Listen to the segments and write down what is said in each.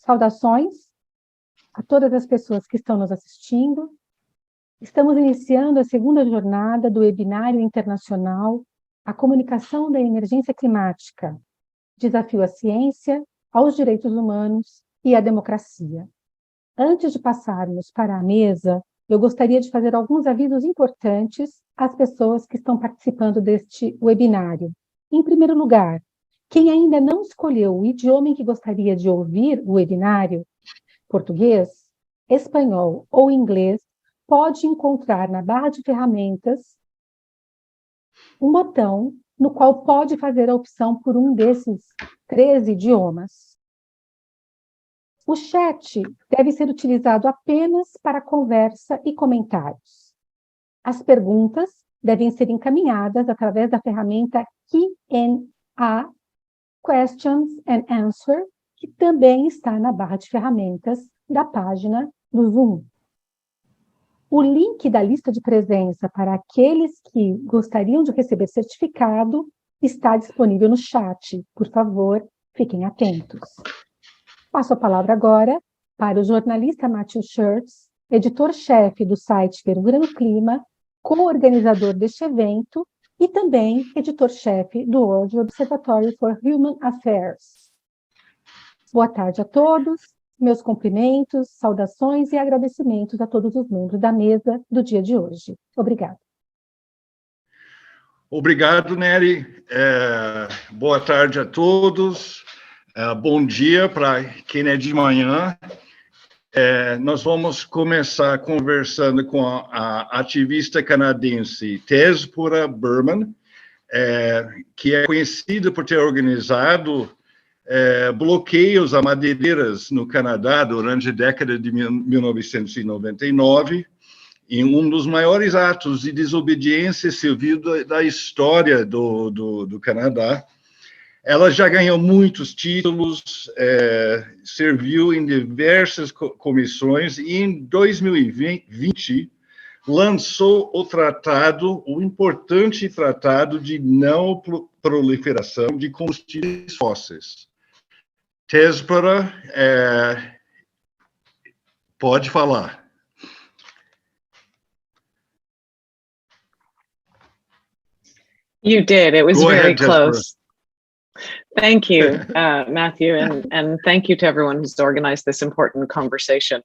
Saudações a todas as pessoas que estão nos assistindo. Estamos iniciando a segunda jornada do webinário internacional A Comunicação da Emergência Climática, Desafio à Ciência, aos Direitos Humanos e à Democracia. Antes de passarmos para a mesa, eu gostaria de fazer alguns avisos importantes às pessoas que estão participando deste webinário. Em primeiro lugar, quem ainda não escolheu o idioma em que gostaria de ouvir o webinário, português, espanhol ou inglês, pode encontrar na barra de ferramentas um botão no qual pode fazer a opção por um desses 13 idiomas. O chat deve ser utilizado apenas para conversa e comentários. As perguntas devem ser encaminhadas através da ferramenta Q&A, Questions and Answer, que também está na barra de ferramentas da página do Zoom. O link da lista de presença para aqueles que gostariam de receber certificado está disponível no chat. Por favor, fiquem atentos. Passo a palavra agora para o jornalista Matthew Schertz, editor-chefe do site Verdura no Clima, co-organizador deste evento e também editor-chefe do World Observatory for Human Affairs. Boa tarde a todos, meus cumprimentos, saudações e agradecimentos a todos os membros da mesa do dia de hoje. Obrigada. Obrigado, Nery. Boa tarde a todos. Bom dia para quem é de manhã. Nós vamos começar conversando com a ativista canadense Tzeporah Berman, que é conhecida por ter organizado bloqueios a madeireiras no Canadá durante a década de 1999, em um dos maiores atos de desobediência civil da história do Canadá. Ela já ganhou muitos títulos, serviu em diversas comissões e, em 2020, lançou o importante tratado de não proliferação de combustíveis fósseis. Tzeporah, pode falar. You did. It was very close. Thank you, Matthew, and thank you to everyone who's organized this important conversation.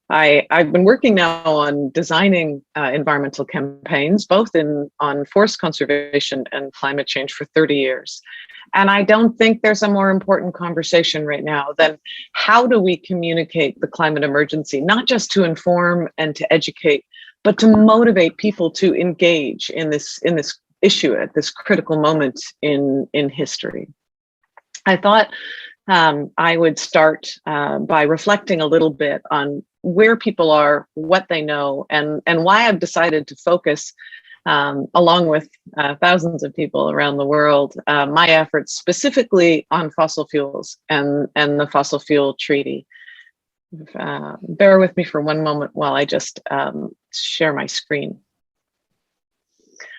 I've been working now on designing environmental campaigns, both on forest conservation and climate change for 30 years. And I don't think there's a more important conversation right now than how do we communicate the climate emergency, not just to inform and to educate, but to motivate people to engage in this issue at this critical moment in history. I thought I would start by reflecting a little bit on where people are, what they know, and why I've decided to focus, along with thousands of people around the world, my efforts specifically on fossil fuels and the fossil fuel treaty. Bear with me for one moment while I just share my screen.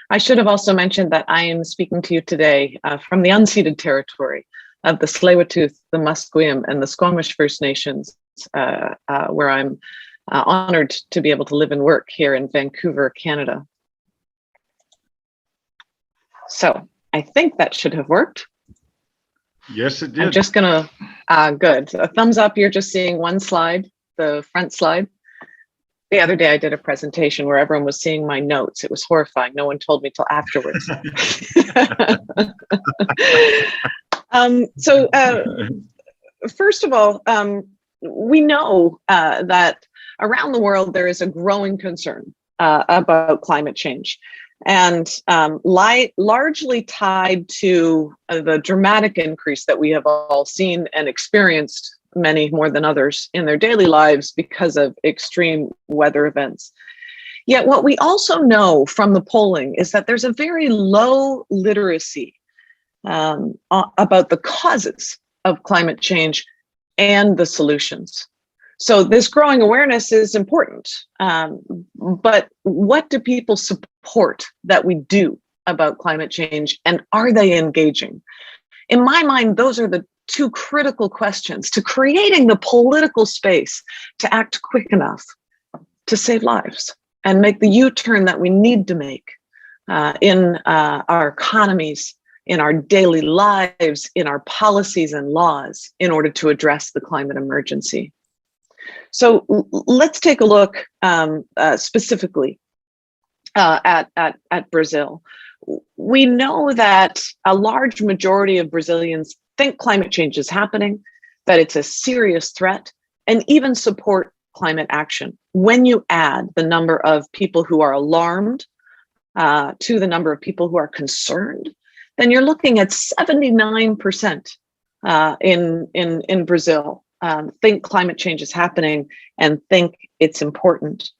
I should have also mentioned that I am speaking to you today from the unceded territory of the Tsleil-Waututh, the Musqueam, and the Squamish First Nations, where I'm honored to be able to live and work here in Vancouver, Canada. So I think that should have worked. Yes, it did. I'm just gonna, good. A thumbs up, you're just seeing one slide, the front slide. The other day I did a presentation where everyone was seeing my notes. It was horrifying. No one told me till afterwards. First of all, we know that around the world there is a growing concern about climate change, and largely tied to the dramatic increase that we have all seen and experienced, many more than others, in their daily lives because of extreme weather events. Yet what we also know from the polling is that there's a very low literacy about the causes of climate change and the solutions. So this growing awareness is important, but what do people support that we do about climate change, and are they engaging? In my mind, those are the two critical questions to creating the political space to act quick enough to save lives and make the U-turn that we need to make in our economies, in our daily lives, in our policies and laws in order to address the climate emergency. So let's take a look specifically at Brazil. We know that a large majority of Brazilians think climate change is happening, that it's a serious threat, and even support climate action. When you add the number of people who are alarmed to the number of people who are concerned, then you're looking at 79% in Brazil think climate change is happening and think it's important.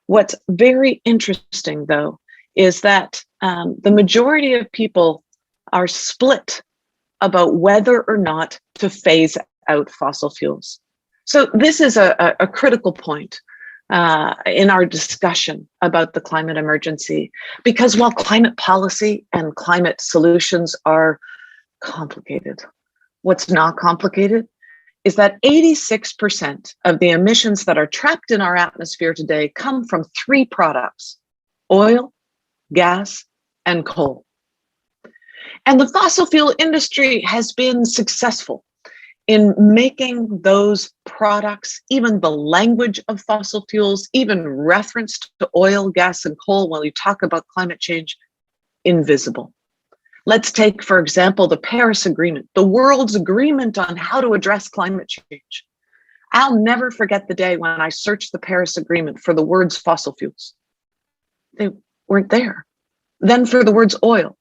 What's very interesting, though, is that the majority of people are split about whether or not to phase out fossil fuels. So this is a critical point in our discussion about the climate emergency, because while climate policy and climate solutions are complicated, what's not complicated is that 86% of the emissions that are trapped in our atmosphere today come from three products: oil, gas, and coal. And the fossil fuel industry has been successful in making those products, even the language of fossil fuels, even reference to oil, gas, and coal when we talk about climate change, invisible. Let's take, for example, the Paris Agreement, the world's agreement on how to address climate change. I'll never forget the day when I searched the Paris Agreement for the words fossil fuels. They weren't there. Then for the words oil,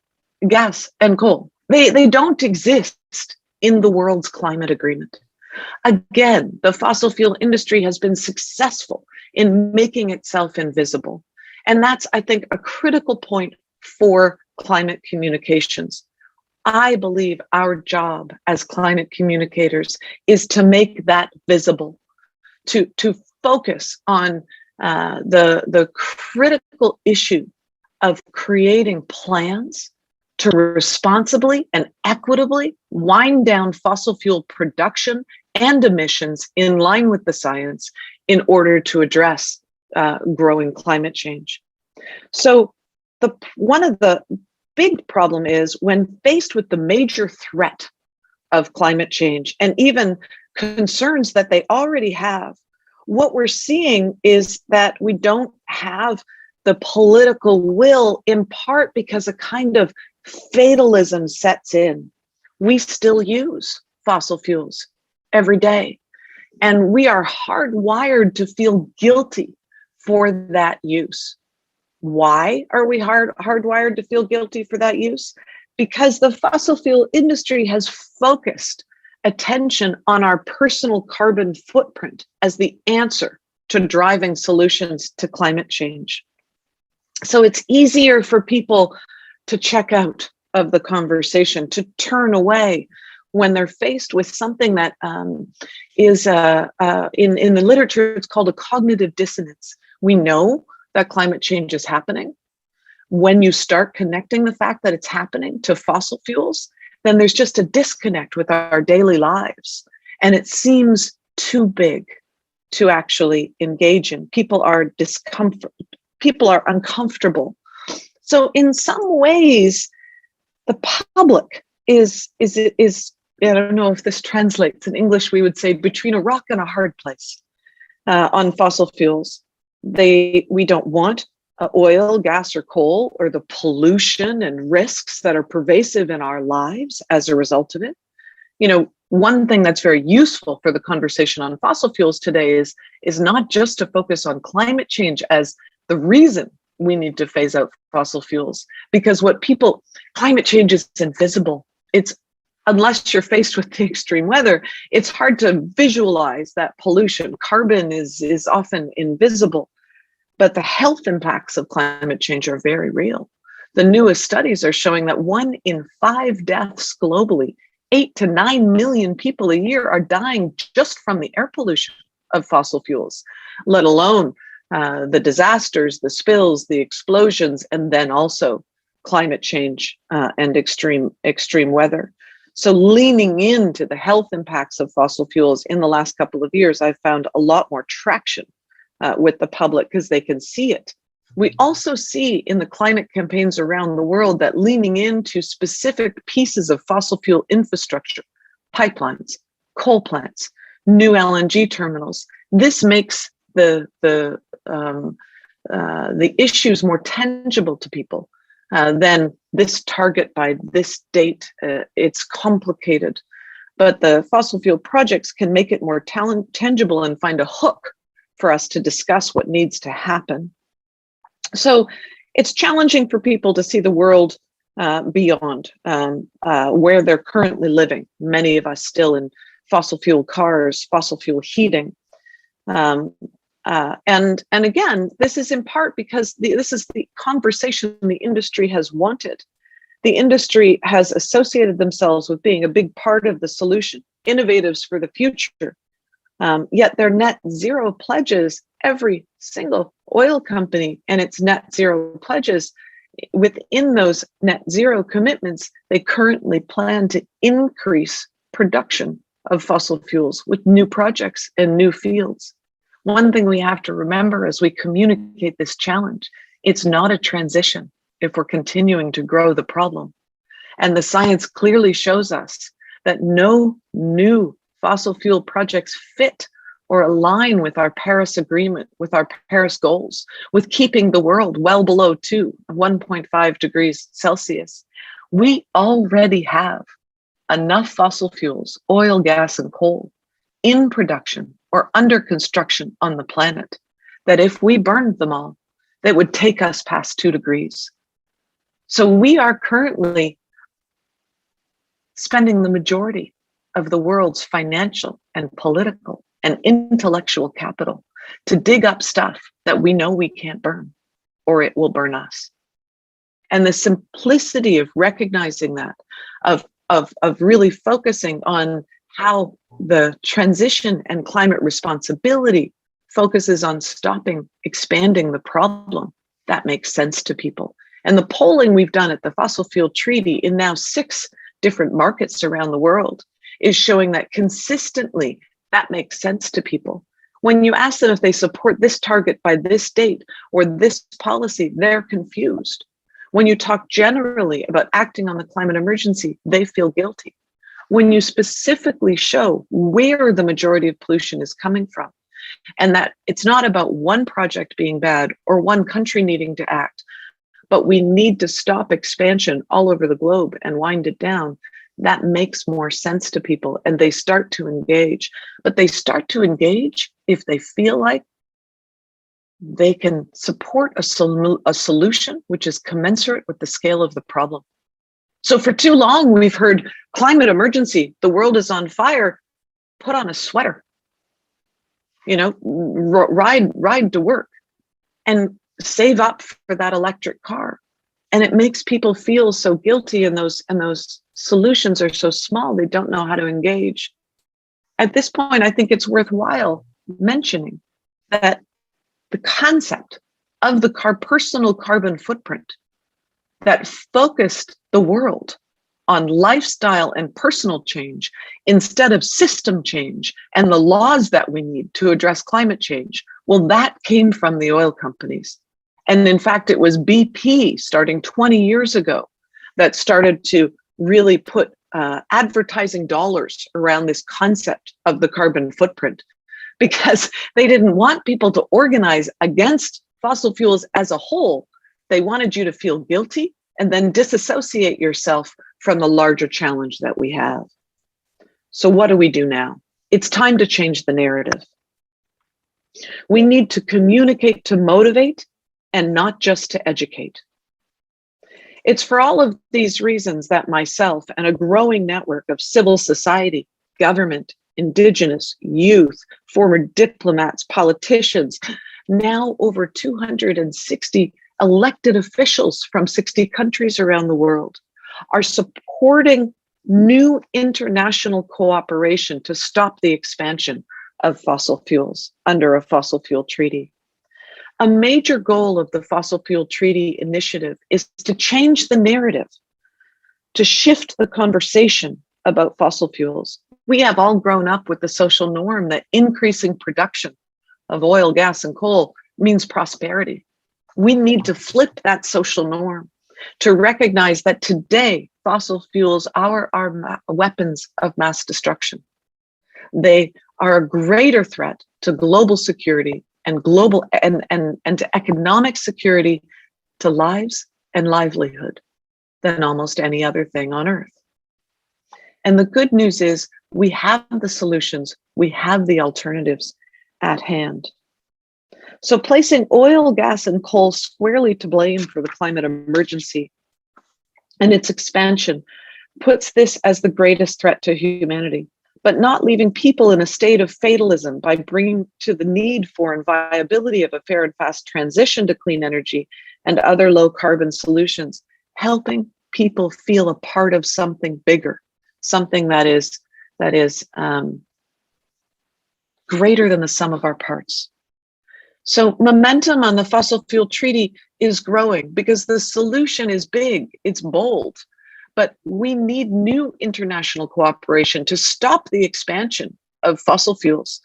gas, and coal. They don't exist in the world's climate agreement. Again, the fossil fuel industry has been successful in making itself invisible. And that's, I think, a critical point for climate communications. I believe our job as climate communicators is to make that visible, to focus on the critical issue of creating plans to responsibly and equitably wind down fossil fuel production and emissions in line with the science in order to address growing climate change. So one of the big problem is when faced with the major threat of climate change and even concerns that they already have, what we're seeing is that we don't have the political will, in part because a kind of fatalism sets in. We still use fossil fuels every day, and we are hardwired to feel guilty for that use. Why are we hardwired to feel guilty for that use? Because the fossil fuel industry has focused attention on our personal carbon footprint as the answer to driving solutions to climate change. So it's easier for people to check out of the conversation, to turn away when they're faced with something that is in the literature, it's called a cognitive dissonance. We know that climate change is happening. When you start connecting the fact that it's happening to fossil fuels, then there's just a disconnect with our daily lives. And it seems too big to actually engage in. People are uncomfortable. So in some ways, the public is I don't know if this translates in English, we would say between a rock and a hard place on fossil fuels. We don't want oil, gas, or coal, or the pollution and risks that are pervasive in our lives as a result of it. You know, one thing that's very useful for the conversation on fossil fuels today is not just to focus on climate change as the reason we need to phase out fossil fuels, because climate change is invisible. It's, unless you're faced with the extreme weather, it's hard to visualize that pollution. Carbon is often invisible, but the health impacts of climate change are very real. The newest studies are showing that 1 in 5 deaths globally, 8 to 9 million people a year are dying just from the air pollution of fossil fuels, let alone the disasters, the spills, the explosions, and then also climate change and extreme weather. So leaning into the health impacts of fossil fuels in the last couple of years, I've found a lot more traction with the public because they can see it. We also see in the climate campaigns around the world that leaning into specific pieces of fossil fuel infrastructure, pipelines, coal plants, new LNG terminals, this makes the issues more tangible to people than this target by this date. It's complicated, but the fossil fuel projects can make it more tangible and find a hook for us to discuss what needs to happen. So it's challenging for people to see the world beyond where they're currently living. Many of us still in fossil fuel cars, fossil fuel heating. And again, this is in part because this is the conversation the industry has wanted. The industry has associated themselves with being a big part of the solution, innovatives for the future. Yet their net zero pledges, every single oil company and its net zero pledges, within those net zero commitments, they currently plan to increase production of fossil fuels with new projects and new fields. One thing we have to remember as we communicate this challenge, it's not a transition if we're continuing to grow the problem. And the science clearly shows us that no new fossil fuel projects fit or align with our Paris Agreement, with our Paris goals, with keeping the world well below 1.5 degrees Celsius. We already have enough fossil fuels, oil, gas, and coal in production or under construction on the planet that if we burned them all, that would take us past 2 degrees. So we are currently spending the majority of the world's financial and political and intellectual capital to dig up stuff that we know we can't burn, or it will burn us. And the simplicity of recognizing that, of really focusing on how the transition and climate responsibility focuses on stopping expanding the problem, that makes sense to people. And the polling we've done at the Fossil Fuel Treaty in now 6 different markets around the world is showing that consistently that makes sense to people. When you ask them if they support this target by this date or this policy, they're confused. When you talk generally about acting on the climate emergency, they feel guilty. When you specifically show where the majority of pollution is coming from, and that it's not about one project being bad or one country needing to act, but we need to stop expansion all over the globe and wind it down, that makes more sense to people and they start to engage. But they start to engage if they feel like they can support a solution which is commensurate with the scale of the problem. So for too long, we've heard climate emergency, the world is on fire, put on a sweater, ride to work and save up for that electric car. And it makes people feel so guilty, and those solutions are so small, they don't know how to engage. At this point, I think it's worthwhile mentioning that the concept of the personal carbon footprint that focused the world on lifestyle and personal change instead of system change and the laws that we need to address climate change, well, that came from the oil companies. And in fact, it was BP starting 20 years ago that started to really put advertising dollars around this concept of the carbon footprint, because they didn't want people to organize against fossil fuels as a whole. They wanted you to feel guilty and then disassociate yourself from the larger challenge that we have. So what do we do now? It's time to change the narrative. We need to communicate to motivate and not just to educate. It's for all of these reasons that myself and a growing network of civil society, government, Indigenous, youth, former diplomats, politicians, now over 260 elected officials from 60 countries around the world are supporting new international cooperation to stop the expansion of fossil fuels under a fossil fuel treaty. A major goal of the Fossil Fuel Treaty Initiative is to change the narrative, to shift the conversation about fossil fuels. We have all grown up with the social norm that increasing production of oil, gas, and coal means prosperity. We need to flip that social norm to recognize that today fossil fuels are our weapons of mass destruction. They are a greater threat to global security and global and to economic security, to lives and livelihood than almost any other thing on earth. And the good news is we have the solutions, we have the alternatives at hand. So placing oil, gas, and coal squarely to blame for the climate emergency and its expansion puts this as the greatest threat to humanity, but not leaving people in a state of fatalism by bringing to the need for and viability of a fair and fast transition to clean energy and other low carbon solutions, helping people feel a part of something bigger, something that is greater than the sum of our parts. So momentum on the fossil fuel treaty is growing because the solution is big, it's bold, but we need new international cooperation to stop the expansion of fossil fuels.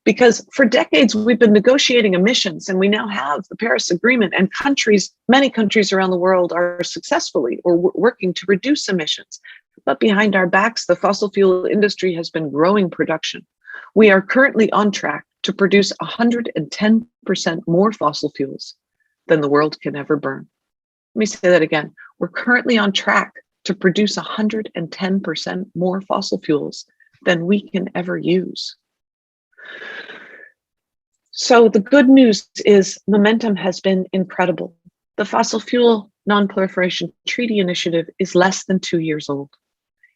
Because for decades, we've been negotiating emissions, and we now have the Paris Agreement, and many countries around the world are successfully or working to reduce emissions. But behind our backs, the fossil fuel industry has been growing production. We are currently on track to produce 110% more fossil fuels than the world can ever burn. Let me say that again. We're currently on track to produce 110% more fossil fuels than we can ever use. So the good news is momentum has been incredible. The Fossil Fuel Non-Proliferation Treaty Initiative is less than 2 years old.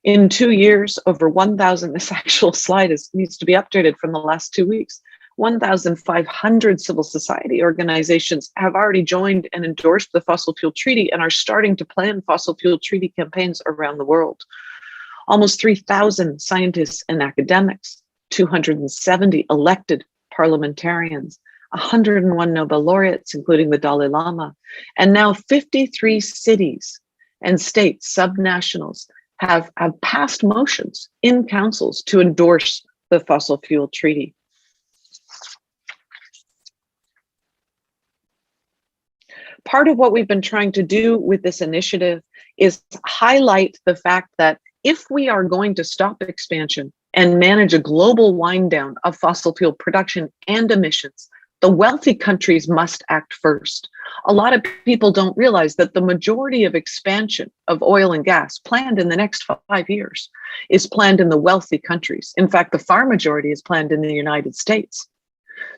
In 2 years, over 1,000, this actual slide needs to be updated from the last 2 weeks, 1,500 civil society organizations have already joined and endorsed the Fossil Fuel Treaty and are starting to plan fossil fuel treaty campaigns around the world. Almost 3,000 scientists and academics, 270 elected parliamentarians, 101 Nobel laureates, including the Dalai Lama, and now 53 cities and states, subnationals, have passed motions in councils to endorse the fossil fuel treaty. Part of what we've been trying to do with this initiative is highlight the fact that if we are going to stop expansion and manage a global wind down of fossil fuel production and emissions, the wealthy countries must act first. A lot of people don't realize that the majority of expansion of oil and gas planned in the next 5 years is planned in the wealthy countries. In fact, the far majority is planned in the United States.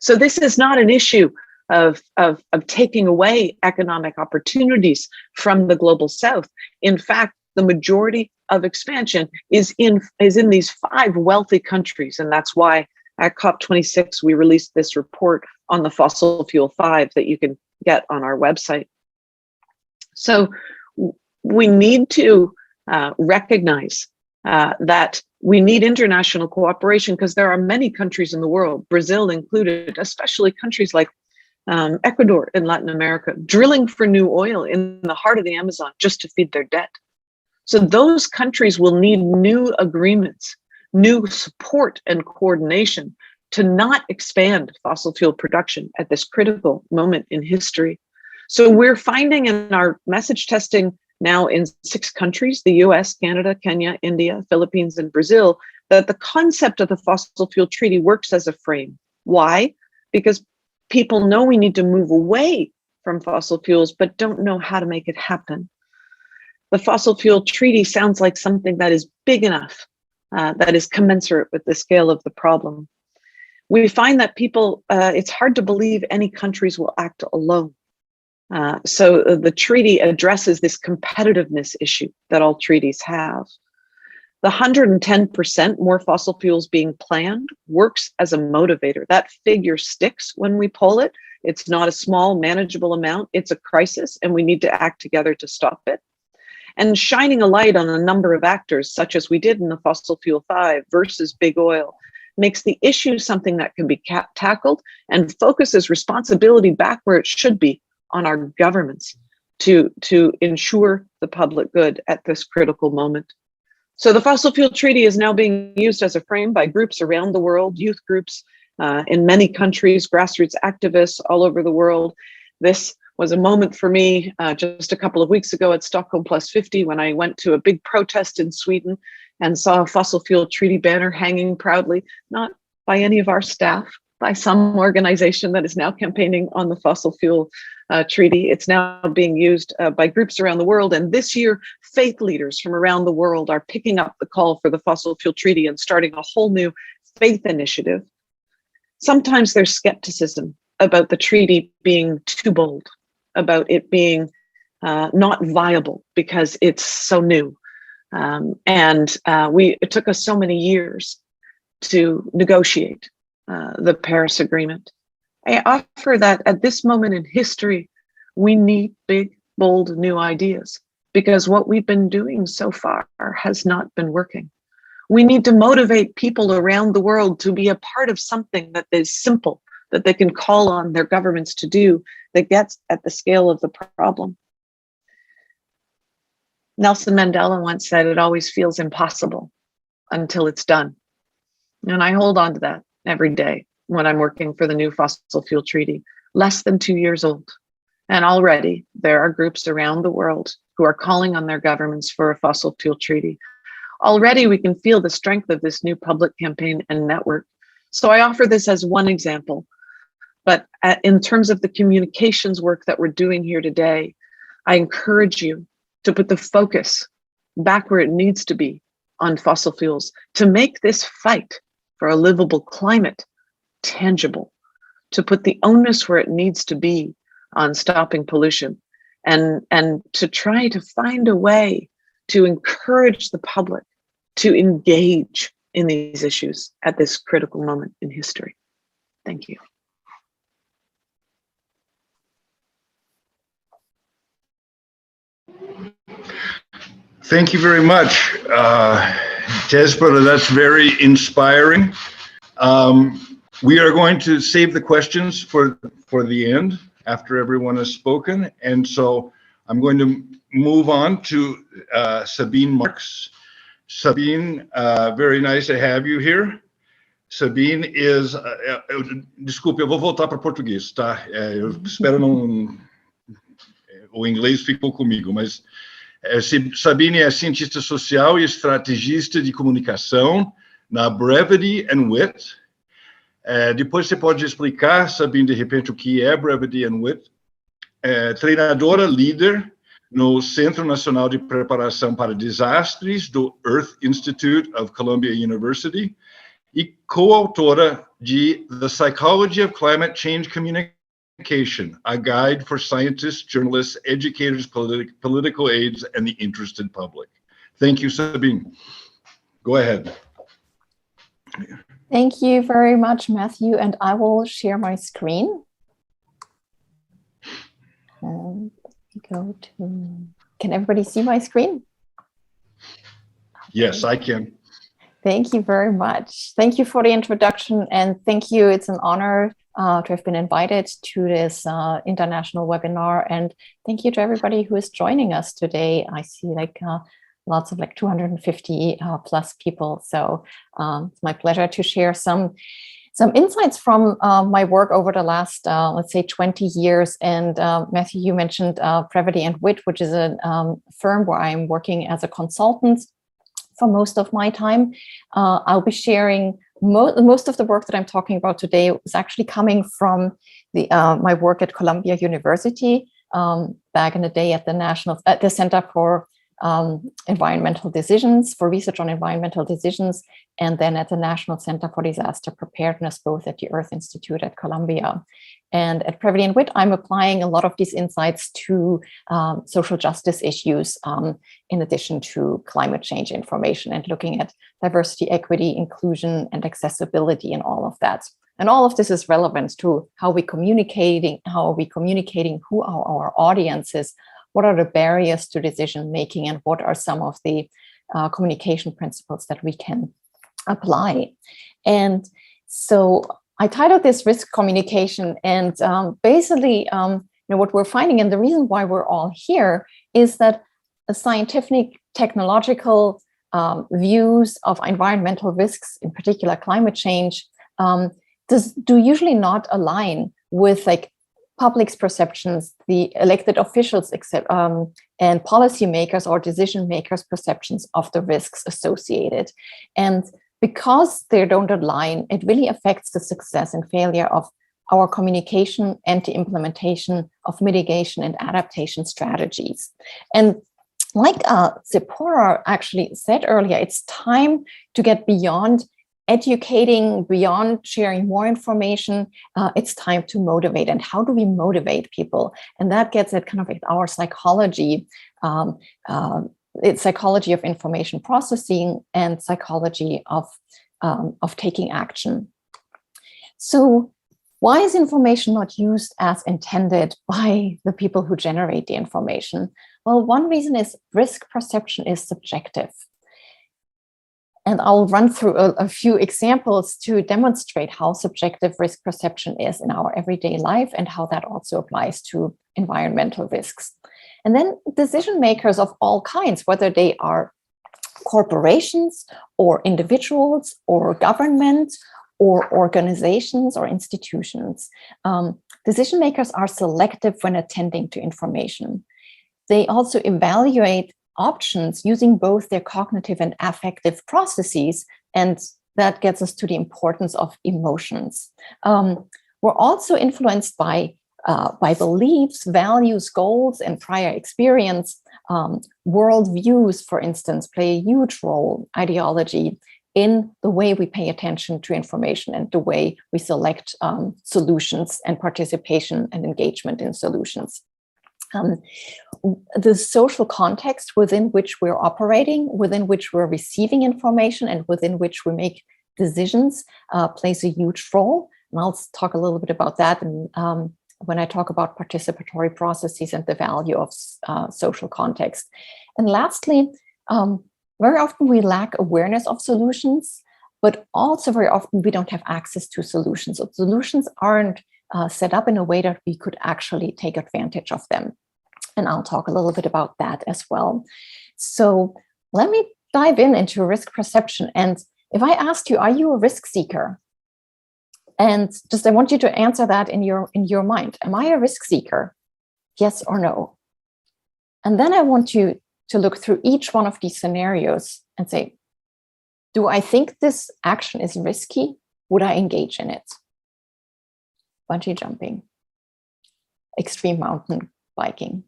So this is not an issue of taking away economic opportunities from the global south. In fact, the majority of expansion is in these 5 wealthy countries. And that's why at COP26, we released this report on the fossil fuel 5 that you can get on our website. So we need to recognize that we need international cooperation because there are many countries in the world, Brazil included, especially countries like Ecuador in Latin America, drilling for new oil in the heart of the Amazon just to feed their debt. So those countries will need new agreements, new support and coordination to not expand fossil fuel production at this critical moment in history. So we're finding in our message testing now in 6 countries, the US, Canada, Kenya, India, Philippines, and Brazil, that the concept of the fossil fuel treaty works as a frame. Why? Because people know we need to move away from fossil fuels, but don't know how to make it happen. The fossil fuel treaty sounds like something that is big enough, that is commensurate with the scale of the problem. We find that people, it's hard to believe any countries will act alone. So the treaty addresses this competitiveness issue that all treaties have. The 110% more fossil fuels being planned works as a motivator. That figure sticks when we poll it. It's not a small, manageable amount. It's a crisis, and we need to act together to stop it. And shining a light on a number of actors, such as we did in the Fossil Fuel 5 versus big oil, makes the issue something that can be tackled and focuses responsibility back where it should be, on our governments to ensure the public good at this critical moment. So the Fossil Fuel Treaty is now being used as a frame by groups around the world, youth groups in many countries, grassroots activists all over the world. This was a moment for me just a couple of weeks ago at Stockholm Plus 50 when I went to a big protest in Sweden and saw a Fossil Fuel Treaty banner hanging proudly, not by any of our staff, by some organization that is now campaigning on the Fossil Fuel Treaty. It's now being used by groups around the world. And this year, faith leaders from around the world are picking up the call for the Fossil Fuel Treaty and starting a whole new faith initiative. Sometimes there's skepticism about the treaty being too bold, about it being not viable because it's so new. It took us so many years to negotiate the Paris Agreement. I offer that at this moment in history, we need big, bold new ideas because what we've been doing so far has not been working. We need to motivate people around the world to be a part of something that is simple, that they can call on their governments to do, that gets at the scale of the problem. Nelson Mandela once said, it always feels impossible until it's done. And I hold on to that every day when I'm working for the new Fossil Fuel Treaty, less than 2 years old. And already there are groups around the world who are calling on their governments for a Fossil Fuel Treaty. Already we can feel the strength of this new public campaign and network. So I offer this as one example, but in terms of the communications work that we're doing here today, I encourage you to put the focus back where it needs to be on fossil fuels, to make this fight for a livable climate tangible, to put the onus where it needs to be on stopping pollution, and to try to find a way to encourage the public to engage in these issues at this critical moment in history. Thank you. Thank you very much, Tzeporah. That's very inspiring. We are going to save the questions for the end after everyone has spoken. And so I'm going to move on to Sabine Marx. Sabine, very nice to have you here. Sabine is... desculpe, eu vou voltar para português, tá? Eu espero não... O inglês ficou comigo, mas... Sabine é cientista social e estrategista de comunicação na Brevity and Wit. Depois você pode explicar, Sabine, de repente, o que é Brevity and Wit. Treinadora líder no Centro Nacional de Preparação para Desastres do Earth Institute of Columbia University e coautora de The Psychology of Climate Change Communication, a guide for scientists, journalists, educators, political aides, and the interested public. Thank you, Sabine. Go ahead. Thank you very much, Matthew, and I will share my screen. Can everybody see my screen? Yes, I can. Thank you very much. Thank you for the introduction, and thank you. It's an honor to have been invited to this international webinar, and thank you to everybody who is joining us today. I see lots of 250 plus people, so it's my pleasure to share some insights from my work over the last, let's say, 20 years. And Matthew, you mentioned Brevity and Wit, which is a firm where I'm working as a consultant for most of my time. I'll be sharing most of the work that I'm talking about today is actually coming from my work at Columbia University back in the day at the Center for Environmental Decisions, for research on environmental decisions, and then at the National Center for Disaster Preparedness, both at the Earth Institute at Columbia. And at Brevity and Wit, I'm applying a lot of these insights to social justice issues, in addition to climate change information, and looking at diversity, equity, inclusion, and accessibility, and all of that. And all of this is relevant to how are we communicating, who are our audiences, what are the barriers to decision making, and what are some of the communication principles that we can apply. And so I titled this Risk Communication, and basically what we're finding, and the reason why we're all here, is that a scientific, technological views of environmental risks, in particular climate change, do usually not align with like public's perceptions, the elected officials and policymakers or decision makers' perceptions of the risks associated. And because they don't align, it really affects the success and failure of our communication and the implementation of mitigation and adaptation strategies. And like Tzeporah actually said earlier, it's time to get beyond educating, beyond sharing more information. It's time to motivate. And how do we motivate people? And that gets at kind of like our psychology. It's psychology of information processing and psychology of taking action. So why is information not used as intended by the people who generate the information? Well, one reason is risk perception is subjective. And I'll run through a few examples to demonstrate how subjective risk perception is in our everyday life and how that also applies to environmental risks. And then decision makers of all kinds, whether they are corporations or individuals or government or organizations or institutions, decision makers are selective when attending to information. They also evaluate options using both their cognitive and affective processes, and that gets us to the importance of emotions. We're also influenced by beliefs, values, goals, and prior experience. Worldviews, for instance, play a huge role, ideology, in the way we pay attention to information and the way we select solutions and participation and engagement in solutions. The social context within which we're operating, within which we're receiving information, and within which we make decisions plays a huge role. And I'll talk a little bit about that when I talk about participatory processes and the value of social context. And lastly, very often we lack awareness of solutions, but also very often we don't have access to solutions. So solutions aren't set up in a way that we could actually take advantage of them. And I'll talk a little bit about that as well. So let me dive into risk perception. And if I ask you, are you a risk seeker? And just I want you to answer that in your mind. Am I a risk seeker? Yes or no? And then I want you to look through each one of these scenarios and say, do I think this action is risky? Would I engage in it? Bungee jumping, extreme mountain biking,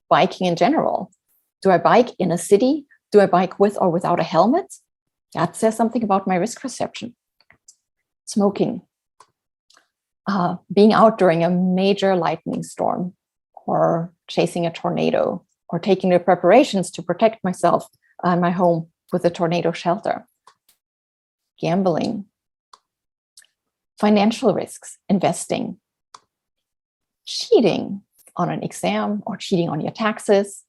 biking in general. Do I bike in a city? Do I bike with or without a helmet? That says something about my risk perception. Smoking, being out during a major lightning storm, or chasing a tornado, or taking the preparations to protect myself and my home with a tornado shelter. Gambling, financial risks, investing, cheating on an exam or cheating on your taxes,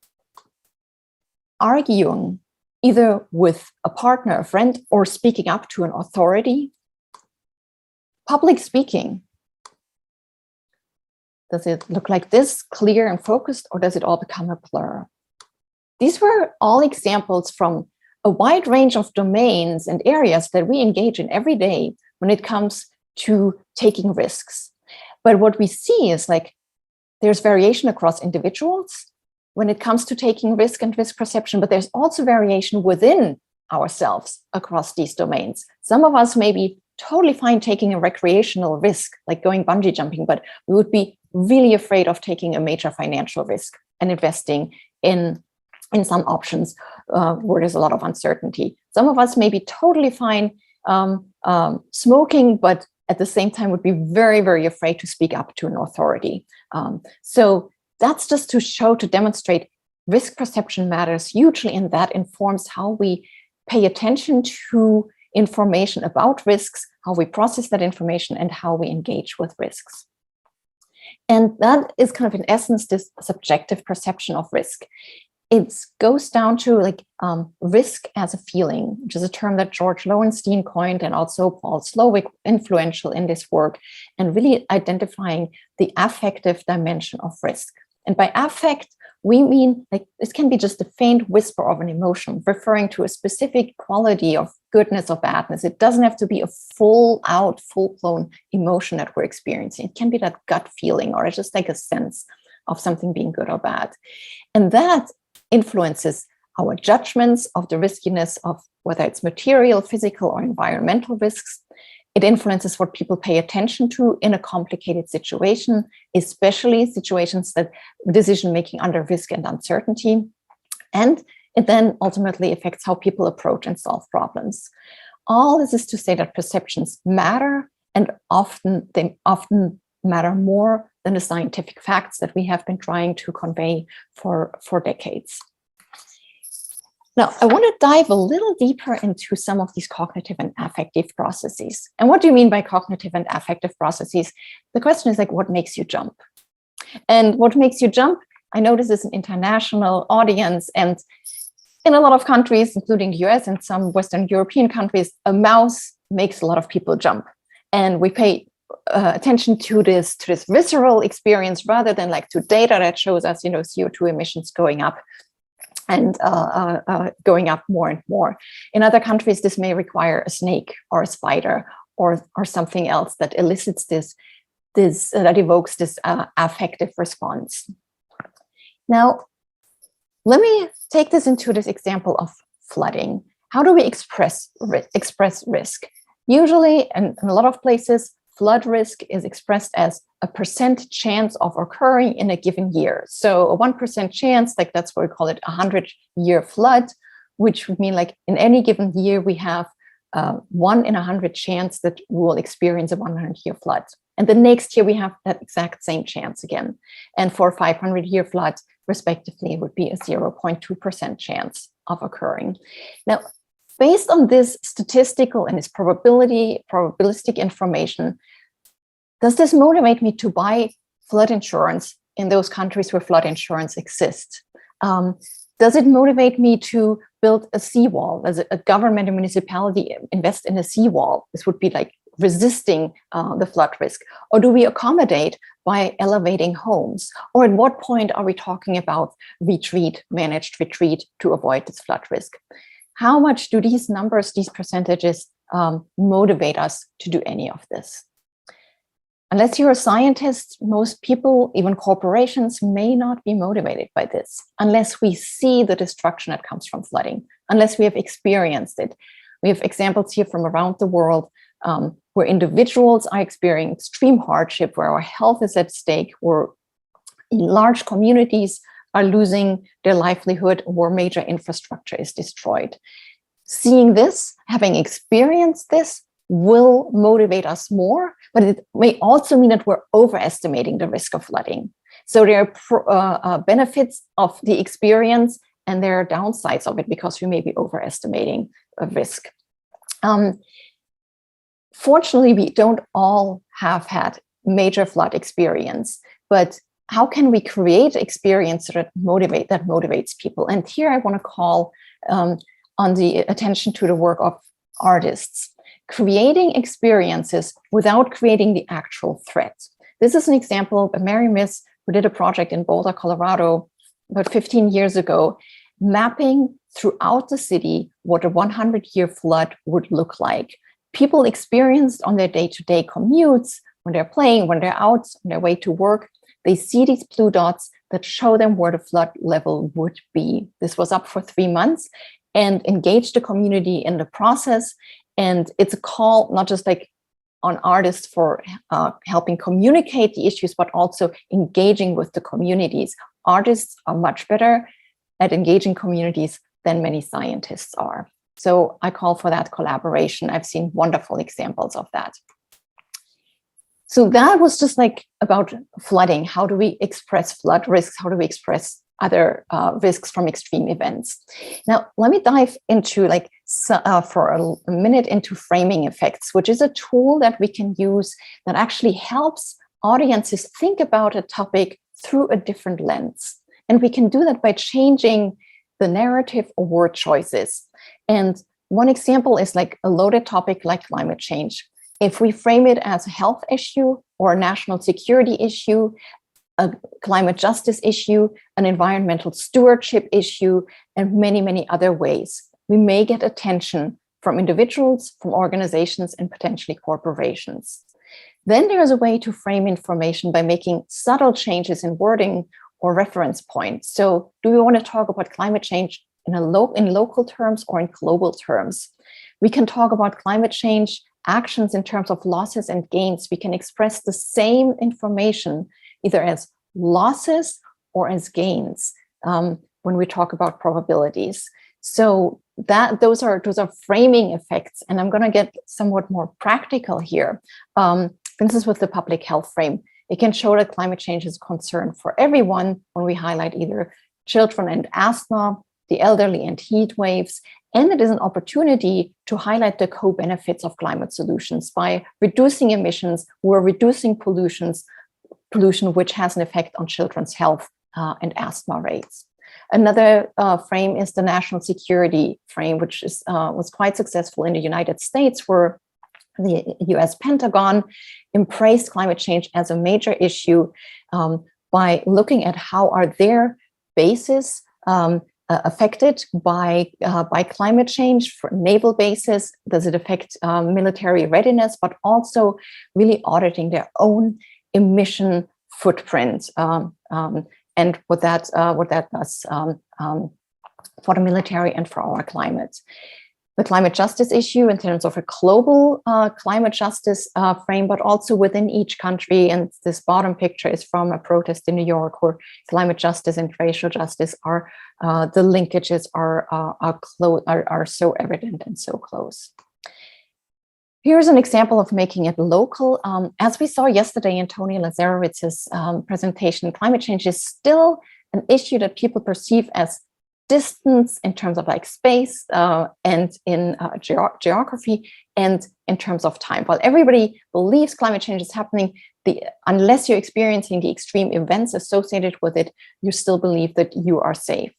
arguing either with a partner, a friend, or speaking up to an authority, public speaking. Does it look like this, clear and focused, or does it all become a blur? These were all examples from a wide range of domains and areas that we engage in every day when it comes to taking risks. But what we see is like there's variation across individuals when it comes to taking risk and risk perception, but there's also variation within ourselves across these domains. Some of us may be totally fine taking a recreational risk, like going bungee jumping, but we would be really afraid of taking a major financial risk and investing in some options where there's a lot of uncertainty. Some of us may be totally fine smoking, but at the same time would be very, very afraid to speak up to an authority. So that's just to demonstrate risk perception matters hugely, and that informs how we pay attention to information about risks, how we process that information, and how we engage with risks. And that is kind of, in essence, this subjective perception of risk. It goes down to like risk as a feeling, which is a term that George Lowenstein coined, and also Paul Slowick, influential in this work, and really identifying the affective dimension of risk. And by affect, we mean like this can be just a faint whisper of an emotion referring to a specific quality of goodness or badness. It doesn't have to be a full-blown emotion that we're experiencing. It can be that gut feeling or just like a sense of something being good or bad. And that influences our judgments of the riskiness of whether it's material, physical, or environmental risks. It influences what people pay attention to in a complicated situation, especially situations that decision-making under risk and uncertainty. And it then ultimately affects how people approach and solve problems. All this is to say that perceptions matter, and they often matter more than the scientific facts that we have been trying to convey for decades. Now, I want to dive a little deeper into some of these cognitive and affective processes. And what do you mean by cognitive and affective processes? The question is like, what makes you jump? And what makes you jump? I know this is an international audience, and in a lot of countries, including the US and some Western European countries, a mouse makes a lot of people jump. And we pay attention to this visceral experience rather than like to data that shows us, CO2 emissions going up and going up more and more. In other countries, this may require a snake or a spider or something else that elicits that evokes this affective response. Now, let me take this into this example of flooding. How do we express risk? Usually, in a lot of places, flood risk is expressed as a % chance of occurring in a given year. So a 1% chance, like that's what we call it, 100-year flood, which would mean like in any given year, we have 1 in 100 chance that we will experience a 100-year flood. And the next year we have that exact same chance again. And for a 500-year flood, respectively, it would be a 0.2% chance of occurring. Now, based on this statistical and this probabilistic information, does this motivate me to buy flood insurance in those countries where flood insurance exists? Does it motivate me to build a seawall? Does a government or municipality invest in a seawall? This would be like resisting the flood risk. Or do we accommodate by elevating homes? Or at what point are we talking about managed retreat to avoid this flood risk? How much do these numbers, these percentages motivate us to do any of this? Unless you're a scientist, most people, even corporations, may not be motivated by this unless we see the destruction that comes from flooding, unless we have experienced it. We have examples here from around the world where individuals are experiencing extreme hardship, where our health is at stake, where large communities are losing their livelihood, where major infrastructure is destroyed. Seeing this, having experienced this, will motivate us more, but it may also mean that we're overestimating the risk of flooding. So there are benefits of the experience and there are downsides of it because we may be overestimating a risk. Fortunately, we don't all have had major flood experience, but how can we create experience that motivates people? And here I want to call on the attention to the work of artists, creating experiences without creating the actual threat. This is an example of Mary Miss, who did a project in Boulder, Colorado, about 15 years ago, mapping throughout the city what a 100-year flood would look like. People experienced on their day-to-day commutes, when they're playing, when they're out on their way to work, they see these blue dots that show them where the flood level would be. This was up for 3 months and engaged the community in the process. And it's a call, not just like on artists for helping communicate the issues, but also engaging with the communities. Artists are much better at engaging communities than many scientists are. So I call for that collaboration. I've seen wonderful examples of that. So that was just like about flooding. How do we express flood risks? How do we express other risks from extreme events? Now, let me dive into for a minute into framing effects, which is a tool that we can use that actually helps audiences think about a topic through a different lens. And we can do that by changing the narrative or word choices. And one example is like a loaded topic like climate change. If we frame it as a health issue or a national security issue, a climate justice issue, an environmental stewardship issue, and many, many other ways. We may get attention from individuals, from organizations, and potentially corporations. Then there is a way to frame information by making subtle changes in wording or reference points. So do we want to talk about climate change in local terms or in global terms? We can talk about climate change actions in terms of losses and gains. We can express the same information either as losses or as gains when we talk about probabilities. So those are framing effects. And I'm going to get somewhat more practical here. For instance, with the public health frame, it can show that climate change is a concern for everyone when we highlight either children and asthma, the elderly and heat waves, and it is an opportunity to highlight the co-benefits of climate solutions by reducing emissions. We're reducing pollution, which has an effect on children's health and asthma rates. Another frame is the national security frame, which was quite successful in the United States, where the US Pentagon embraced climate change as a major issue by looking at how are their bases affected by climate change. For naval bases, does it affect military readiness, but also really auditing their own emission footprint and what that does for the military and for our climate. The climate justice issue in terms of a global climate justice frame, but also within each country. And this bottom picture is from a protest in New York, where climate justice and racial justice are the linkages are so evident and so close. Here's an example of making it local. As we saw yesterday in Tony Lazarewicz's presentation, climate change is still an issue that people perceive as distance in terms of like space and in geography and in terms of time. While everybody believes climate change is happening, unless you're experiencing the extreme events associated with it, you still believe that you are safe.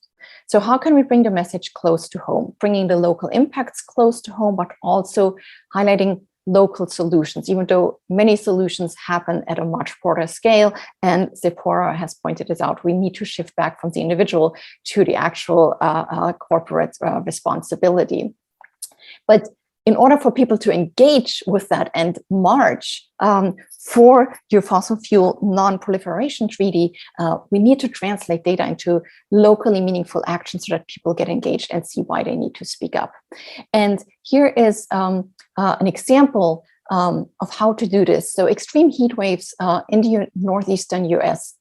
So how can we bring the message close to home, bringing the local impacts close to home, but also highlighting local solutions, even though many solutions happen at a much broader scale. And Tzeporah has pointed this out. We need to shift back from the individual to the actual corporate responsibility. But in order for people to engage with that and march for your fossil fuel non-proliferation treaty, we need to translate data into locally meaningful action so that people get engaged and see why they need to speak up. And here is an example of how to do this. So extreme heat waves in the northeastern US,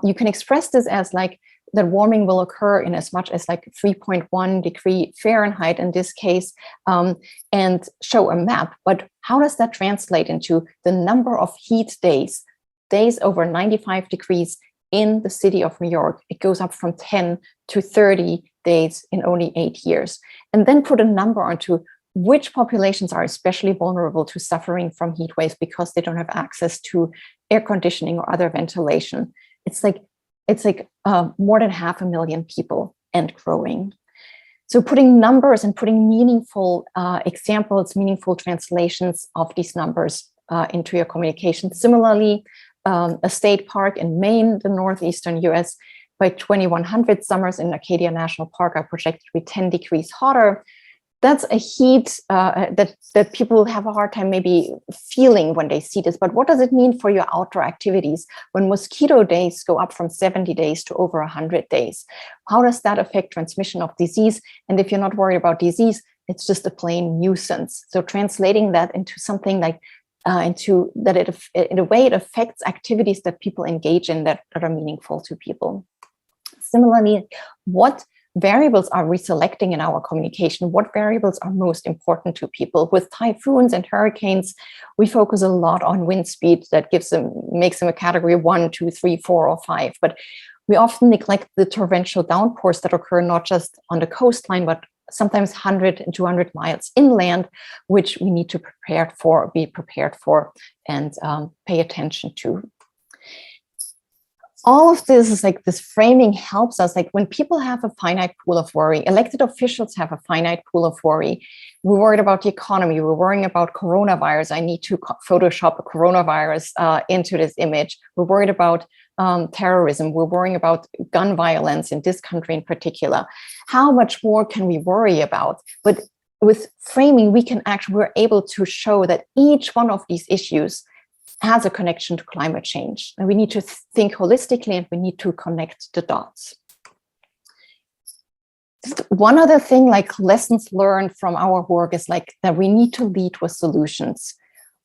you can express this as like that warming will occur in as much as like 3.1 degree Fahrenheit in this case, and show a map. But how does that translate into the number of heat days over 95 degrees in the city of New York? It goes up from 10 to 30 days in only 8 years. And then put a number onto which populations are especially vulnerable to suffering from heat waves because they don't have access to air conditioning or other ventilation. It's like more than 500,000 people and growing. So putting numbers and putting meaningful examples, meaningful translations of these numbers into your communication. Similarly, a state park in Maine, the northeastern US, by 2100 summers in Acadia National Park are projected to be 10 degrees hotter. That's a heat that people have a hard time maybe feeling when they see this. But what does it mean for your outdoor activities when mosquito days go up from 70 days to over 100 days? How does that affect transmission of disease? And if you're not worried about disease, it's just a plain nuisance. So translating that into something like in a way it affects activities that people engage in that are meaningful to people. Similarly, what variables are we selecting in our communication? What variables are most important to people? With typhoons and hurricanes, we focus a lot on wind speed that makes them a category 1, 2, 3, 4, or 5. But we often neglect the torrential downpours that occur not just on the coastline, but sometimes 100 and 200 miles inland, which we need to be prepared for and pay attention to. All of this is like this framing helps us, like when people have a finite pool of worry, elected officials have a finite pool of worry. We're worried about the economy. We're worrying about coronavirus. I need to Photoshop a coronavirus into this image. We're worried about terrorism. We're worrying about gun violence in this country in particular. How much more can we worry about? But with framing, we're able to show that each one of these issues has a connection to climate change. And we need to think holistically, and we need to connect the dots. One other thing, like lessons learned from our work, is like that we need to lead with solutions.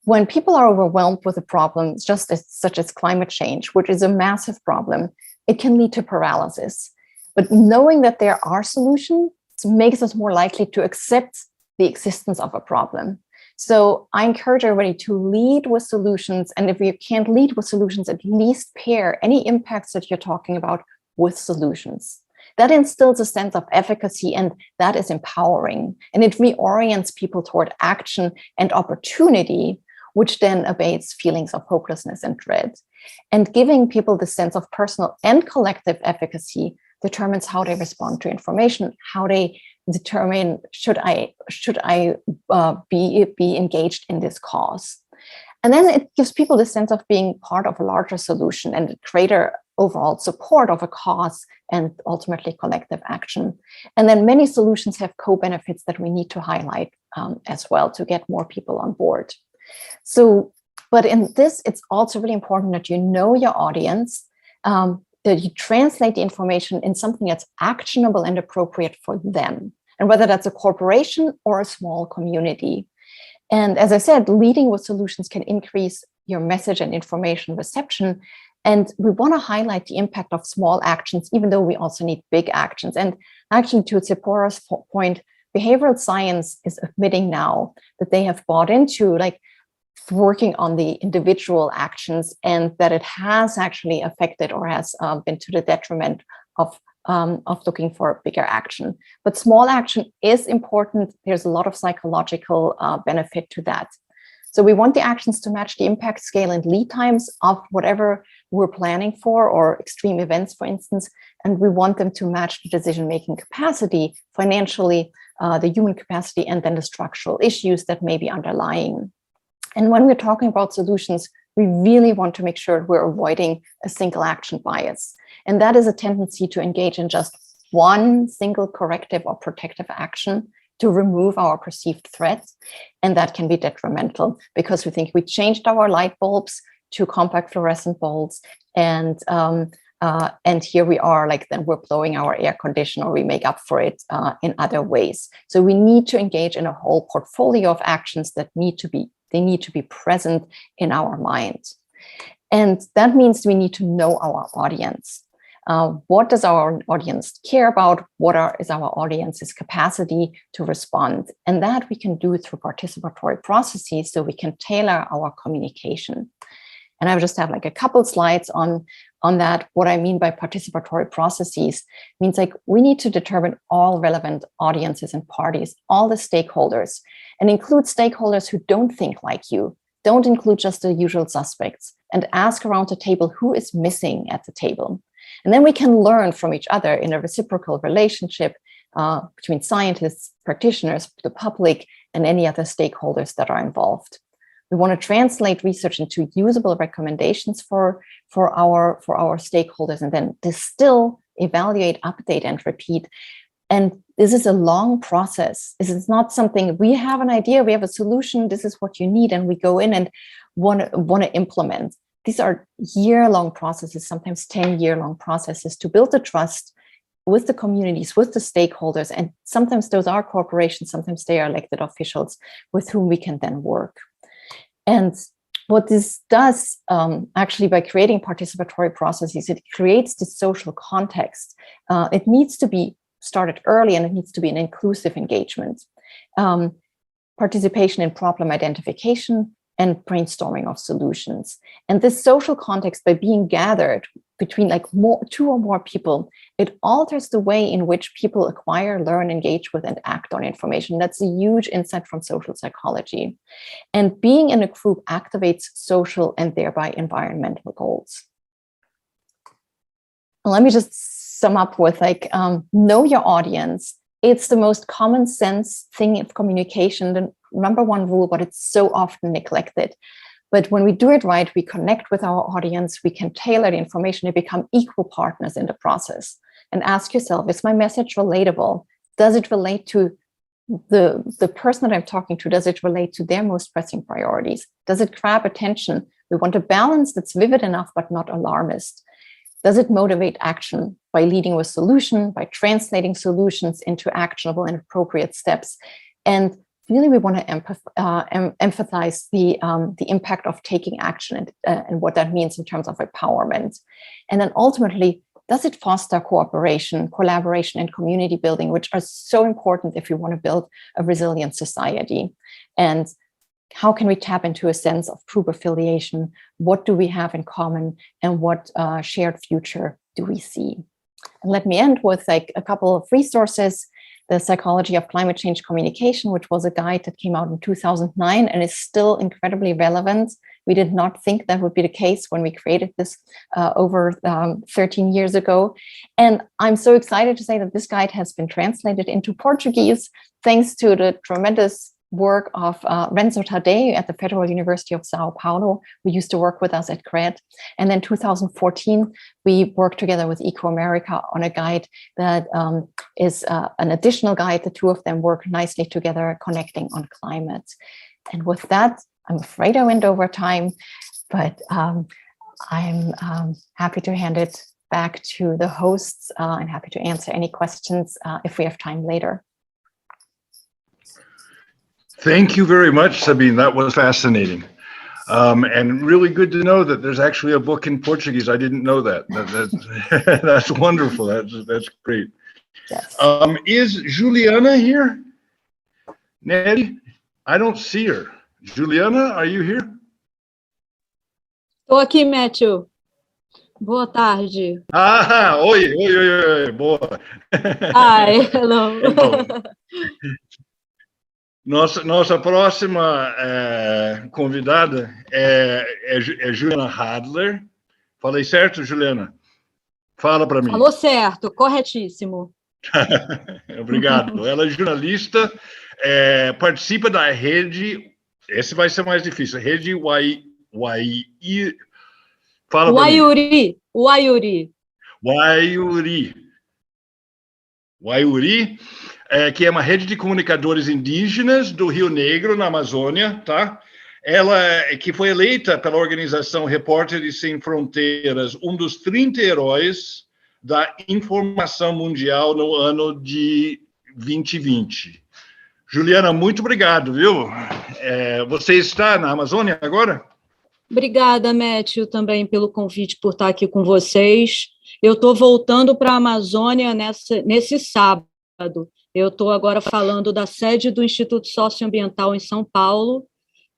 When people are overwhelmed with a problem, such as climate change, which is a massive problem, it can lead to paralysis. But knowing that there are solutions makes us more likely to accept the existence of a problem. So I encourage everybody to lead with solutions. And if you can't lead with solutions, at least pair any impacts that you're talking about with solutions. That instills a sense of efficacy, and that is empowering. And it reorients people toward action and opportunity, which then abates feelings of hopelessness and dread. And giving people the sense of personal and collective efficacy determines how they respond to information, how they determine, should I be engaged in this cause? And then it gives people the sense of being part of a larger solution and a greater overall support of a cause and ultimately collective action. And then many solutions have co-benefits that we need to highlight as well to get more people on board. So, but in this, it's also really important that you know your audience, that you translate the information in something that's actionable and appropriate for them. And whether that's a corporation or a small community. And as I said, leading with solutions can increase your message and information reception. And we want to highlight the impact of small actions, even though we also need big actions. And actually, to Tzeporah's point, behavioral science is admitting now that they have bought into like working on the individual actions, and that it has actually affected or has been to the detriment of looking for bigger action. But small action is important. There's a lot of psychological benefit to that. So we want the actions to match the impact scale and lead times of whatever we're planning for, or extreme events, for instance, and we want them to match the decision-making capacity, financially, the human capacity, and then the structural issues that may be underlying. And when we're talking about solutions, we really want to make sure we're avoiding a single action bias. And that is a tendency to engage in just one single corrective or protective action to remove our perceived threats. And that can be detrimental because we think we changed our light bulbs to compact fluorescent bulbs. And here we are, like, then we're blowing our air conditioner, or we make up for it in other ways. So we need to engage in a whole portfolio of actions that need to be present in our minds. And that means we need to know our audience. What does our audience care about? Is our audience's capacity to respond? And that we can do through participatory processes, so we can tailor our communication. And I just have like a couple slides on that. What I mean by participatory processes means like we need to determine all relevant audiences and parties, all the stakeholders, and include stakeholders who don't think like you. Don't include just the usual suspects, and ask around the table who is missing at the table. And then we can learn from each other in a reciprocal relationship between scientists, practitioners, the public, and any other stakeholders that are involved. We want to translate research into usable recommendations for our stakeholders, and then distill, evaluate, update, and repeat. And this is a long process. This is not something we have an idea, we have a solution, this is what you need, and we go in and want to implement. These are year-long processes, sometimes 10-year-long processes to build the trust with the communities, with the stakeholders. And sometimes those are corporations, sometimes they are elected officials with whom we can then work. And what this does, actually, by creating participatory processes, it creates this social context. It needs to be started early, and it needs to be an inclusive engagement. Participation in problem identification and brainstorming of solutions. And this social context, by being gathered between like two or more people, it alters the way in which people acquire, learn, engage with, and act on information. That's a huge insight from social psychology. And being in a group activates social and thereby environmental goals. Let me just sum up with like, know your audience. It's the most common sense thing of communication, the number one rule, but it's so often neglected. But when we do it right, we connect with our audience, we can tailor the information and become equal partners in the process. And ask yourself, is my message relatable? Does it relate to the person that I'm talking to? Does it relate to their most pressing priorities? Does it grab attention? We want a balance that's vivid enough, but not alarmist. Does it motivate action by leading with solution, by translating solutions into actionable and appropriate steps? And really, we want to emphasize the impact of taking action and what that means in terms of empowerment. And then ultimately, does it foster cooperation, collaboration, and community building, which are so important if you want to build a resilient society? And how can we tap into a sense of group affiliation? What do we have in common, and what shared future do we see? And let me end with a couple of resources. The Psychology of Climate Change Communication, which was a guide that came out in 2009 and is still incredibly relevant. We did not think that would be the case when we created this over 13 years ago. And I'm so excited to say that this guide has been translated into Portuguese, thanks to the tremendous work of Renzo Tadei at the Federal University of Sao Paulo, who used to work with us at CRED. And then 2014, we worked together with Eco America on a guide that is an additional guide. The two of them work nicely together, connecting on climate. And with that, I'm afraid I went over time, but I'm happy to hand it back to the hosts and happy to answer any questions if we have time later. Thank you very much, Sabine. That was fascinating. And really good to know that there's actually a book in Portuguese. I didn't know that. That's wonderful. That's great. Yes. Is Juliana here? Nelly? I don't see her. Juliana, are you here? Estou aqui, Matthew. Boa tarde. Ah, oi, boa. Hi, hello. Então, nossa próxima convidada é Juliana Radler. Falei certo, Juliana? Fala para mim. Falou certo, corretíssimo. Obrigado. Ela é jornalista, participa da rede, esse vai ser mais difícil, rede Fala para mim. Waiuri, que é uma rede de comunicadores indígenas do Rio Negro, na Amazônia, tá? Ela que foi eleita pela organização Repórteres Sem Fronteiras, um dos 30 heróis da informação mundial no ano de 2020. Juliana, muito obrigado, viu? Você está na Amazônia agora? Obrigada, Matthew, também pelo convite, por estar aqui com vocês. Eu estou voltando para a Amazônia nesse sábado. Eu estou agora falando da sede do Instituto Socioambiental em São Paulo,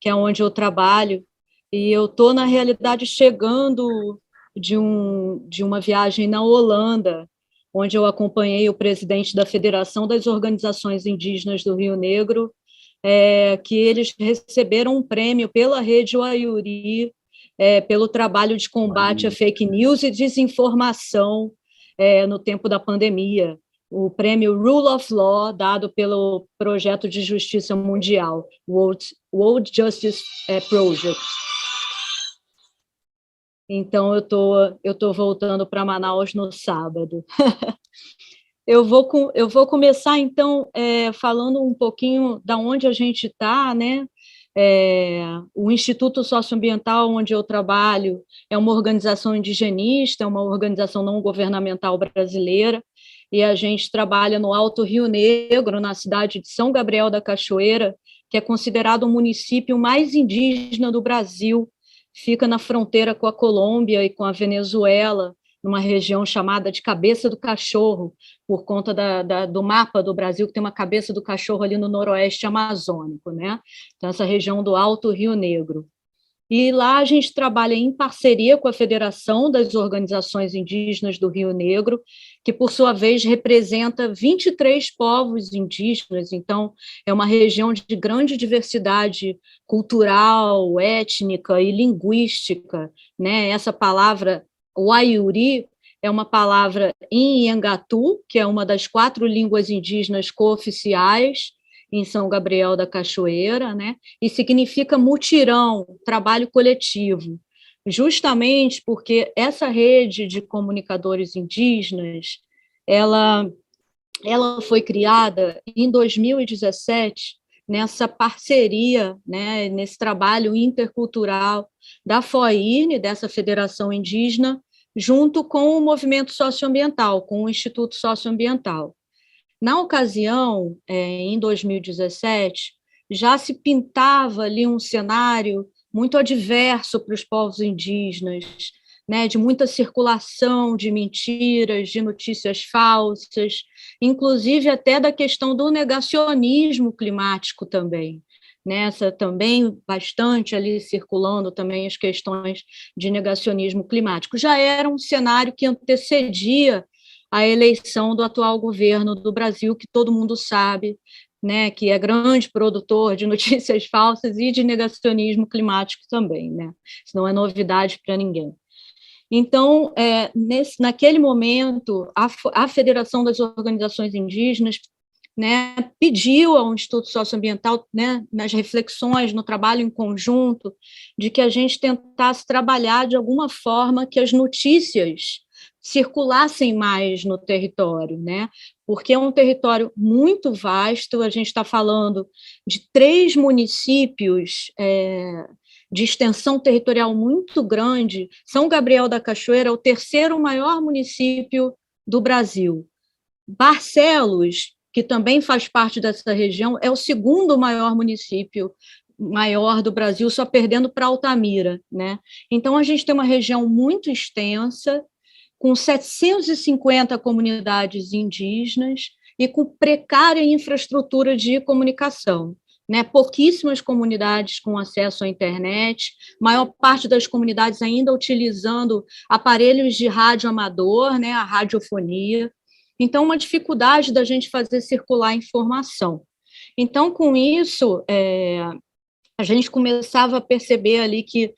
que é onde eu trabalho, e eu estou, na realidade, chegando de uma viagem na Holanda, onde eu acompanhei o presidente da Federação das Organizações Indígenas do Rio Negro, que eles receberam um prêmio pela Rede Waiuri, pelo trabalho de combate a fake news e desinformação no tempo da pandemia. O prêmio Rule of Law, dado pelo Projeto de Justiça Mundial, World Justice Project. Então, eu tô voltando para Manaus no sábado. Eu vou começar, então, falando um pouquinho da onde a gente está, né? O Instituto Socioambiental, onde eu trabalho, é uma organização indigenista, é uma organização não governamental brasileira, e a gente trabalha no Alto Rio Negro, na cidade de São Gabriel da Cachoeira, que é considerado o município mais indígena do Brasil, fica na fronteira com a Colômbia e com a Venezuela, numa região chamada de Cabeça do Cachorro, por conta do mapa do Brasil, que tem uma cabeça do cachorro ali no noroeste amazônico, né? Então, essa região do Alto Rio Negro. E lá a gente trabalha em parceria com a Federação das Organizações Indígenas do Rio Negro, que, por sua vez, representa 23 povos indígenas. Então, é uma região de grande diversidade cultural, étnica e linguística, né? Essa palavra Waiuri é uma palavra em Iangatu, que é uma das 4 línguas indígenas cooficiais, em São Gabriel da Cachoeira, né? E significa mutirão, trabalho coletivo, justamente porque essa rede de comunicadores indígenas, ela foi criada em 2017, nessa parceria, né, nesse trabalho intercultural da FOIRN, dessa Federação Indígena, junto com o movimento socioambiental, com o Instituto Socioambiental. Na ocasião, em 2017, já se pintava ali um cenário muito adverso para os povos indígenas, né, de muita circulação de mentiras, de notícias falsas, inclusive até da questão do negacionismo climático também. Nessa também bastante ali circulando também as questões de negacionismo climático. Já era um cenário que antecedia a eleição do atual governo do Brasil, que todo mundo sabe, né, que é grande produtor de notícias falsas e de negacionismo climático também, né? Isso não é novidade para ninguém. Então, naquele momento, a Federação das Organizações Indígenas, né, pediu ao Instituto Socioambiental, né, nas reflexões, no trabalho em conjunto, de que a gente tentasse trabalhar de alguma forma que as notícias circulassem mais no território, né? Porque é um território muito vasto, a gente está falando de 3 municípios de extensão territorial muito grande. São Gabriel da Cachoeira é o 3º maior município do Brasil. Barcelos, que também faz parte dessa região, é o 2º maior município maior do Brasil, só perdendo para Altamira, né? Então, a gente tem uma região muito extensa, com 750 comunidades indígenas e com precária infraestrutura de comunicação, né? Pouquíssimas comunidades com acesso à internet, maior parte das comunidades ainda utilizando aparelhos de rádio amador, né? A radiofonia. Então, uma dificuldade da gente fazer circular informação. Então, com isso, a gente começava a perceber ali que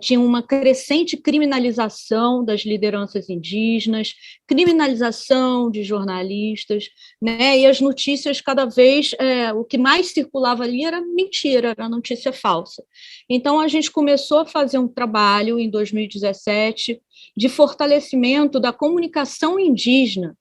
tinha uma crescente criminalização das lideranças indígenas, criminalização de jornalistas, né? E as notícias cada vez, o que mais circulava ali era mentira, era notícia falsa. Então, a gente começou a fazer um trabalho em 2017 de fortalecimento da comunicação indígena.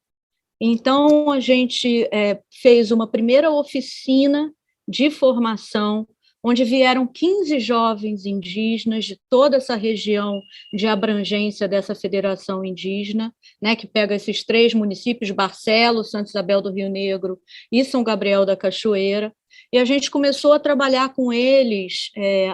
Então, a gente fez uma primeira oficina de formação, onde vieram 15 jovens indígenas de toda essa região de abrangência dessa federação indígena, né, que pega esses 3 municípios, Barcelos, Santa Isabel do Rio Negro e São Gabriel da Cachoeira, e a gente começou a trabalhar com eles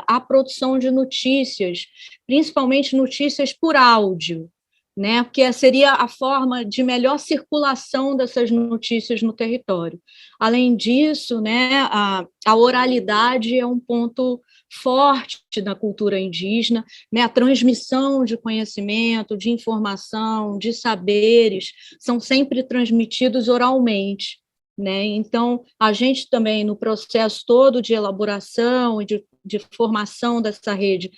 a produção de notícias, principalmente notícias por áudio, né, porque seria a forma de melhor circulação dessas notícias no território. Além disso, né, a oralidade é um ponto forte da cultura indígena, né, a transmissão de conhecimento, de informação, de saberes, são sempre transmitidos oralmente, né? Então, a gente também, no processo todo de elaboração e de formação dessa rede,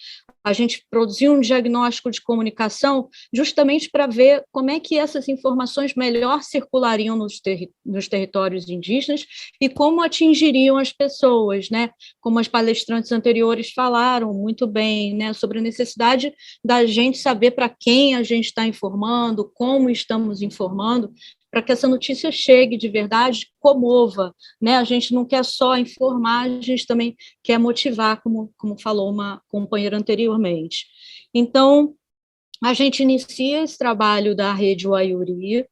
a gente produziu um diagnóstico de comunicação justamente para ver como é que essas informações melhor circulariam nos territórios indígenas e como atingiriam as pessoas, né? Como as palestrantes anteriores falaram muito bem, né? Sobre a necessidade da gente saber para quem a gente está informando, como estamos informando, para que essa notícia chegue de verdade, comova, né? A gente não quer só informar, a gente também quer motivar, como falou uma companheira anteriormente. Então, a gente inicia esse trabalho da Rede Wayuri,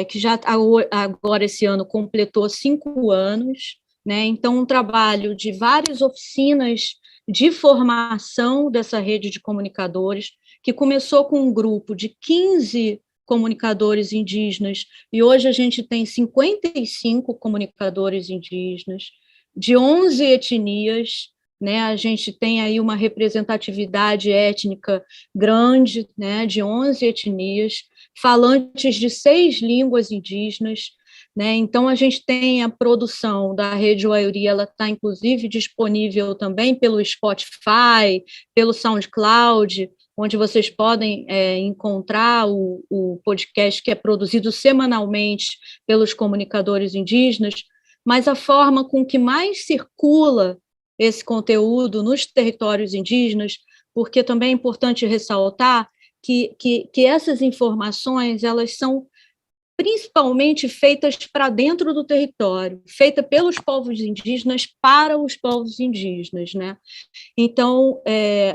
que já agora esse ano completou 5 anos, né? Então, um trabalho de várias oficinas de formação dessa rede de comunicadores, que começou com um grupo de 15 comunicadores indígenas, e hoje a gente tem 55 comunicadores indígenas, de 11 etnias, né? A gente tem aí uma representatividade étnica grande, né? De 11 etnias, falantes de 6 línguas indígenas, né? Então, a gente tem a produção da Rede Wayuri, ela está, inclusive, disponível também pelo Spotify, pelo SoundCloud, onde vocês podem encontrar o podcast que é produzido semanalmente pelos comunicadores indígenas, mas a forma com que mais circula esse conteúdo nos territórios indígenas, porque também é importante ressaltar que essas informações, elas são principalmente feitas para dentro do território, feita pelos povos indígenas para os povos indígenas, né? Então,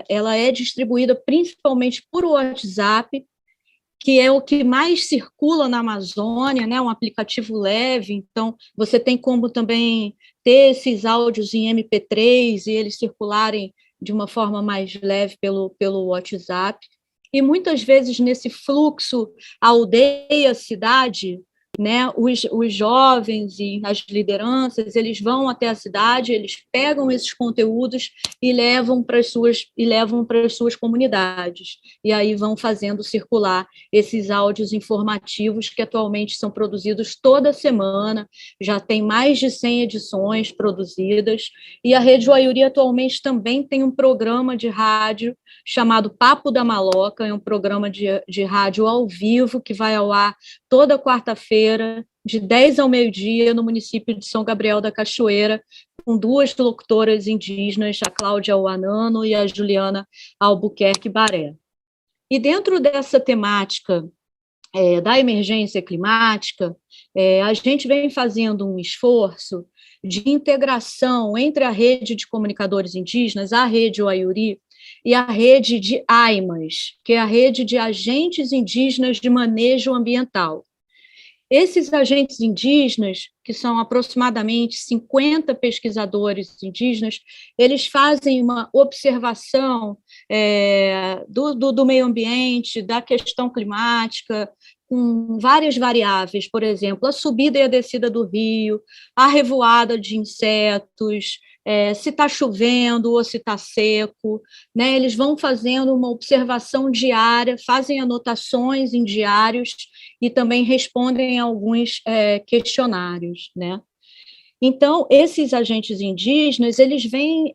ela é distribuída principalmente por WhatsApp, que é o que mais circula na Amazônia, né? Um aplicativo leve, então você tem como também ter esses áudios em MP3 e eles circularem de uma forma mais leve pelo WhatsApp. E muitas vezes nesse fluxo aldeia-cidade, né, os jovens e as lideranças, eles vão até a cidade, eles pegam esses conteúdos e levam para as suas comunidades. E aí vão fazendo circular esses áudios informativos que atualmente são produzidos toda semana, já tem mais de 100 edições produzidas, e a Rede Waiuri atualmente também tem um programa de rádio chamado Papo da Maloca, é um programa de rádio ao vivo que vai ao ar toda quarta-feira, de 10 ao meio-dia, no município de São Gabriel da Cachoeira, com duas locutoras indígenas, a Cláudia Uanano e a Juliana Albuquerque Baré. E dentro dessa temática da emergência climática, a gente vem fazendo um esforço de integração entre a rede de comunicadores indígenas, a Rede Waiuri, e a rede de AIMAs, que é a rede de agentes indígenas de manejo ambiental. Esses agentes indígenas, que são aproximadamente 50 pesquisadores indígenas, eles fazem uma observação do meio ambiente, da questão climática, com várias variáveis, por exemplo, a subida e a descida do rio, a revoada de insetos, se está chovendo ou se está seco, né? Eles vão fazendo uma observação diária, fazem anotações em diários e também respondem a alguns questionários, né? Então, esses agentes indígenas, eles vêm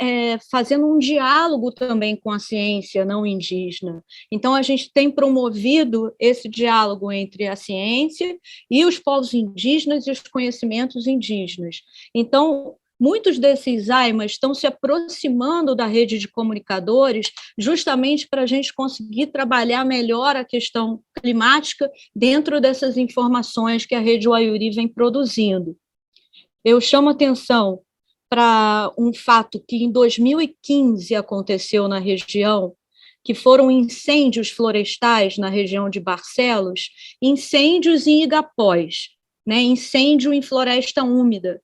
fazendo um diálogo também com a ciência não indígena. Então, a gente tem promovido esse diálogo entre a ciência e os povos indígenas e os conhecimentos indígenas. Então, muitos desses AIMAs estão se aproximando da rede de comunicadores justamente para a gente conseguir trabalhar melhor a questão climática dentro dessas informações que a Rede Waiuri vem produzindo. Eu chamo atenção para um fato que em 2015 aconteceu na região, que foram incêndios florestais na região de Barcelos, incêndios em igapós, né, incêndio em floresta úmida.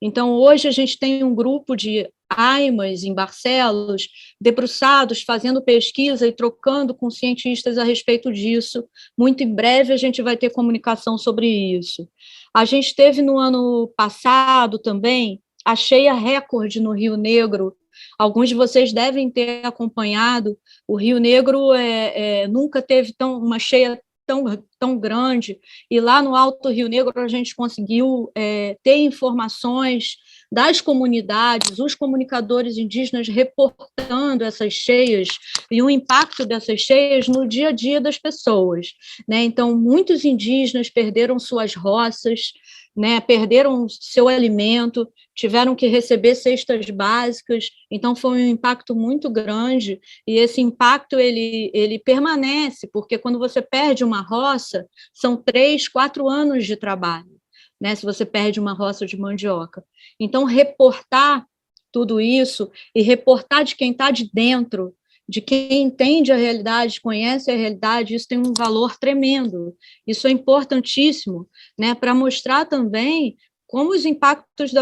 Então, hoje a gente tem um grupo de AIMAs em Barcelos, debruçados, fazendo pesquisa e trocando com cientistas a respeito disso. Muito em breve a gente vai ter comunicação sobre isso. A gente teve no ano passado também a cheia recorde no Rio Negro. Alguns de vocês devem ter acompanhado. O Rio Negro nunca teve uma cheia tão grande, e lá no Alto Rio Negro a gente conseguiu ter informações das comunidades, os comunicadores indígenas reportando essas cheias e o impacto dessas cheias no dia a dia das pessoas, né? Então, muitos indígenas perderam suas roças, né, perderam seu alimento, tiveram que receber cestas básicas, então foi um impacto muito grande, e esse impacto ele permanece, porque quando você perde uma roça, são 3, 4 anos de trabalho, né, se você perde uma roça de mandioca. Então, reportar tudo isso, e reportar de quem está de dentro, de quem entende a realidade, conhece a realidade, isso tem um valor tremendo. Isso é importantíssimo, né, para mostrar também como os impactos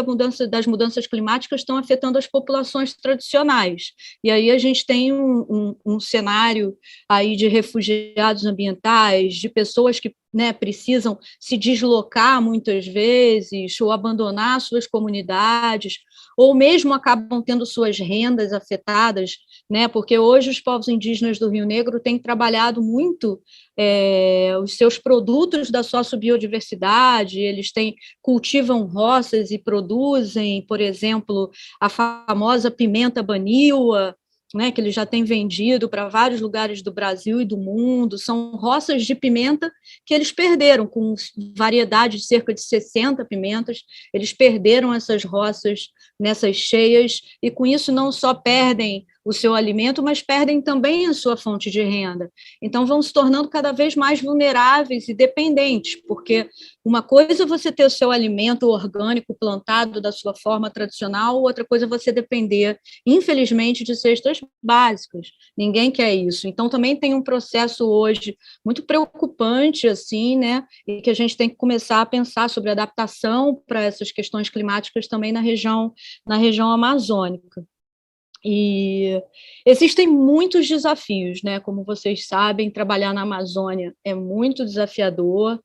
das mudanças climáticas estão afetando as populações tradicionais. E aí a gente tem um cenário aí de refugiados ambientais, de pessoas que, né, precisam se deslocar muitas vezes, ou abandonar suas comunidades, ou mesmo acabam tendo suas rendas afetadas, né, porque hoje os povos indígenas do Rio Negro têm trabalhado muito os seus produtos da sociobiodiversidade, eles cultivam roças e produzem, por exemplo, a famosa pimenta baniwa, né, que ele já tem vendido para vários lugares do Brasil e do mundo. São roças de pimenta que eles perderam, com variedade de cerca de 60 pimentas. Eles perderam essas roças nessas cheias, e com isso não só perdem o seu alimento, mas perdem também a sua fonte de renda. Então vão se tornando cada vez mais vulneráveis e dependentes, porque uma coisa é você ter o seu alimento orgânico plantado da sua forma tradicional, outra coisa é você depender, infelizmente, de cestas básicas. Ninguém quer isso. Então também tem um processo hoje muito preocupante, assim, né, e que a gente tem que começar a pensar sobre adaptação para essas questões climáticas também na região amazônica. E existem muitos desafios, né? Como vocês sabem, trabalhar na Amazônia é muito desafiador.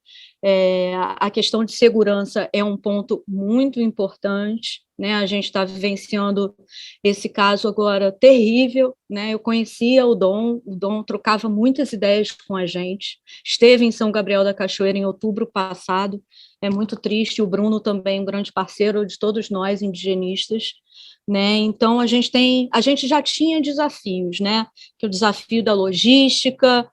A questão de segurança é um ponto muito importante, né? A gente está vivenciando esse caso agora terrível, né? Eu conhecia o Dom trocava muitas ideias com a gente, esteve em São Gabriel da Cachoeira em outubro passado, é muito triste. O Bruno também, um grande parceiro de todos nós indigenistas, né? Então a gente já tinha desafios, né? Que o desafio da logística,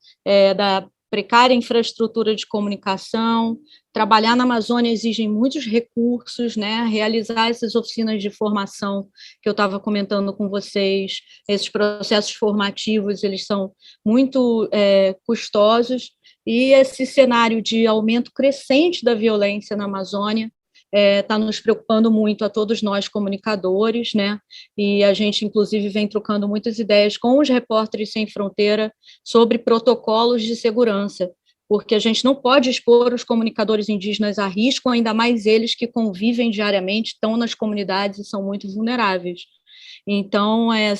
da precária infraestrutura de comunicação. Trabalhar na Amazônia exige muitos recursos, né? Realizar essas oficinas de formação que eu estava comentando com vocês, esses processos formativos, eles são muito custosos, e esse cenário de aumento crescente da violência na Amazônia está nos preocupando muito a todos nós comunicadores, né? E a gente, inclusive, vem trocando muitas ideias com os Repórteres Sem Fronteira sobre protocolos de segurança, porque a gente não pode expor os comunicadores indígenas a risco, ainda mais eles que convivem diariamente, estão nas comunidades e são muito vulneráveis. Então, é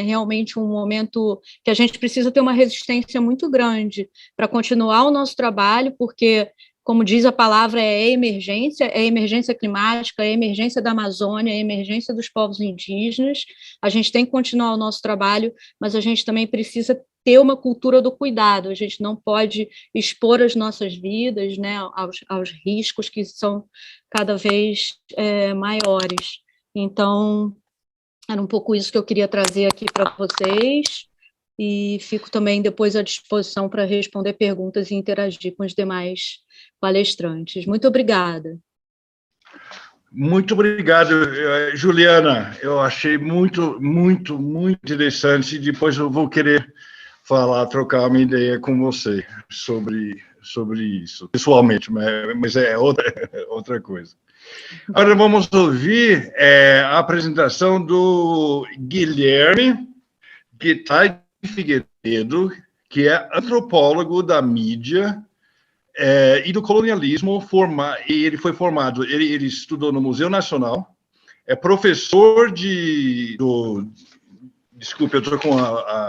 realmente um momento que a gente precisa ter uma resistência muito grande para continuar o nosso trabalho, porque, como diz a palavra, é emergência climática, é emergência da Amazônia, é emergência dos povos indígenas. A gente tem que continuar o nosso trabalho, mas a gente também precisa ter uma cultura do cuidado. A gente não pode expor as nossas vidas, né, aos riscos que são cada vez maiores. Então, era um pouco isso que eu queria trazer aqui para vocês, e fico também depois à disposição para responder perguntas e interagir com os demais palestrantes. Muito obrigada. Muito obrigado, Juliana. Eu achei muito interessante, e depois eu vou querer trocar uma ideia com você sobre isso, pessoalmente, mas é outra coisa. Agora vamos ouvir a apresentação do Guilherme Figueiredo, que é antropólogo da mídia e do colonialismo, e ele foi formado, ele estudou no Museu Nacional, é professor desculpe, eu estou com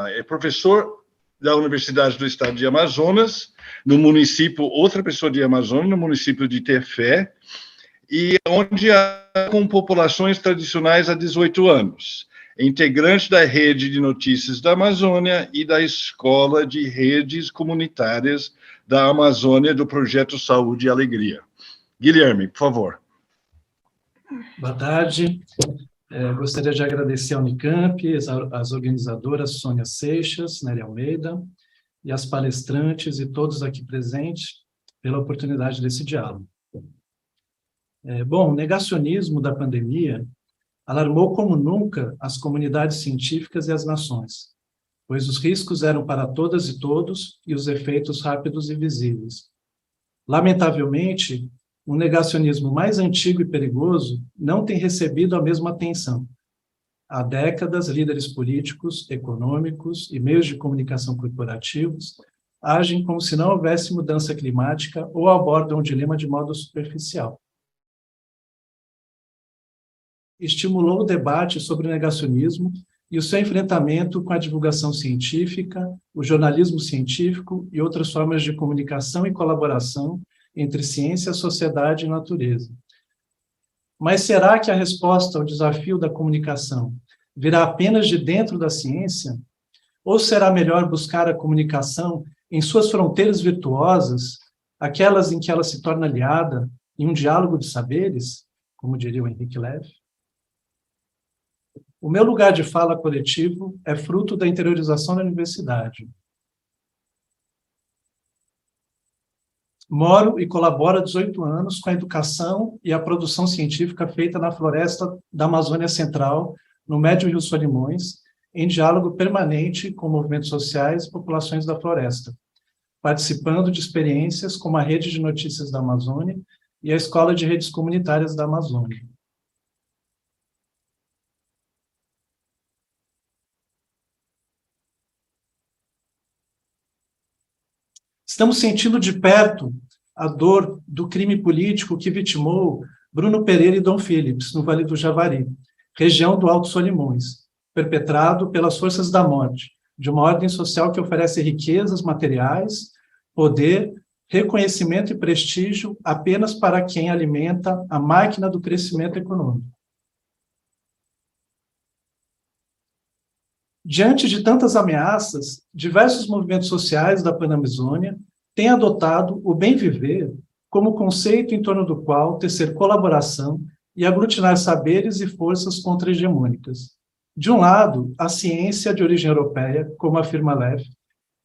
é professor da Universidade do Estado de Amazonas, no município, outra pessoa de Amazonas, no município de Tefé, e onde com populações tradicionais há 18 anos. É integrante da Rede de Notícias da Amazônia e da Escola de Redes Comunitárias da Amazônia do Projeto Saúde e Alegria. Guilherme, por favor. Boa tarde. Gostaria de agradecer ao Unicamp, as organizadoras Sônia Seixas, Nélia Almeida, e as palestrantes e todos aqui presentes pela oportunidade desse diálogo. O negacionismo da pandemia alarmou como nunca as comunidades científicas e as nações, pois os riscos eram para todas e todos e os efeitos rápidos e visíveis. Lamentavelmente, o negacionismo mais antigo e perigoso não tem recebido a mesma atenção. Há décadas, líderes políticos, econômicos e meios de comunicação corporativos agem como se não houvesse mudança climática ou abordam o dilema de modo superficial. Estimulou o debate sobre o negacionismo e o seu enfrentamento com a divulgação científica, o jornalismo científico e outras formas de comunicação e colaboração entre ciência, sociedade e natureza. Mas será que a resposta ao desafio da comunicação virá apenas de dentro da ciência? Ou será melhor buscar a comunicação em suas fronteiras virtuosas, aquelas em que ela se torna aliada em um diálogo de saberes, como diria o Enrique Leff? O meu lugar de fala coletivo é fruto da interiorização da universidade. Moro e colaboro há 18 anos com a educação e a produção científica feita na floresta da Amazônia Central, no Médio Rio Solimões, em diálogo permanente com movimentos sociais e populações da floresta, participando de experiências como a Rede de Notícias da Amazônia e a Escola de Redes Comunitárias da Amazônia. Estamos sentindo de perto a dor do crime político que vitimou Bruno Pereira e Dom Phillips, no Vale do Javari, região do Alto Solimões, perpetrado pelas forças da morte, de uma ordem social que oferece riquezas materiais, poder, reconhecimento e prestígio apenas para quem alimenta a máquina do crescimento econômico. Diante de tantas ameaças, diversos movimentos sociais da Panamazônia têm adotado o bem viver como conceito em torno do qual tecer colaboração e aglutinar saberes e forças contra-hegemônicas. De um lado, a ciência de origem europeia, como afirma Leff,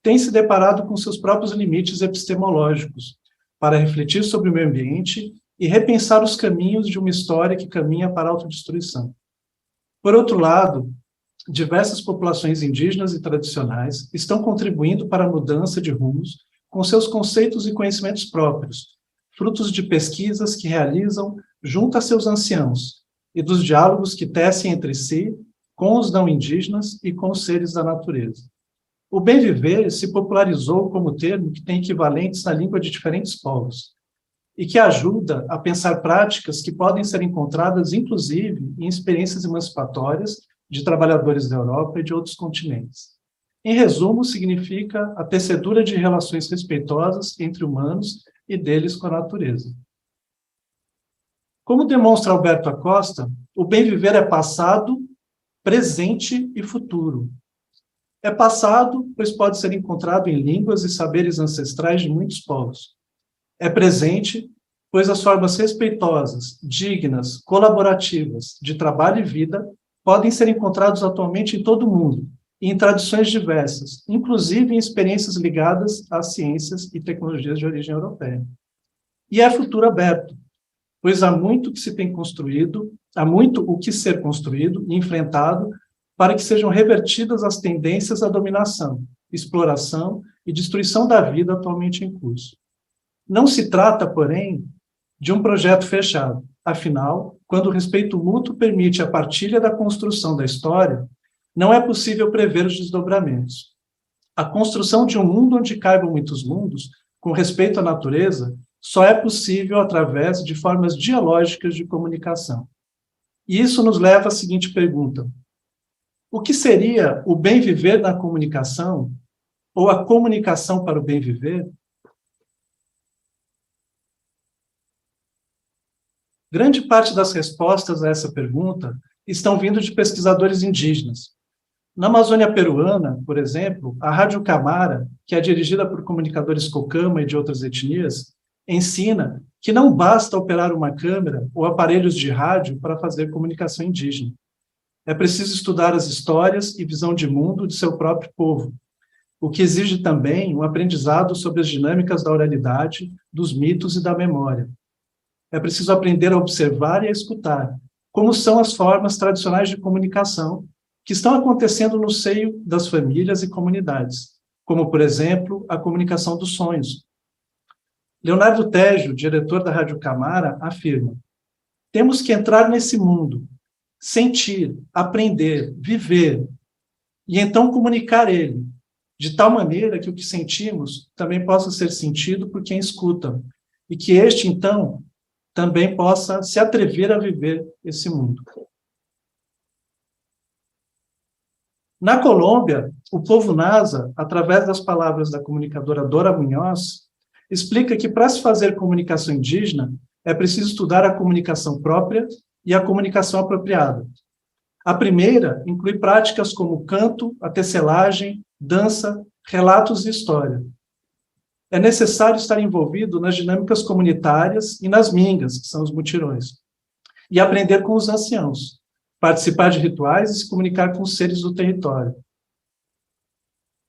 tem se deparado com seus próprios limites epistemológicos para refletir sobre o meio ambiente e repensar os caminhos de uma história que caminha para a autodestruição. Por outro lado, diversas populações indígenas e tradicionais estão contribuindo para a mudança de rumos com seus conceitos e conhecimentos próprios, frutos de pesquisas que realizam junto a seus anciãos e dos diálogos que tecem entre si com os não indígenas e com os seres da natureza. O bem viver se popularizou como termo que tem equivalentes na língua de diferentes povos e que ajuda a pensar práticas que podem ser encontradas, inclusive, em experiências emancipatórias de trabalhadores da Europa e de outros continentes. Em resumo, significa a tecedura de relações respeitosas entre humanos e deles com a natureza. Como demonstra Alberto Acosta, o bem viver é passado, presente e futuro. É passado, pois pode ser encontrado em línguas e saberes ancestrais de muitos povos. É presente, pois as formas respeitosas, dignas, colaborativas de trabalho e vida podem ser encontrados atualmente em todo o mundo, e em tradições diversas, inclusive em experiências ligadas às ciências e tecnologias de origem europeia. E é futuro aberto, pois há muito que se tem construído, há muito o que ser construído e enfrentado para que sejam revertidas as tendências à dominação, exploração e destruição da vida atualmente em curso. Não se trata, porém, de um projeto fechado. Afinal, quando o respeito mútuo permite a partilha da construção da história, não é possível prever os desdobramentos. A construção de um mundo onde caibam muitos mundos, com respeito à natureza, só é possível através de formas dialógicas de comunicação. E isso nos leva à seguinte pergunta: o que seria o bem viver na comunicação, ou a comunicação para o bem viver? Grande parte das respostas a essa pergunta estão vindo de pesquisadores indígenas. Na Amazônia peruana, por exemplo, a Rádio Camara, que é dirigida por comunicadores Cocama e de outras etnias, ensina que não basta operar uma câmera ou aparelhos de rádio para fazer comunicação indígena. É preciso estudar as histórias e visão de mundo de seu próprio povo, o que exige também um aprendizado sobre as dinâmicas da oralidade, dos mitos e da memória. É preciso aprender a observar e a escutar, como são as formas tradicionais de comunicação que estão acontecendo no seio das famílias e comunidades, como, por exemplo, a comunicação dos sonhos. Leonardo Tejo, diretor da Rádio Camara, afirma: temos que entrar nesse mundo, sentir, aprender, viver, e então comunicar ele, de tal maneira que o que sentimos também possa ser sentido por quem escuta, e que este, então, também possa se atrever a viver esse mundo. Na Colômbia, o povo Nasa, através das palavras da comunicadora Dora Munhoz, explica que para se fazer comunicação indígena é preciso estudar a comunicação própria e a comunicação apropriada. A primeira inclui práticas como canto, a tecelagem, dança, relatos e história. É necessário estar envolvido nas dinâmicas comunitárias e nas mingas, que são os mutirões, e aprender com os anciãos, participar de rituais e se comunicar com os seres do território.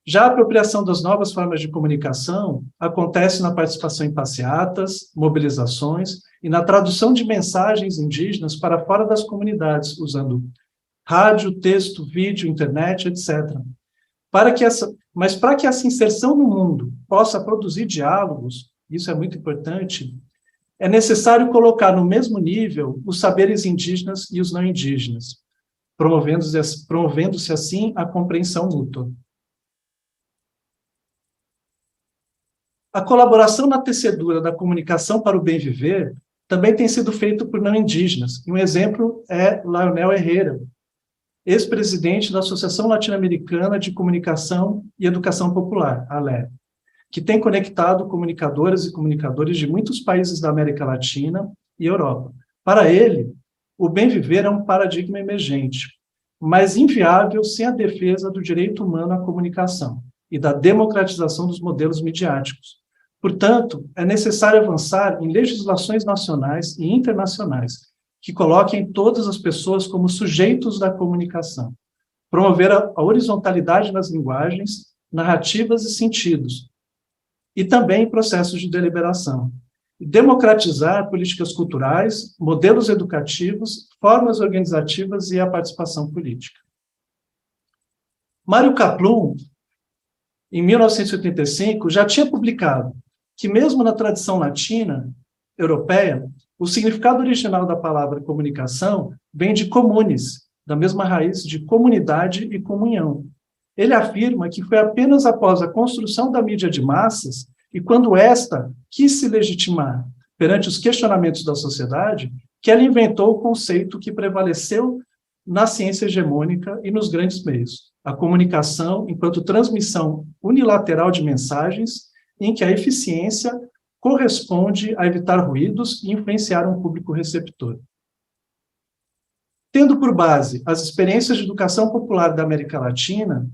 Já a apropriação das novas formas de comunicação acontece na participação em passeatas, mobilizações e na tradução de mensagens indígenas para fora das comunidades, usando rádio, texto, vídeo, internet, etc. Mas para que essa inserção no mundo possa produzir diálogos, isso é muito importante, é necessário colocar no mesmo nível os saberes indígenas e os não indígenas, promovendo-se assim a compreensão mútua. A colaboração na tecedura da comunicação para o bem viver também tem sido feita por não indígenas. E um exemplo é Leonel Herrera, ex-presidente da Associação Latino-Americana de Comunicação e Educação Popular, ALE, que tem conectado comunicadoras e comunicadores de muitos países da América Latina e Europa. Para ele, o bem viver é um paradigma emergente, mas inviável sem a defesa do direito humano à comunicação e da democratização dos modelos midiáticos. Portanto, é necessário avançar em legislações nacionais e internacionais que coloquem todas as pessoas como sujeitos da comunicação, promover a horizontalidade nas linguagens, narrativas e sentidos, e também processos de deliberação, e democratizar políticas culturais, modelos educativos, formas organizativas e a participação política. Mário Kaplun, em 1985, já tinha publicado que, mesmo na tradição latina, europeia, o significado original da palavra comunicação vem de communis, da mesma raiz de comunidade e comunhão. Ele afirma que foi apenas após a construção da mídia de massas e quando esta quis se legitimar perante os questionamentos da sociedade, que ela inventou o conceito que prevaleceu na ciência hegemônica e nos grandes meios, a comunicação enquanto transmissão unilateral de mensagens em que a eficiência corresponde a evitar ruídos e influenciar um público receptor. Tendo por base as experiências de educação popular da América Latina,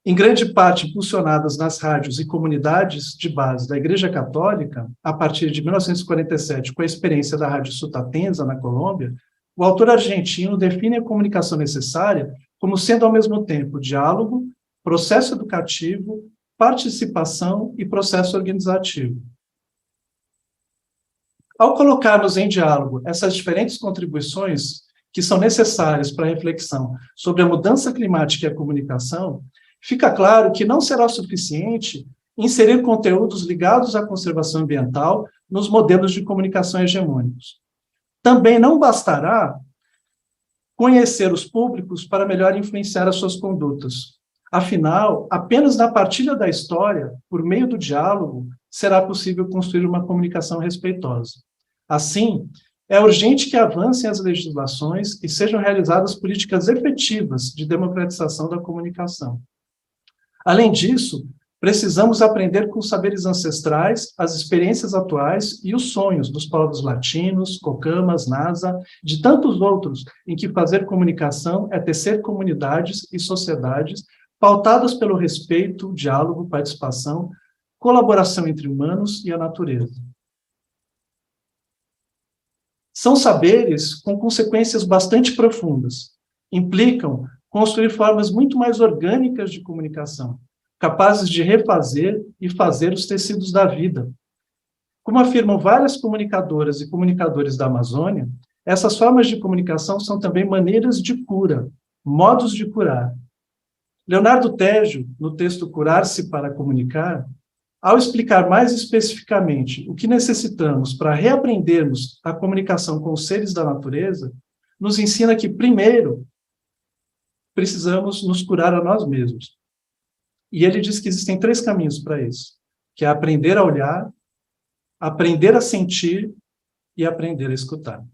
em grande parte impulsionadas nas rádios e comunidades de base da Igreja Católica, a partir de 1947, com a experiência da Rádio Sutatenza, na Colômbia, o autor argentino define a comunicação necessária como sendo, ao mesmo tempo, diálogo, processo educativo, participação e processo organizativo. Ao colocarmos em diálogo essas diferentes contribuições que são necessárias para a reflexão sobre a mudança climática e a comunicação, fica claro que não será suficiente inserir conteúdos ligados à conservação ambiental nos modelos de comunicação hegemônicos. Também não bastará conhecer os públicos para melhor influenciar as suas condutas. Afinal, apenas na partilha da história, por meio do diálogo, será possível construir uma comunicação respeitosa. Assim, é urgente que avancem as legislações e sejam realizadas políticas efetivas de democratização da comunicação. Além disso, precisamos aprender com os saberes ancestrais, as experiências atuais e os sonhos dos povos latinos, cocamas, nasa, de tantos outros, em que fazer comunicação é tecer comunidades e sociedades pautadas pelo respeito, diálogo, participação, colaboração entre humanos e a natureza. São saberes com consequências bastante profundas. Implicam construir formas muito mais orgânicas de comunicação, capazes de refazer e fazer os tecidos da vida. Como afirmam várias comunicadoras e comunicadores da Amazônia, essas formas de comunicação são também maneiras de cura, modos de curar. Leonardo Tejo, no texto Curar-se para Comunicar, ao explicar mais especificamente o que necessitamos para reaprendermos a comunicação com os seres da natureza, nos ensina que, primeiro, precisamos nos curar a nós mesmos. E ele diz que existem 3 caminhos para isso, que é aprender a olhar, aprender a sentir e aprender a escutar.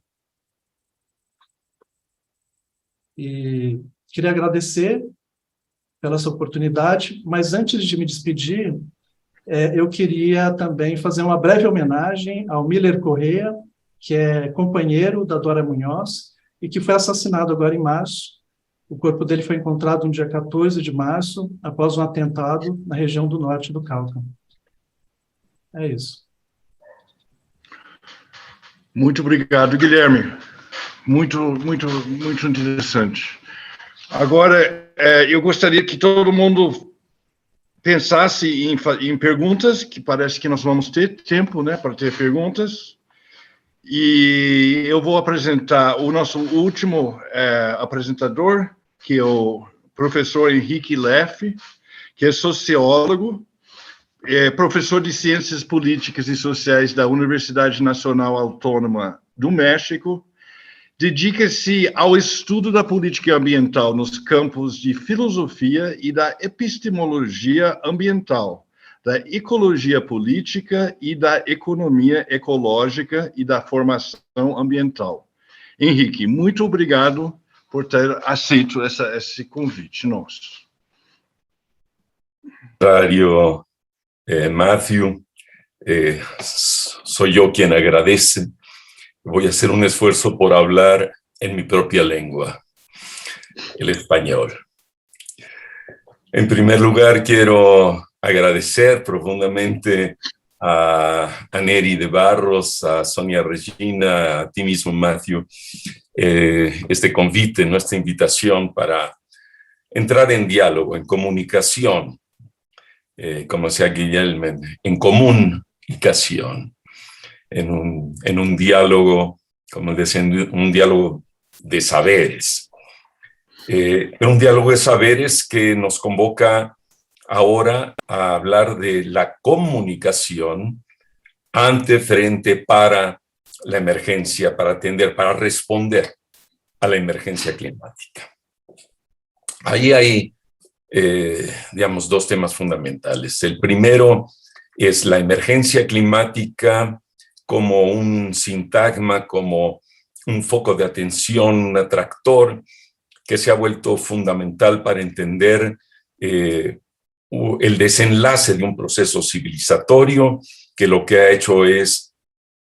E queria agradecer pela essa oportunidade, mas antes de me despedir, eu queria também fazer uma breve homenagem ao Miller Correia, que é companheiro da Dora Munhoz, e que foi assassinado agora em março. O corpo dele foi encontrado no dia 14 de março, após um atentado na região do norte do Cauca. É isso. Muito obrigado, Guilherme. Muito interessante. Agora, eu gostaria que todo mundo pensasse em perguntas, que parece que nós vamos ter tempo, né, para ter perguntas. E eu vou apresentar o nosso último apresentador, que é o professor Enrique Leff, que é sociólogo, professor de Ciências Políticas e Sociais da Universidade Nacional Autônoma do México, dedica-se ao estudo da política ambiental nos campos de filosofia e da epistemologia ambiental, da ecologia política e da economia ecológica e da formação ambiental. Henrique, muito obrigado por ter aceito esse convite nosso. Matthew, soy yo quien agradece. Voy a hacer un esfuerzo por hablar en mi propia lengua, el español. En primer lugar, quiero agradecer profundamente a Neri de Barros, a Sonia Regina, a ti mismo, Matthew, este convite, nuestra invitación para entrar en diálogo, en comunicación, como decía Guillermo, en comunicación, en un diálogo, como decía, un diálogo de saberes. Un diálogo de saberes que nos convoca ahora a hablar de la comunicación ante, frente, para la emergencia, para atender, para responder a la emergencia climática. Ahí hay, digamos, dos temas fundamentales. El primero es la emergencia climática como un sintagma, como un foco de atención, un atractor que se ha vuelto fundamental para entender el desenlace de un proceso civilizatorio que lo que ha hecho es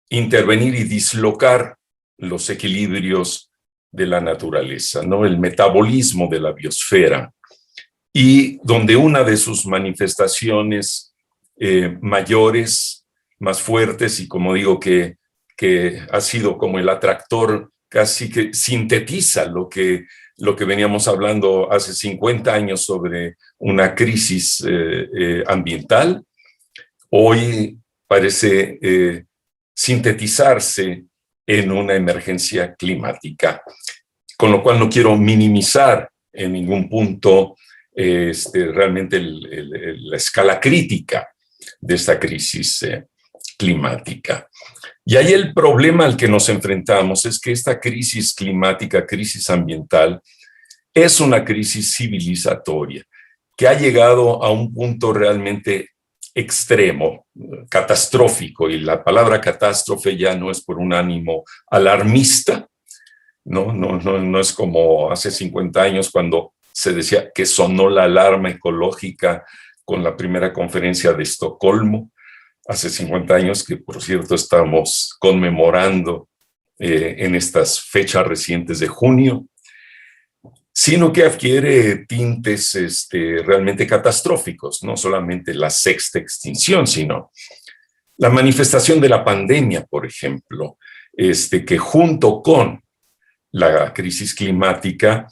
intervenir y dislocar los equilibrios de la naturaleza, ¿no? El metabolismo de la biosfera, y donde una de sus manifestaciones mayores, más fuertes, y como digo que ha sido como el atractor, casi que sintetiza lo que veníamos hablando hace 50 años sobre una crisis ambiental, hoy parece sintetizarse en una emergencia climática, con lo cual no quiero minimizar en ningún punto realmente la escala crítica de esta crisis climática. Y ahí el problema al que nos enfrentamos es que esta crisis climática, crisis ambiental, es una crisis civilizatoria que ha llegado a un punto realmente extremo, catastrófico, y la palabra catástrofe ya no es por un ánimo alarmista, no es como hace 50 años cuando se decía que sonó la alarma ecológica con la primera conferencia de Estocolmo, hace 50 años, que por cierto estamos conmemorando en estas fechas recientes de junio, sino que adquiere tintes realmente catastróficos, no solamente la sexta extinción, sino la manifestación de la pandemia, por ejemplo, que junto con la crisis climática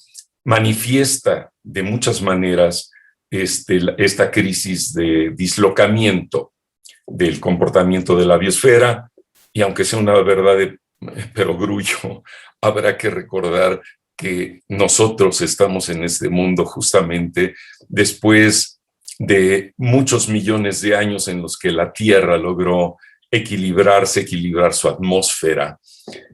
manifiesta de muchas maneras esta crisis de dislocamiento del comportamiento de la biosfera, y aunque sea una verdad de perogrullo, habrá que recordar que nosotros estamos en este mundo justamente después de muchos millones de años en los que la Tierra logró equilibrar su atmósfera,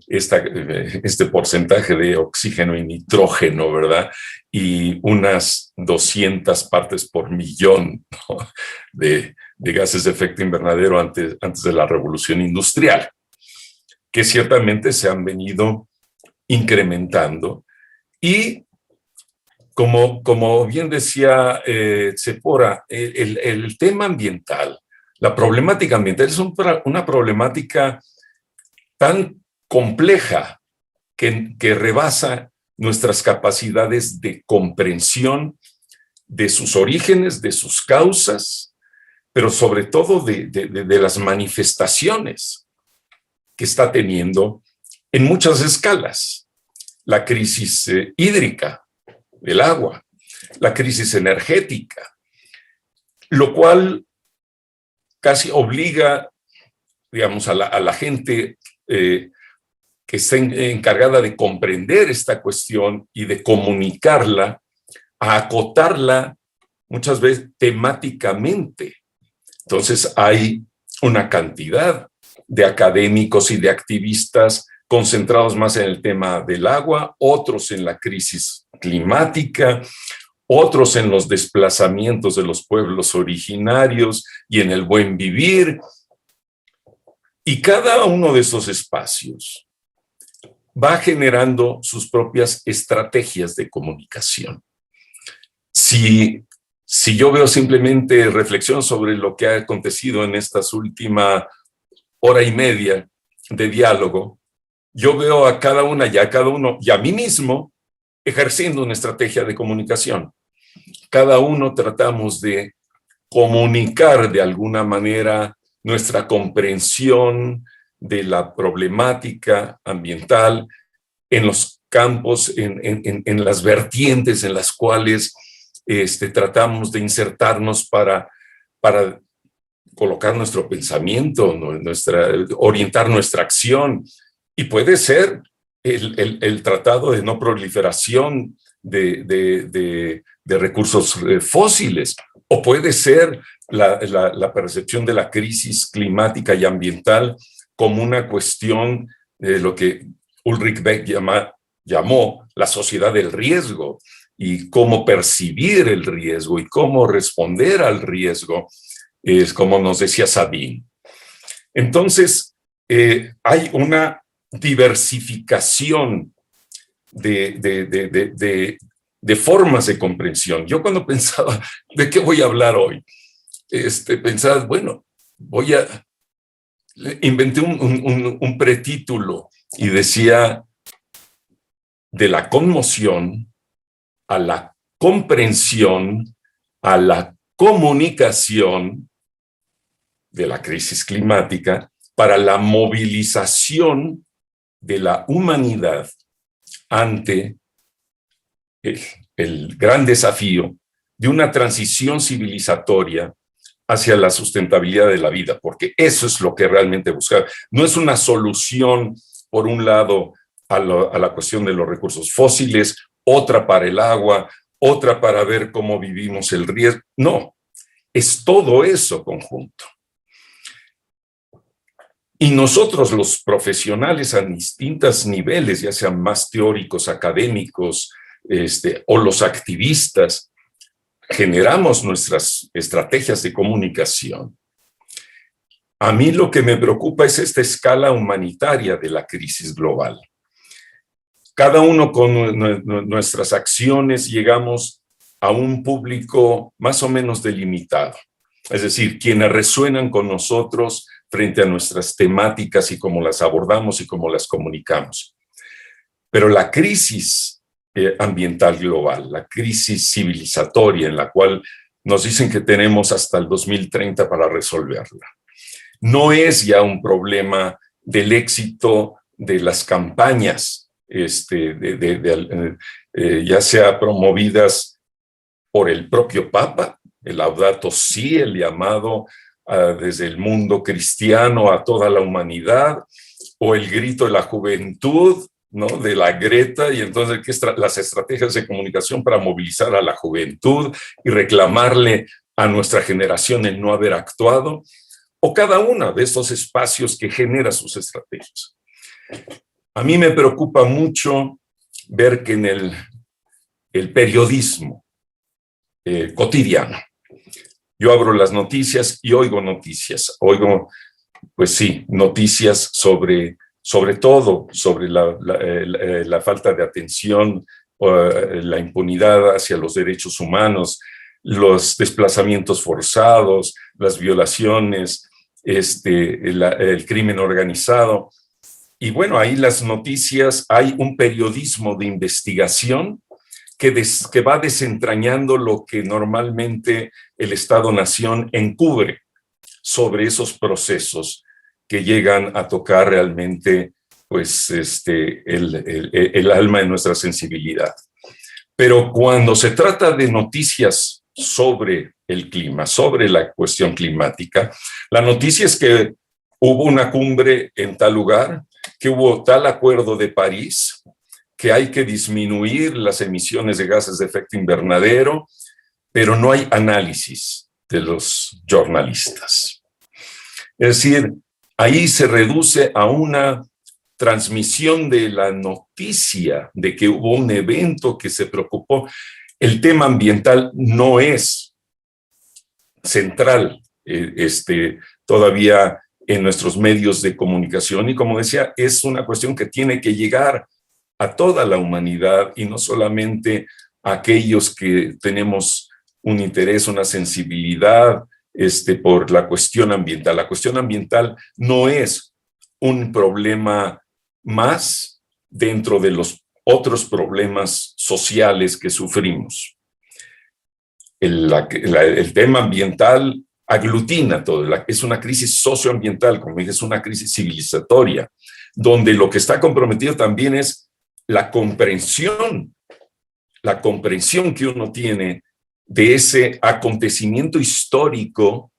este porcentaje de oxígeno y nitrógeno, ¿verdad? Y unas 200 partes por millón, ¿no?, de gases de efecto invernadero antes de la revolución industrial, que ciertamente se han venido incrementando. Y como bien decía Tzeporah, el tema ambiental, la problemática ambiental es una problemática tan compleja que rebasa nuestras capacidades de comprensión de sus orígenes, de sus causas, pero sobre todo de las manifestaciones que está teniendo en muchas escalas. La crisis hídrica, del agua, la crisis energética, lo cual casi obliga, digamos, a la gente que está encargada de comprender esta cuestión y de comunicarla, a acotarla muchas veces temáticamente. Entonces hay una cantidad de académicos y de activistas concentrados más en el tema del agua, otros en la crisis climática, otros en los desplazamientos de los pueblos originarios y en el buen vivir. Y cada uno de esos espacios va generando sus propias estrategias de comunicación. Si yo veo simplemente reflexión sobre lo que ha acontecido en estas últimas hora y media de diálogo, yo veo a cada una y a cada uno y a mí mismo ejerciendo una estrategia de comunicación. Cada uno tratamos de comunicar de alguna manera nuestra comprensión de la problemática ambiental en los campos, en las vertientes en las cuales tratamos de insertarnos para colocar nuestro pensamiento, orientar nuestra acción. Y puede ser el tratado de no proliferación de recursos fósiles, o puede ser la percepción de la crisis climática y ambiental como una cuestión de lo que Ulrich Beck llamó la sociedad del riesgo, y cómo percibir el riesgo y cómo responder al riesgo, es como nos decía Sabine. Entonces, hay una diversificación de formas de comprensión. Yo cuando pensaba, ¿de qué voy a hablar hoy? Pensaba, bueno, inventé un pretítulo y decía, de la conmoción a la comprensión, a la comunicación de la crisis climática, para la movilización de la humanidad ante el gran desafío de una transición civilizatoria hacia la sustentabilidad de la vida, porque eso es lo que realmente buscaba. No es una solución, por un lado, a la cuestión de los recursos fósiles, otra para el agua, otra para ver cómo vivimos el riesgo. No, es todo eso conjunto. Y nosotros, los profesionales a distintos niveles, ya sean más teóricos, académicos, o los activistas, generamos nuestras estrategias de comunicación. A mí lo que me preocupa es esta escala humanitaria de la crisis global. Cada uno con nuestras acciones llegamos a un público más o menos delimitado. Es decir, quienes resuenan con nosotros frente a nuestras temáticas y cómo las abordamos y cómo las comunicamos. Pero la crisis ambiental global, la crisis civilizatoria en la cual nos dicen que tenemos hasta el 2030 para resolverla, no es ya un problema del éxito de las campañas, ya sea promovidas por el propio Papa, el Laudato Si, el llamado desde el mundo cristiano a toda la humanidad, o el grito de la juventud, ¿no?, de la Greta, y entonces las estrategias de comunicación para movilizar a la juventud y reclamarle a nuestra generación el no haber actuado, o cada uno de estos espacios que genera sus estrategias. A mí me preocupa mucho ver que en el periodismo cotidiano, yo abro las noticias y oigo noticias, pues sí, noticias sobre todo, sobre la falta de atención, la impunidad hacia los derechos humanos, los desplazamientos forzados, las violaciones, el crimen organizado. Y bueno, ahí las noticias, hay un periodismo de investigación que va desentrañando lo que normalmente el Estado-Nación encubre sobre esos procesos que llegan a tocar realmente pues, el alma de nuestra sensibilidad. Pero cuando se trata de noticias sobre el clima, sobre la cuestión climática, la noticia es que hubo una cumbre en tal lugar, que hubo tal acuerdo de París, que hay que disminuir las emisiones de gases de efecto invernadero, pero no hay análisis de los jornalistas. Es decir, ahí se reduce a una transmisión de la noticia de que hubo un evento que se preocupó. El tema ambiental no es central todavía en nuestros medios de comunicación y, como decía, es una cuestión que tiene que llegar a toda la humanidad y no solamente a aquellos que tenemos un interés, una sensibilidad por la cuestión ambiental. La cuestión ambiental no es un problema más dentro de los otros problemas sociales que sufrimos. El tema ambiental aglutina todo, es una crisis socioambiental, como dije, es una crisis civilizatoria, donde lo que está comprometido también es la comprensión que uno tiene de ese acontecimiento histórico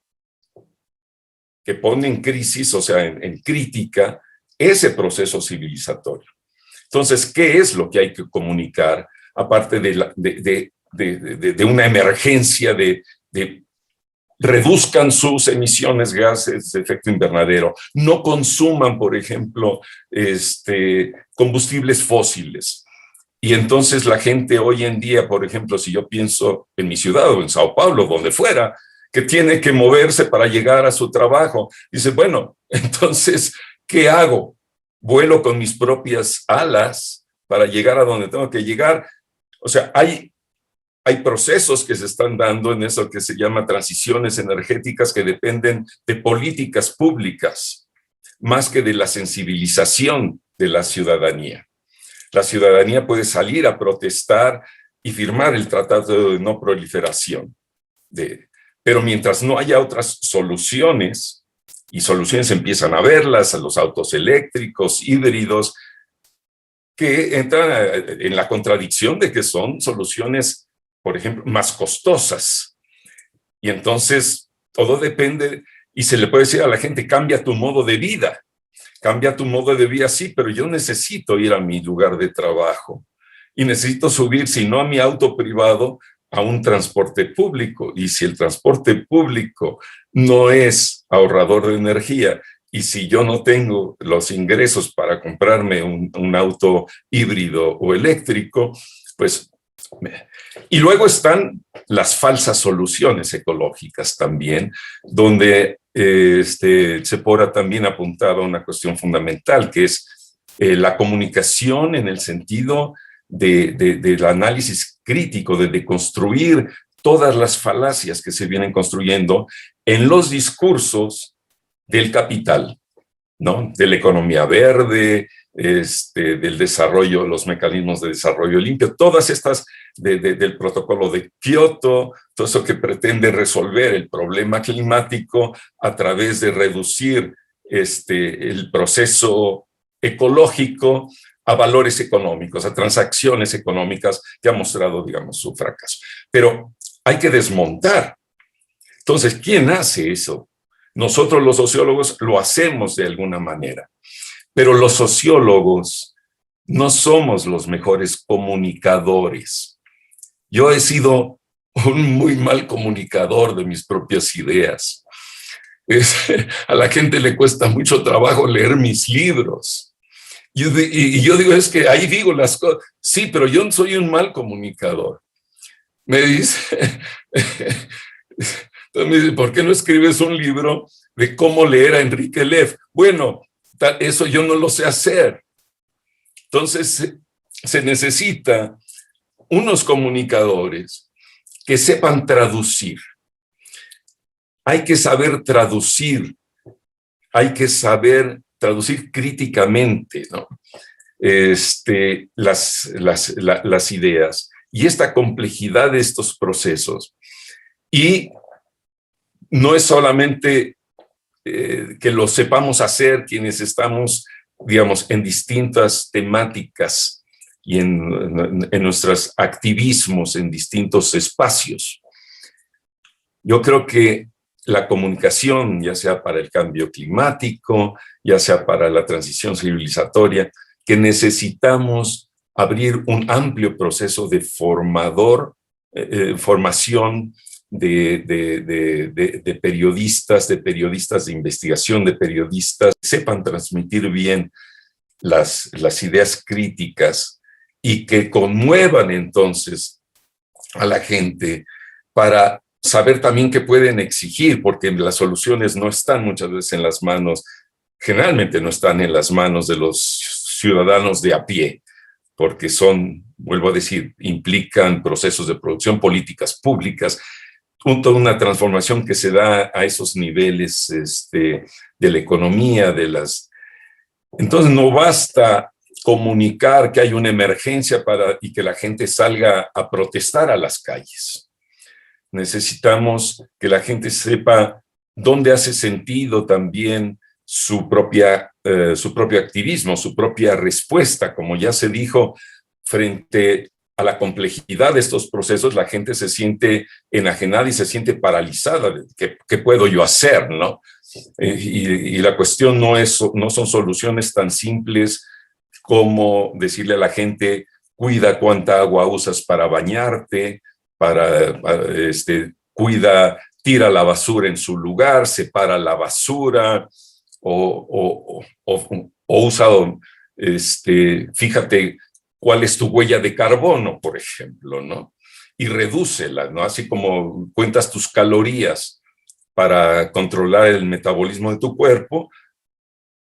que pone en crisis, o sea, en crítica, ese proceso civilizatorio. Entonces, ¿qué es lo que hay que comunicar? Aparte de una emergencia de reduzcan sus emisiones de gases de efecto invernadero, no consuman, por ejemplo, combustibles fósiles. Y entonces la gente hoy en día, por ejemplo, si yo pienso en mi ciudad o en Sao Paulo, donde fuera, que tiene que moverse para llegar a su trabajo, dice, bueno, entonces, ¿qué hago? ¿Vuelo con mis propias alas para llegar a donde tengo que llegar? O sea, hay procesos que se están dando en eso que se llama transiciones energéticas que dependen de políticas públicas, más que de la sensibilización de la ciudadanía. La ciudadanía puede salir a protestar y firmar el Tratado de No Proliferación. Pero mientras no haya otras soluciones, y soluciones empiezan a verlas, a los autos eléctricos, híbridos, que entran en la contradicción de que son soluciones, por ejemplo, más costosas. Y entonces todo depende, y se le puede decir a la gente, cambia tu modo de vida. Cambia tu modo de vida, sí, pero yo necesito ir a mi lugar de trabajo. Y necesito subir, si no a mi auto privado, a un transporte público. Y si el transporte público no es ahorrador de energía, y si yo no tengo los ingresos para comprarme un auto híbrido o eléctrico, pues... Y luego están las falsas soluciones ecológicas también, donde Tzeporah también apuntaba a una cuestión fundamental, que es la comunicación en el sentido del análisis crítico, de deconstruir todas las falacias que se vienen construyendo en los discursos del capital, ¿no? De la economía verde, del desarrollo, los mecanismos de desarrollo limpio, todas estas del protocolo de Kioto, todo eso que pretende resolver el problema climático a través de reducir el proceso ecológico a valores económicos, a transacciones económicas, que ha mostrado, digamos, su fracaso. Pero hay que desmontar. Entonces, ¿quién hace eso? Nosotros los sociólogos lo hacemos de alguna manera. Pero los sociólogos no somos los mejores comunicadores. Yo he sido un muy mal comunicador de mis propias ideas. A la gente le cuesta mucho trabajo leer mis libros. Y yo digo, es que ahí digo las cosas. Sí, pero yo soy un mal comunicador. Me dice, ¿por qué no escribes un libro de cómo leer a Enrique Leff? Bueno, eso yo no lo sé hacer. Entonces, se necesita unos comunicadores que sepan traducir. Hay que saber traducir. Hay que saber traducir críticamente, ¿no? Las ideas. Y esta complejidad de estos procesos. Y no es solamente que lo sepamos hacer quienes estamos digamos, en distintas temáticas y en nuestros activismos en distintos espacios. Yo creo que la comunicación, ya sea para el cambio climático, ya sea para la transición civilizatoria, que necesitamos abrir un amplio proceso de formación de periodistas de investigación, de periodistas que sepan transmitir bien las ideas críticas y que conmuevan entonces a la gente para saber también qué pueden exigir, porque las soluciones no están muchas veces en las manos, generalmente no están en las manos de los ciudadanos de a pie, porque son, vuelvo a decir, implican procesos de producción, políticas públicas, toda una transformación que se da a esos niveles de la economía, Entonces no basta comunicar que hay una emergencia y que la gente salga a protestar a las calles. Necesitamos que la gente sepa dónde hace sentido también su propio activismo, su propia respuesta. Como ya se dijo, frente a la complejidad de estos procesos, la gente se siente enajenada y se siente paralizada. ¿Qué puedo yo hacer, no? Y la cuestión no son soluciones tan simples como decirle a la gente, cuida cuánta agua usas para bañarte, cuida, tira la basura en su lugar, separa la basura, o usa, fíjate cuál es tu huella de carbono, por ejemplo, ¿no? Y redúcela, ¿no? Así como cuentas tus calorías para controlar el metabolismo de tu cuerpo,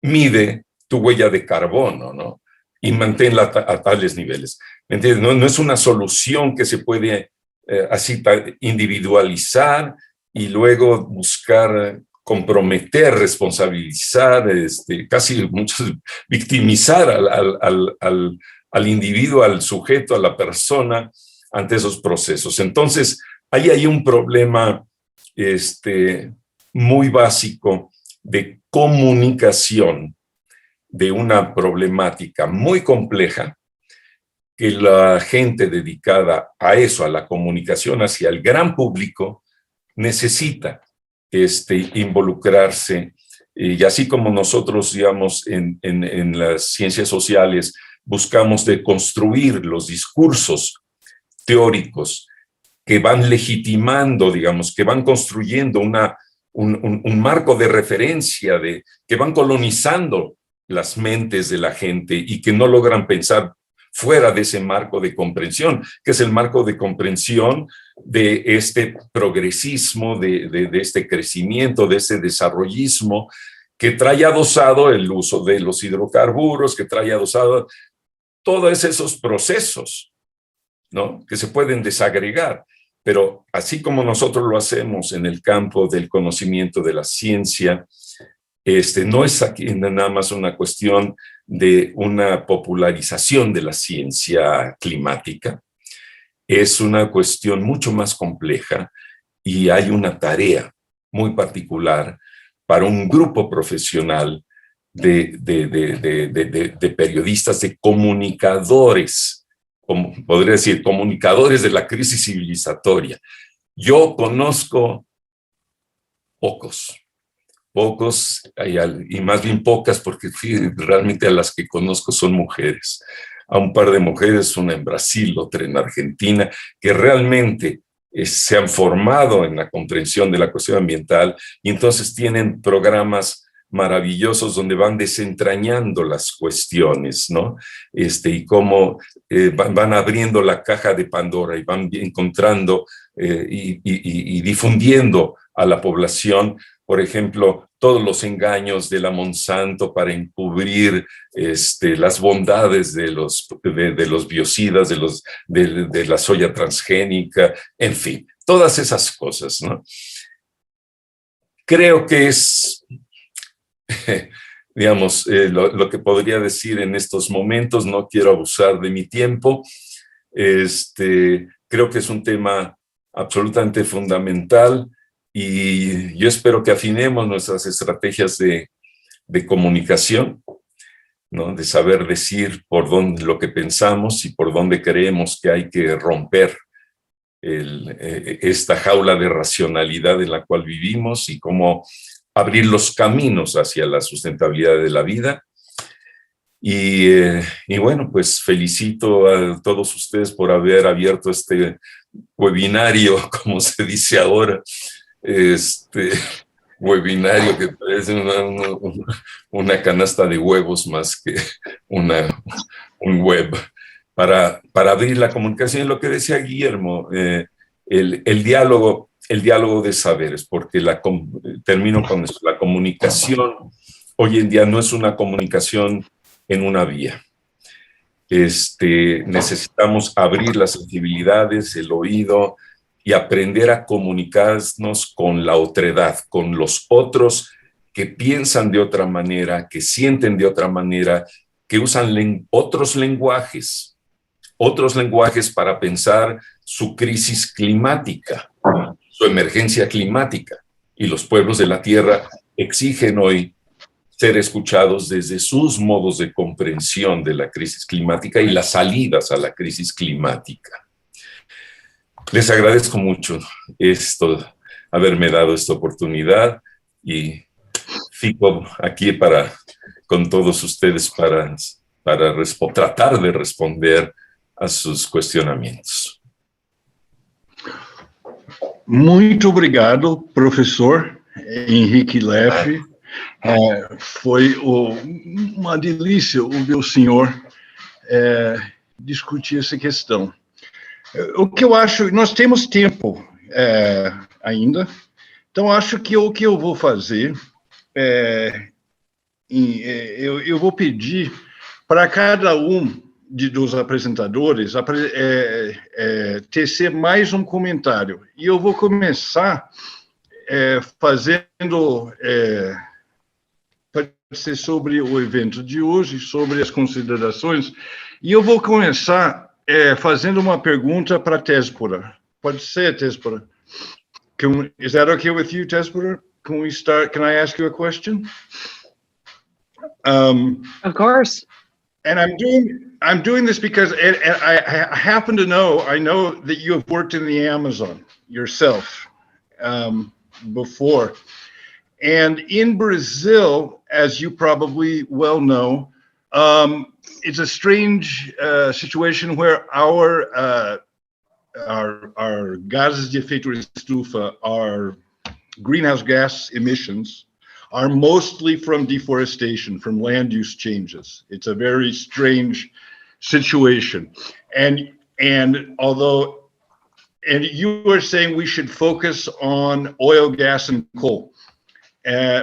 mide tu huella de carbono, ¿no? Y manténla a tales niveles. ¿Me entiendes? No es una solución que se puede así individualizar y luego buscar comprometer, responsabilizar, casi muchos victimizar al individuo, al sujeto, a la persona ante esos procesos. Entonces, ahí hay un problema muy básico de comunicación de una problemática muy compleja que la gente dedicada a eso, a la comunicación hacia el gran público, necesita involucrarse. Y así como nosotros, digamos, en las ciencias sociales buscamos de construir los discursos teóricos que van legitimando, digamos, que van construyendo un marco de referencia, que van colonizando las mentes de la gente y que no logran pensar fuera de ese marco de comprensión, que es el marco de comprensión de este progresismo, de este crecimiento, de ese desarrollismo, que trae adosado el uso de los hidrocarburos, que trae adosado todos esos procesos, ¿no? Que se pueden desagregar. Pero así como nosotros lo hacemos en el campo del conocimiento de la ciencia, no es aquí nada más una cuestión de una popularización de la ciencia climática, es una cuestión mucho más compleja y hay una tarea muy particular para un grupo profesional de periodistas, de comunicadores, como podría decir, comunicadores de la crisis civilizatoria. Yo conozco pocos, y más bien pocas, porque realmente a las que conozco son mujeres. A un par de mujeres, una en Brasil, otra en Argentina, que realmente se han formado en la comprensión de la cuestión ambiental y entonces tienen programas maravillosos donde van desentrañando las cuestiones, ¿no? Y cómo van abriendo la caja de Pandora y van encontrando y difundiendo a la población, por ejemplo, todos los engaños de la Monsanto para encubrir las bondades de los biocidas, de la soya transgénica, en fin, todas esas cosas, ¿no? Creo que es, digamos, lo que podría decir en estos momentos. No quiero abusar de mi tiempo. Creo que es un tema absolutamente fundamental y yo espero que afinemos nuestras estrategias de comunicación ¿no? De saber decir por dónde lo que pensamos y por dónde creemos que hay que romper esta jaula de racionalidad en la cual vivimos y cómo abrir los caminos hacia la sustentabilidad de la vida. Y bueno, pues felicito a todos ustedes por haber abierto este webinario, como se dice ahora, webinario que parece una canasta de huevos más que un web, para abrir la comunicación. Lo que decía Guillermo, el diálogo de saberes, porque termino con esto, la comunicación hoy en día no es una comunicación en una vía. Necesitamos abrir las sensibilidades, el oído, y aprender a comunicarnos con la otredad, con los otros que piensan de otra manera, que sienten de otra manera, que usan otros lenguajes para pensar su crisis climática, su emergencia climática. Y los pueblos de la Tierra exigen hoy ser escuchados desde sus modos de comprensión de la crisis climática y las salidas a la crisis climática. Les agradezco mucho haberme dado esta oportunidad y fico aquí con todos ustedes para tratar de responder a sus questionamentos. Muito obrigado, professor Enrique Leff. Foi uma delícia ouvir o senhor discutir essa questão. O que eu acho, nós temos tempo ainda, então acho que o que eu vou fazer, eu vou pedir para cada dos apresentadores tecer mais um comentário. E eu vou começar fazendo, pode ser sobre o evento de hoje, sobre as considerações, e eu vou começar fazendo uma pergunta para Tzeporah. Pode ser, Tzeporah? Is that okay with you, Tzeporah? Can we start? Can I ask you a question? Of course. And I'm doing this because I happen to know, I know that you have worked in the Amazon yourself before. And in Brazil, as you probably well know, it's a strange situation where our gases de efeito estufa, our greenhouse gas emissions, are mostly from deforestation, from land use changes. It's a very strange situation. And you were saying we should focus on oil, gas, and coal.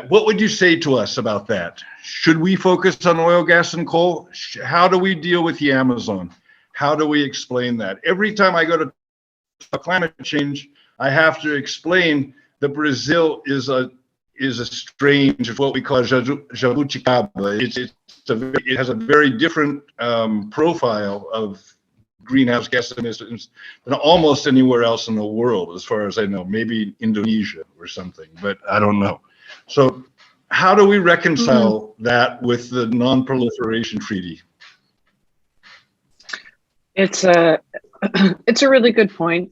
What would you say to us about that? Should we focus on oil, gas, and coal? How do we deal with the Amazon? How do we explain that? Every time I go to climate change, I have to explain that Brazil is a strange, what we call jabuticaba. It has a very different profile of greenhouse gas emissions than almost anywhere else in the world, as far as I know. Maybe Indonesia or something, but I don't know. So how do we reconcile that with the non-proliferation treaty? It's a really good point.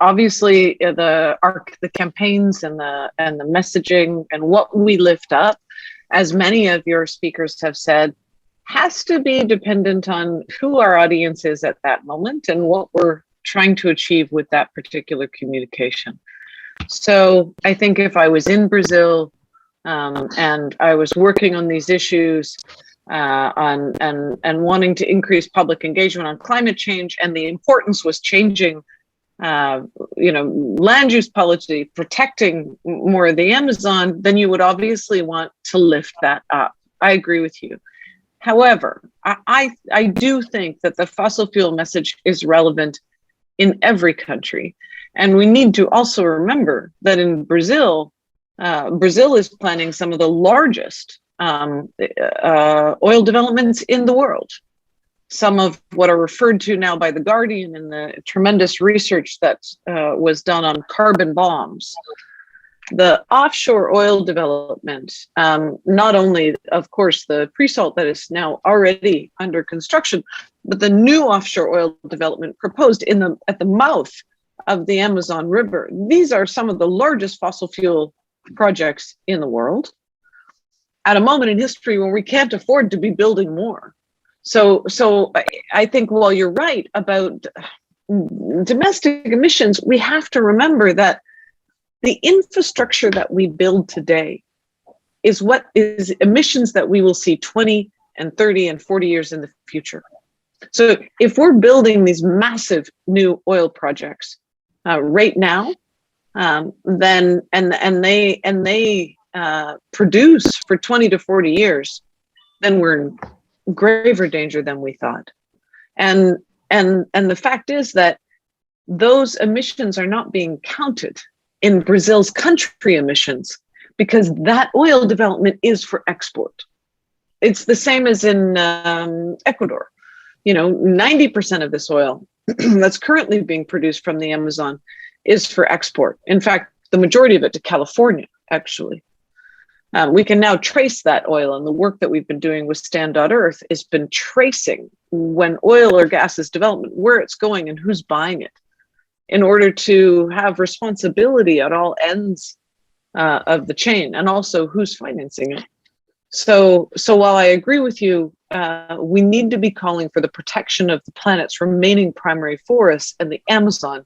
Obviously, the campaigns and the messaging and what we lift up, as many of your speakers have said, has to be dependent on who our audience is at that moment and what we're trying to achieve with that particular communication. So I think if I was in Brazil and I was working on these issues and wanting to increase public engagement on climate change, and the importance was changing land use policy, protecting more of the Amazon, then you would obviously want to lift that up. I agree with you. However, I do think that the fossil fuel message is relevant in every country. And we need to also remember that in Brazil, Brazil is planning some of the largest oil developments in the world. Some of what are referred to now by The Guardian and the tremendous research that was done on carbon bombs. the offshore oil development, not only, of course, the pre-salt that is now already under construction, but the new offshore oil development proposed at the mouth of the Amazon River. These are some of the largest fossil fuel projects in the world at a moment in history when we can't afford to be building more. So I think while you're right about domestic emissions, we have to remember that the infrastructure that we build today is what is emissions that we will see 20 and 30 and 40 years in the future. So if we're building these massive new oil projects right now, then they produce for 20 to 40 years, then we're in graver danger than we thought. And the fact is that those emissions are not being counted in Brazil's country emissions because that oil development is for export. It's the same as in Ecuador. 90% of this oil that's currently being produced from the Amazon is for export. In fact, the majority of it to California, actually. We can now trace that oil, and the work that we've been doing with Stand.Earth has been tracing when oil or gas is development, where it's going and who's buying it, in order to have responsibility at all ends of the chain, and also who's financing it. So while I agree with you, we need to be calling for the protection of the planet's remaining primary forests, and the Amazon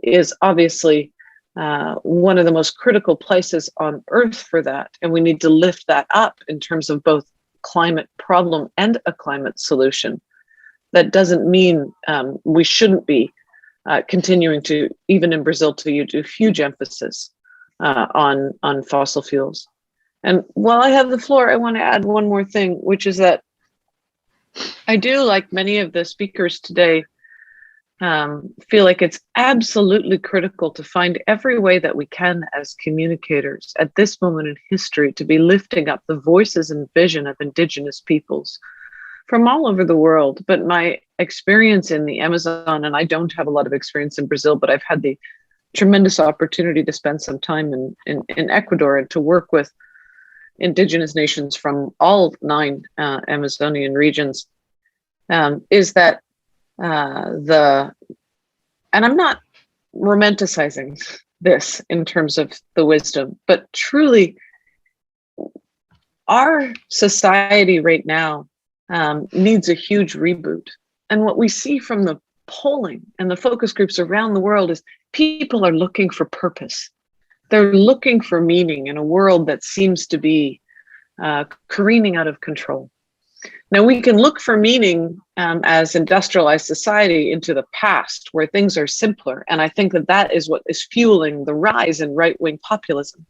is obviously one of the most critical places on Earth for that. And we need to lift that up in terms of both climate problem and a climate solution. That doesn't mean we shouldn't be continuing to, even in Brazil, to do huge emphasis on fossil fuels. And while I have the floor, I want to add one more thing, which is that I do, like many of the speakers today, feel like it's absolutely critical to find every way that we can as communicators at this moment in history to be lifting up the voices and vision of Indigenous peoples from all over the world. But my experience in the Amazon, and I don't have a lot of experience in Brazil, but I've had the tremendous opportunity to spend some time in Ecuador and to work with Indigenous nations from all 9 Amazonian regions, is that and I'm not romanticizing this in terms of the wisdom, but truly our society right now needs a huge reboot. And what we see from the polling and the focus groups around the world is people are looking for purpose. They're looking for meaning in a world that seems to be careening out of control. Now, we can look for meaning as industrialized society into the past, where things are simpler. And I think that is what is fueling the rise in right-wing populism.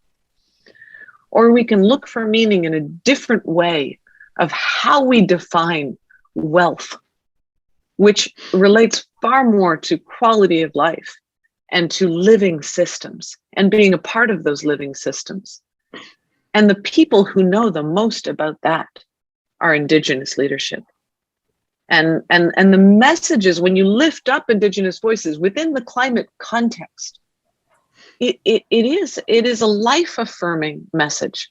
Or we can look for meaning in a different way of how we define wealth, which relates far more to quality of life and to living systems and being a part of those living systems. And the people who know the most about that are Indigenous leadership. And the messages, when you lift up Indigenous voices within the climate context, it is a life-affirming message.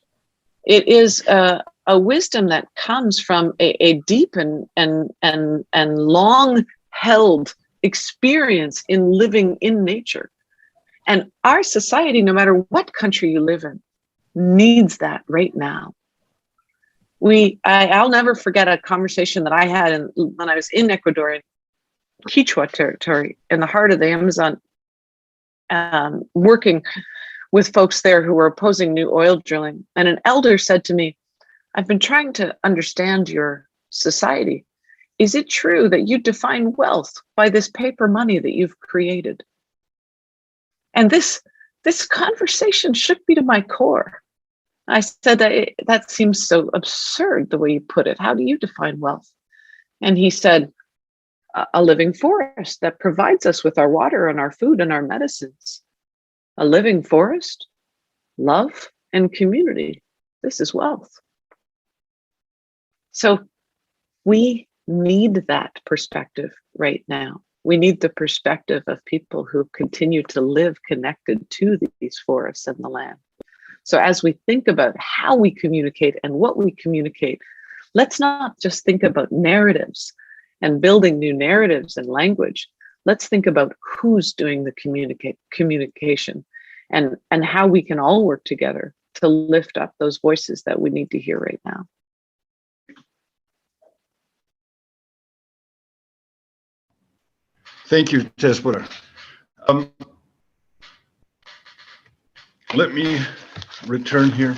It is a wisdom that comes from a deep and long-held experience in living in nature. And our society, no matter what country you live in, needs that right now. I'll never forget a conversation that I had when I was in Ecuador, in Quechua territory, in the heart of the Amazon, working with folks there who were opposing new oil drilling. And an elder said to me, "I've been trying to understand your society. Is it true that you define wealth by this paper money that you've created?" And this conversation shook me to my core. I said, that seems so absurd the way you put it. How do you define wealth? And he said, a living forest that provides us with our water and our food and our medicines. A living forest, love, and community. This is wealth. So we need that perspective right now. We need the perspective of people who continue to live connected to these forests and the land. So as we think about how we communicate and what we communicate, let's not just think about narratives and building new narratives and language. Let's think about who's doing the communication and how we can all work together to lift up those voices that we need to hear right now. Thank you, Tzeporah. Let me return here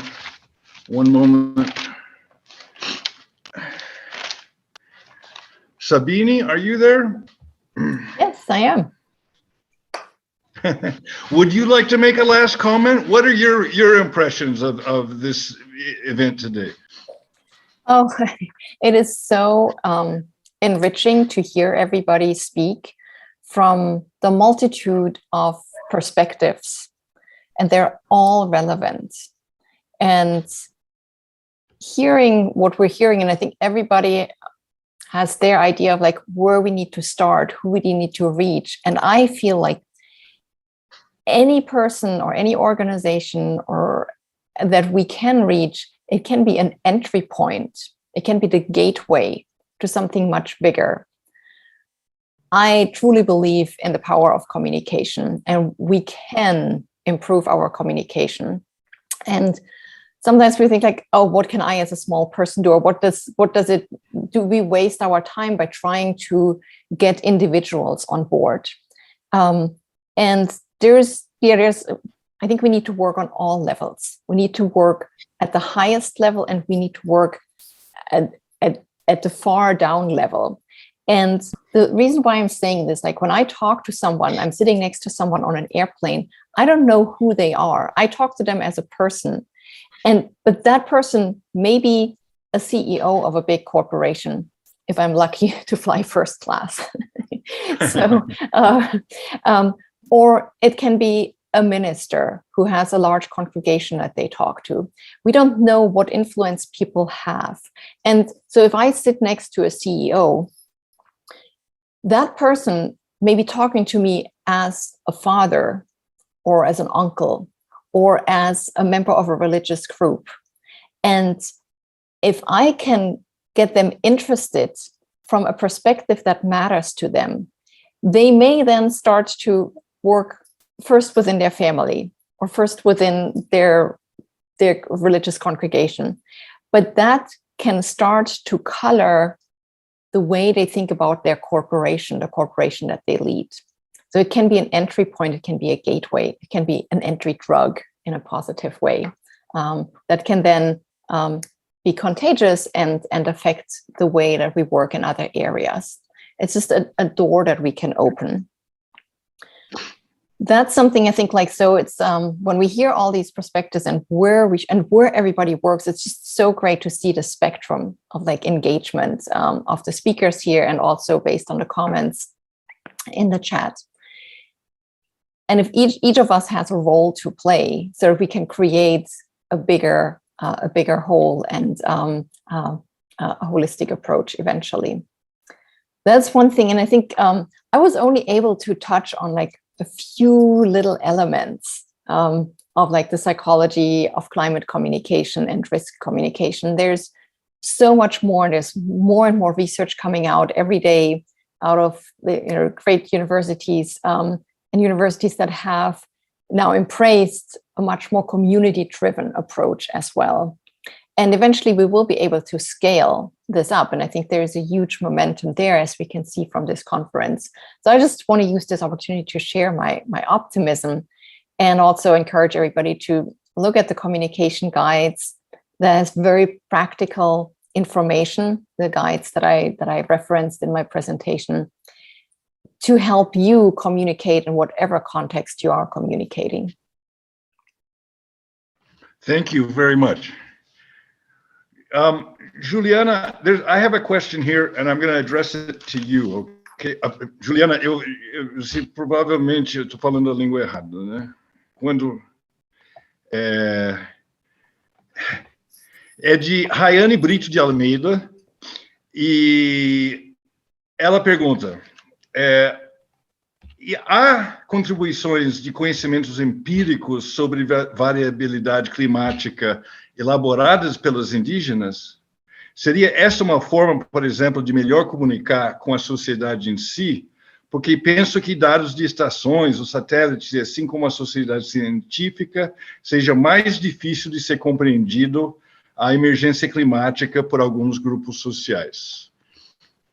one moment. Sabine, are you there? Yes, I am. Would you like to make a last comment? What are your impressions of this event today? Oh, it is so enriching to hear everybody speak from the multitude of perspectives, and they're all relevant. And hearing what we're hearing, and I think everybody has their idea of like where we need to start, who we need to reach. And I feel like any person or any organization or that we can reach, it can be an entry point. It can be the gateway to something much bigger. I truly believe in the power of communication, and we can improve our communication. And sometimes we think like, oh, what can I as a small person do? Or what does it do? We waste our time by trying to get individuals on board. And there's, I think we need to work on all levels. We need to work at the highest level, and we need to work at the far down level. And the reason why I'm saying this, like when I talk to someone, I'm sitting next to someone on an airplane, I don't know who they are. I talk to them as a person. But that person may be a CEO of a big corporation, if I'm lucky to fly first class. So, or it can be a minister who has a large congregation that they talk to. We don't know what influence people have. And so if I sit next to a CEO, that person may be talking to me as a father or as an uncle or as a member of a religious group. And if I can get them interested from a perspective that matters to them, they may then start to work first within their family or first within their religious congregation. But that can start to color the way they think about their corporation, the corporation that they lead. So it can be an entry point, it can be a gateway, it can be an entry drug in a positive way that can then be contagious and affect the way that we work in other areas. It's just a door that we can open. That's something I think like, so it's when we hear all these perspectives and where everybody works, it's just so great to see the spectrum of like engagement of the speakers here, and also based on the comments in the chat. And if each of us has a role to play, so we can create a bigger whole and a holistic approach eventually. That's one thing. And I think I was only able to touch on like a few little elements of like the psychology of climate communication and risk communication. There's so much more. There's more and more research coming out every day out of the great universities and universities that have now embraced a much more community-driven approach as well. And eventually we will be able to scale this up. And I think there is a huge momentum there, as we can see from this conference. So I just want to use this opportunity to share my optimism, and also encourage everybody to look at the communication guides. There's very practical information, the guides that I referenced in my presentation, to help you communicate in whatever context you are communicating. Thank you very much. Juliana, I have a question here, and I'm going to address it to you, okay? Juliana, provavelmente eu estou falando a língua errada, né? Quando é de Rayane Brito de Almeida, e ela pergunta: E há contribuições de conhecimentos empíricos sobre variabilidade climática elaboradas pelos indígenas? Seria essa uma forma, por exemplo, de melhor comunicar com a sociedade em si? Porque penso que dados de estações, os satélites, assim como a sociedade científica, seja mais difícil de ser compreendido a emergência climática por alguns grupos sociais.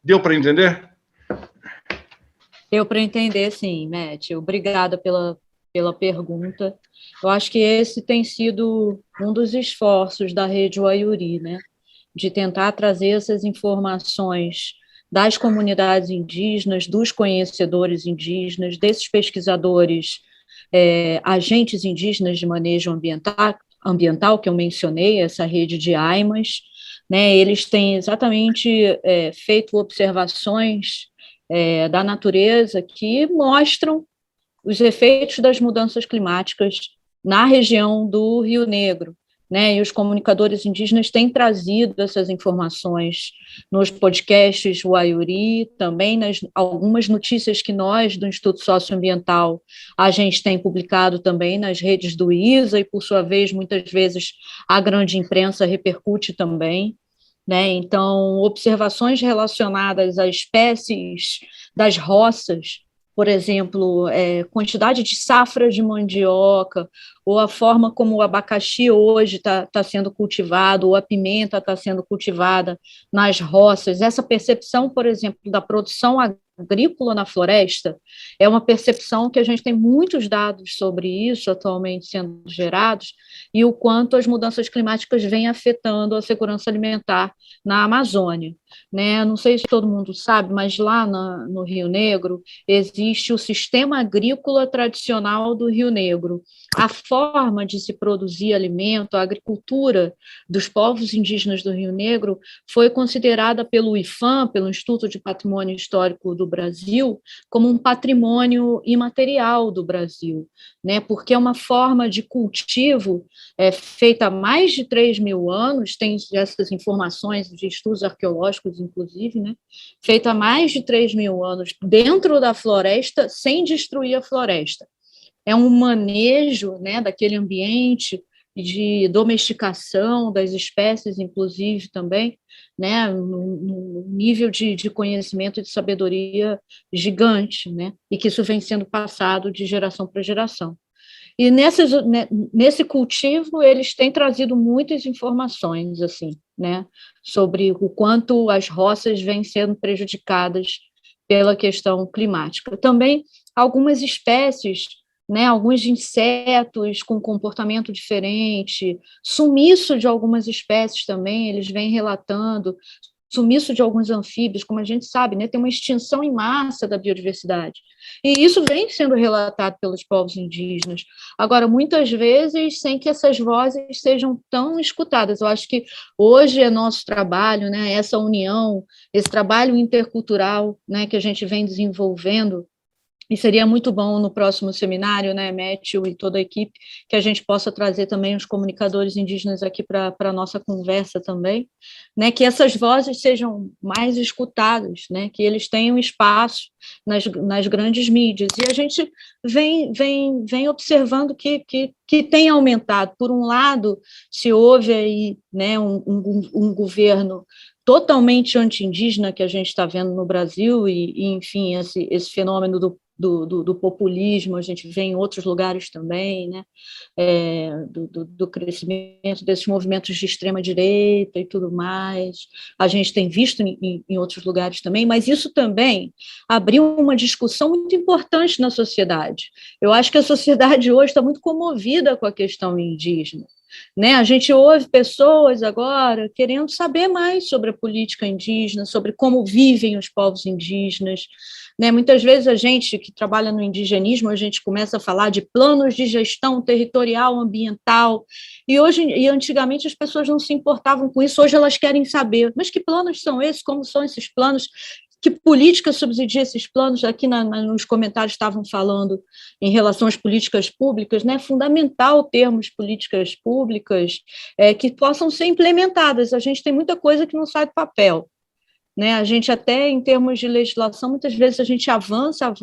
Deu para entender? Deu para entender, sim, Matt. Obrigada pela pergunta. Eu acho que esse tem sido um dos esforços da Rede Wayuri, né? De tentar trazer essas informações das comunidades indígenas, dos conhecedores indígenas, desses pesquisadores, agentes indígenas de manejo ambiental, que eu mencionei, essa rede de AIMAs, né? Eles têm exatamente feito observações da natureza que mostram os efeitos das mudanças climáticas na região do Rio Negro, né? E os comunicadores indígenas têm trazido essas informações nos podcasts Wayuri, também nas algumas notícias que nós, do Instituto Socioambiental, a gente tem publicado também nas redes do ISA, e, por sua vez, muitas vezes a grande imprensa repercute também, né? Então, observações relacionadas a espécies das roças, por exemplo, quantidade de safras de mandioca, ou a forma como o abacaxi hoje está sendo cultivado, ou a pimenta está sendo cultivada nas roças. Essa percepção, por exemplo, da produção agrícola na floresta é uma percepção que a gente tem muitos dados sobre isso atualmente sendo gerados, e o quanto as mudanças climáticas vêm afetando a segurança alimentar na Amazônia, né? Não sei se todo mundo sabe, mas lá no Rio Negro existe o sistema agrícola tradicional do Rio Negro. A forma de se produzir alimento, a agricultura dos povos indígenas do Rio Negro foi considerada pelo IPHAN, pelo Instituto de Patrimônio Histórico do Brasil, como um patrimônio imaterial do Brasil, né? Porque é uma forma de cultivo feita há mais de 3.000 anos, tem essas informações de estudos arqueológicos, inclusive, né? Feita há mais de 3.000 anos dentro da floresta, sem destruir a floresta. É um manejo, né, daquele ambiente de domesticação das espécies, inclusive, também, né, num nível de conhecimento e de sabedoria gigante, né, e que isso vem sendo passado de geração para geração. E nesse cultivo, eles têm trazido muitas informações, assim, né, sobre o quanto as roças vêm sendo prejudicadas pela questão climática. Também algumas espécies, né, alguns insetos com comportamento diferente, sumiço de algumas espécies também, eles vêm relatando, sumiço de alguns anfíbios, como a gente sabe, né, tem uma extinção em massa da biodiversidade. E isso vem sendo relatado pelos povos indígenas. Agora, muitas vezes, sem que essas vozes sejam tão escutadas. Eu acho que hoje é nosso trabalho, né, essa união, esse trabalho intercultural, né, que a gente vem desenvolvendo. E seria muito bom no próximo seminário, né, Matthew e toda a equipe, que a gente possa trazer também os comunicadores indígenas aqui para a nossa conversa também, né, que essas vozes sejam mais escutadas, né, que eles tenham espaço nas grandes mídias. E a gente vem observando que tem aumentado. Por um lado, se houve aí, né, um governo totalmente anti-indígena que a gente está vendo no Brasil, e enfim, esse fenômeno do populismo, a gente vê em outros lugares também, né? Do crescimento desses movimentos de extrema-direita e tudo mais, a gente tem visto em outros lugares também, mas isso também abriu uma discussão muito importante na sociedade. Eu acho que a sociedade hoje está muito comovida com a questão indígena, né? A gente ouve pessoas agora querendo saber mais sobre a política indígena, sobre como vivem os povos indígenas, né? Muitas vezes a gente que trabalha no indigenismo, a gente começa a falar de planos de gestão territorial, ambiental, e antigamente as pessoas não se importavam com isso, hoje elas querem saber, mas que planos são esses, como são esses planos, que política subsidia esses planos? Aqui nos comentários estavam falando em relação às políticas públicas, né? É fundamental termos políticas públicas que possam ser implementadas. A gente tem muita coisa que não sai do papel, né? A gente até, em termos de legislação, muitas vezes a gente avança,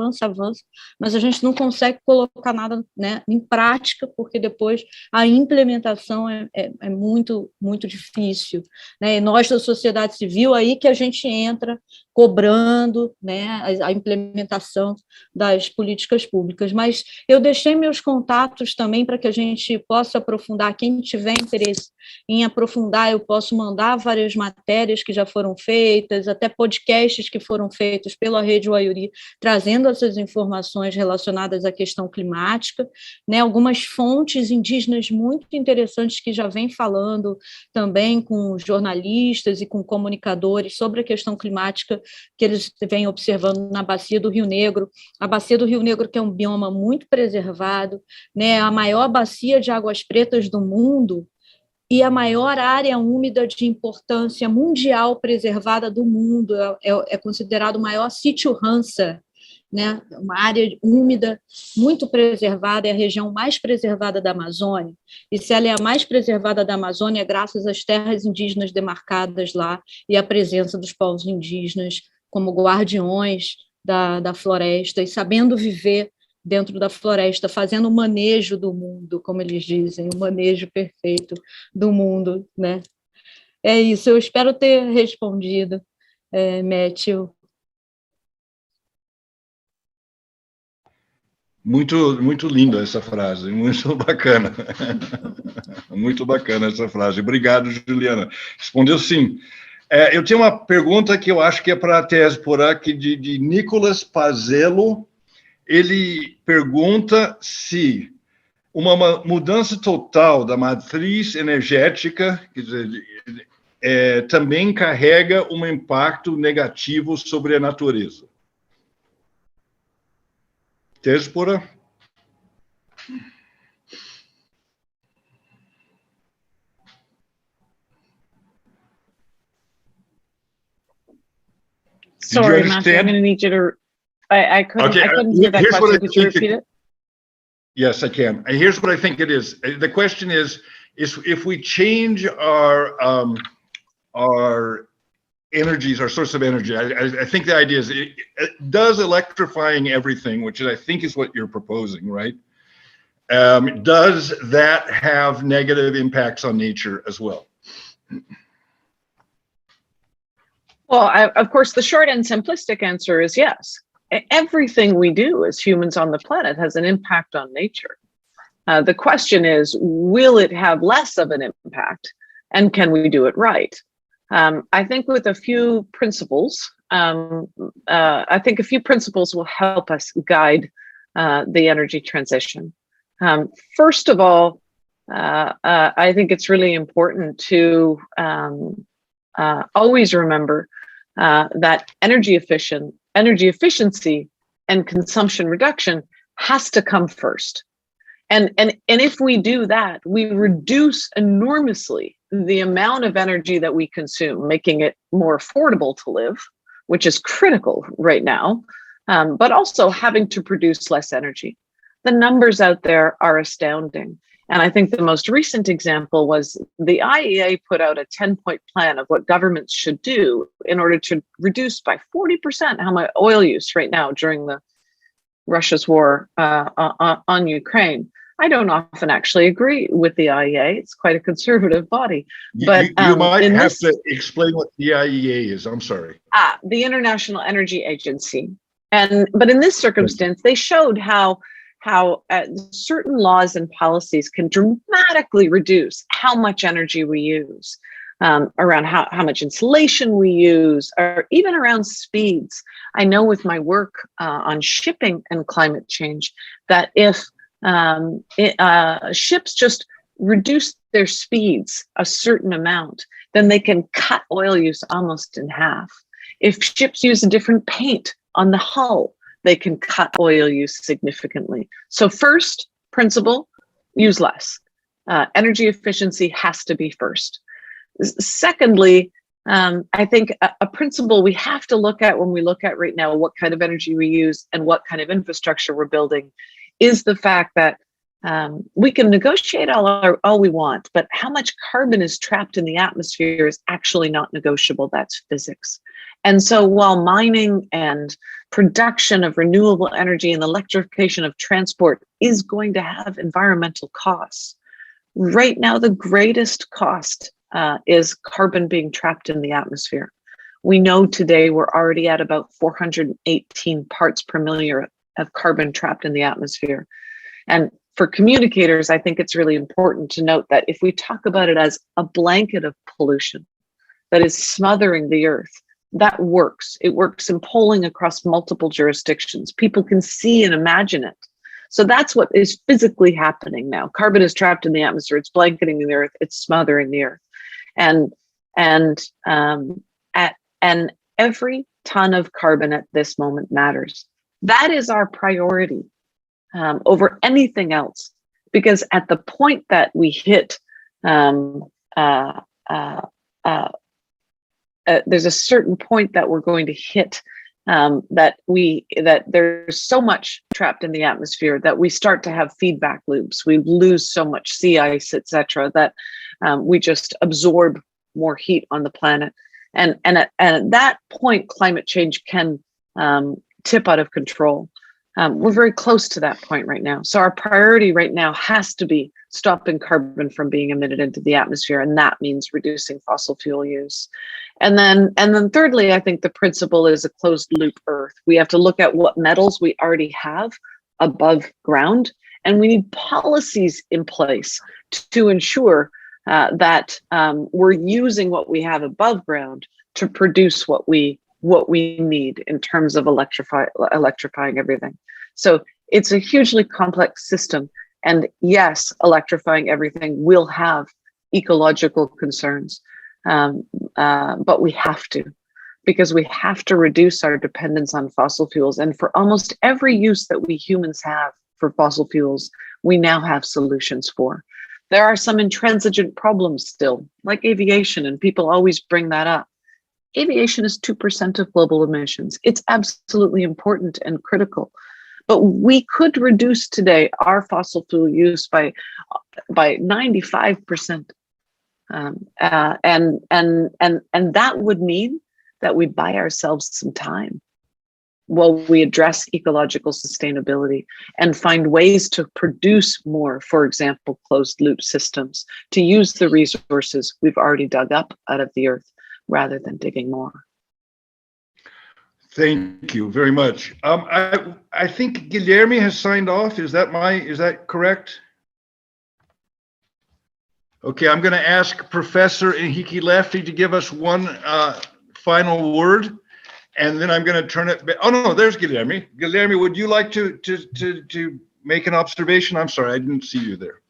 mas a gente não consegue colocar nada, né, em prática, porque depois a implementação é muito, muito difícil, né? E nós, da sociedade civil, aí que a gente entra cobrando, né, a implementação das políticas públicas. Mas eu deixei meus contatos também para que a gente possa aprofundar. Quem tiver interesse em aprofundar, eu posso mandar várias matérias que já foram feitas, até podcasts que foram feitos pela Rede Waiuri, trazendo essas informações relacionadas à questão climática, né? Algumas fontes indígenas muito interessantes que já vêm falando também com jornalistas e com comunicadores sobre a questão climática que eles vêm observando na Bacia do Rio Negro. A Bacia do Rio Negro, que é um bioma muito preservado, né? A maior bacia de águas pretas do mundo, e a maior área úmida de importância mundial preservada do mundo, é considerado o maior sítio Ramsar, né? Uma área úmida muito preservada, é a região mais preservada da Amazônia, e se ela é a mais preservada da Amazônia, é graças às terras indígenas demarcadas lá e à presença dos povos indígenas como guardiões da floresta e sabendo viver dentro da floresta, fazendo o manejo do mundo, como eles dizem, o manejo perfeito do mundo, né? É isso, eu espero ter respondido, Matthew. Muito, muito linda essa frase, muito bacana. Muito bacana essa frase. Obrigado, Juliana. Respondeu sim. Eu tenho uma pergunta que eu acho que é para a Tzeporah, que de Nicolas Pazello. Ele pergunta se uma mudança total da matriz energética, quer dizer, também carrega um impacto negativo sobre a natureza. Tzeporah? Sorry, Matthew, I'm going to need you to... I couldn't hear that question. Could you repeat it? Yes, I can. Here's what I think it is. The question is if we change our energies, our source of energy, I think the idea is, does electrifying everything, which I think is what you're proposing, right? Does that have negative impacts on nature as well? Well, of course, the short and simplistic answer is yes. Everything we do as humans on the planet has an impact on nature. The question is, will it have less of an impact, and can we do it right? I think with a few principles, I think a few principles will help us guide the energy transition. First of all, I think it's really important to always remember that energy efficiency and consumption reduction has to come first. And if we do that, we reduce enormously the amount of energy that we consume, making it more affordable to live, which is critical right now, but also having to produce less energy. The numbers out there are astounding. And I think the most recent example was the IEA put out a 10-point plan of what governments should do in order to reduce by 40% how much oil use right now during Russia's war on Ukraine. I don't often actually agree with the IEA. It's quite a conservative body. But you might have to explain what the IEA is. I'm sorry. The International Energy Agency. But in this circumstance, they showed how certain laws and policies can dramatically reduce how much energy we use, around how much insulation we use, or even around speeds. I know with my work on shipping and climate change that if ships just reduce their speeds a certain amount, then they can cut oil use almost in half. If ships use a different paint on the hull, they can cut oil use significantly. So first principle, use less. Energy efficiency has to be first. Secondly, I think a principle we have to look at when we look at right now what kind of energy we use and what kind of infrastructure we're building is the fact that We can negotiate all we want, but how much carbon is trapped in the atmosphere is actually not negotiable. That's physics. And so while mining and production of renewable energy and electrification of transport is going to have environmental costs, right now the greatest cost is carbon being trapped in the atmosphere. We know today we're already at about 418 parts per million of carbon trapped in the atmosphere. And for communicators, I think it's really important to note that if we talk about it as a blanket of pollution that is smothering the earth, that works. It works in polling across multiple jurisdictions. People can see and imagine it. So that's what is physically happening now. Carbon is trapped in the atmosphere. It's blanketing the earth. It's smothering the earth. And every ton of carbon at this moment matters. That is our priority over anything else, because at the point that we hit, there's a certain point that we're going to hit that there's so much trapped in the atmosphere that we start to have feedback loops. We lose so much sea ice, etc., that we just absorb more heat on the planet. And at that point, climate change can tip out of control. We're very close to that point right now. So our priority right now has to be stopping carbon from being emitted into the atmosphere, and that means reducing fossil fuel use. And then thirdly, I think the principle is a closed loop Earth. We have to look at what metals we already have above ground, and we need policies in place to ensure that we're using what we have above ground to produce what we need in terms of electrifying everything. So it's a hugely complex system. And yes, electrifying everything will have ecological concerns, but we have to, because we have to reduce our dependence on fossil fuels. And for almost every use that we humans have for fossil fuels, we now have solutions for. There are some intransigent problems still, like aviation, and people always bring that up. Aviation is 2% of global emissions. It's absolutely important and critical. But we could reduce today our fossil fuel use by 95%. And that would mean that we buy ourselves some time while we address ecological sustainability and find ways to produce more, for example, closed loop systems, to use the resources we've already dug up out of the earth rather than digging more. Thank you very much. I think Guilherme has signed off. Is that correct? Okay, I'm going to ask Professor Enrique Leff to give us one final word, and then I'm going to turn it back. Oh no, there's Guilherme. Guilherme, would you like to make an observation? I'm sorry, I didn't see you there.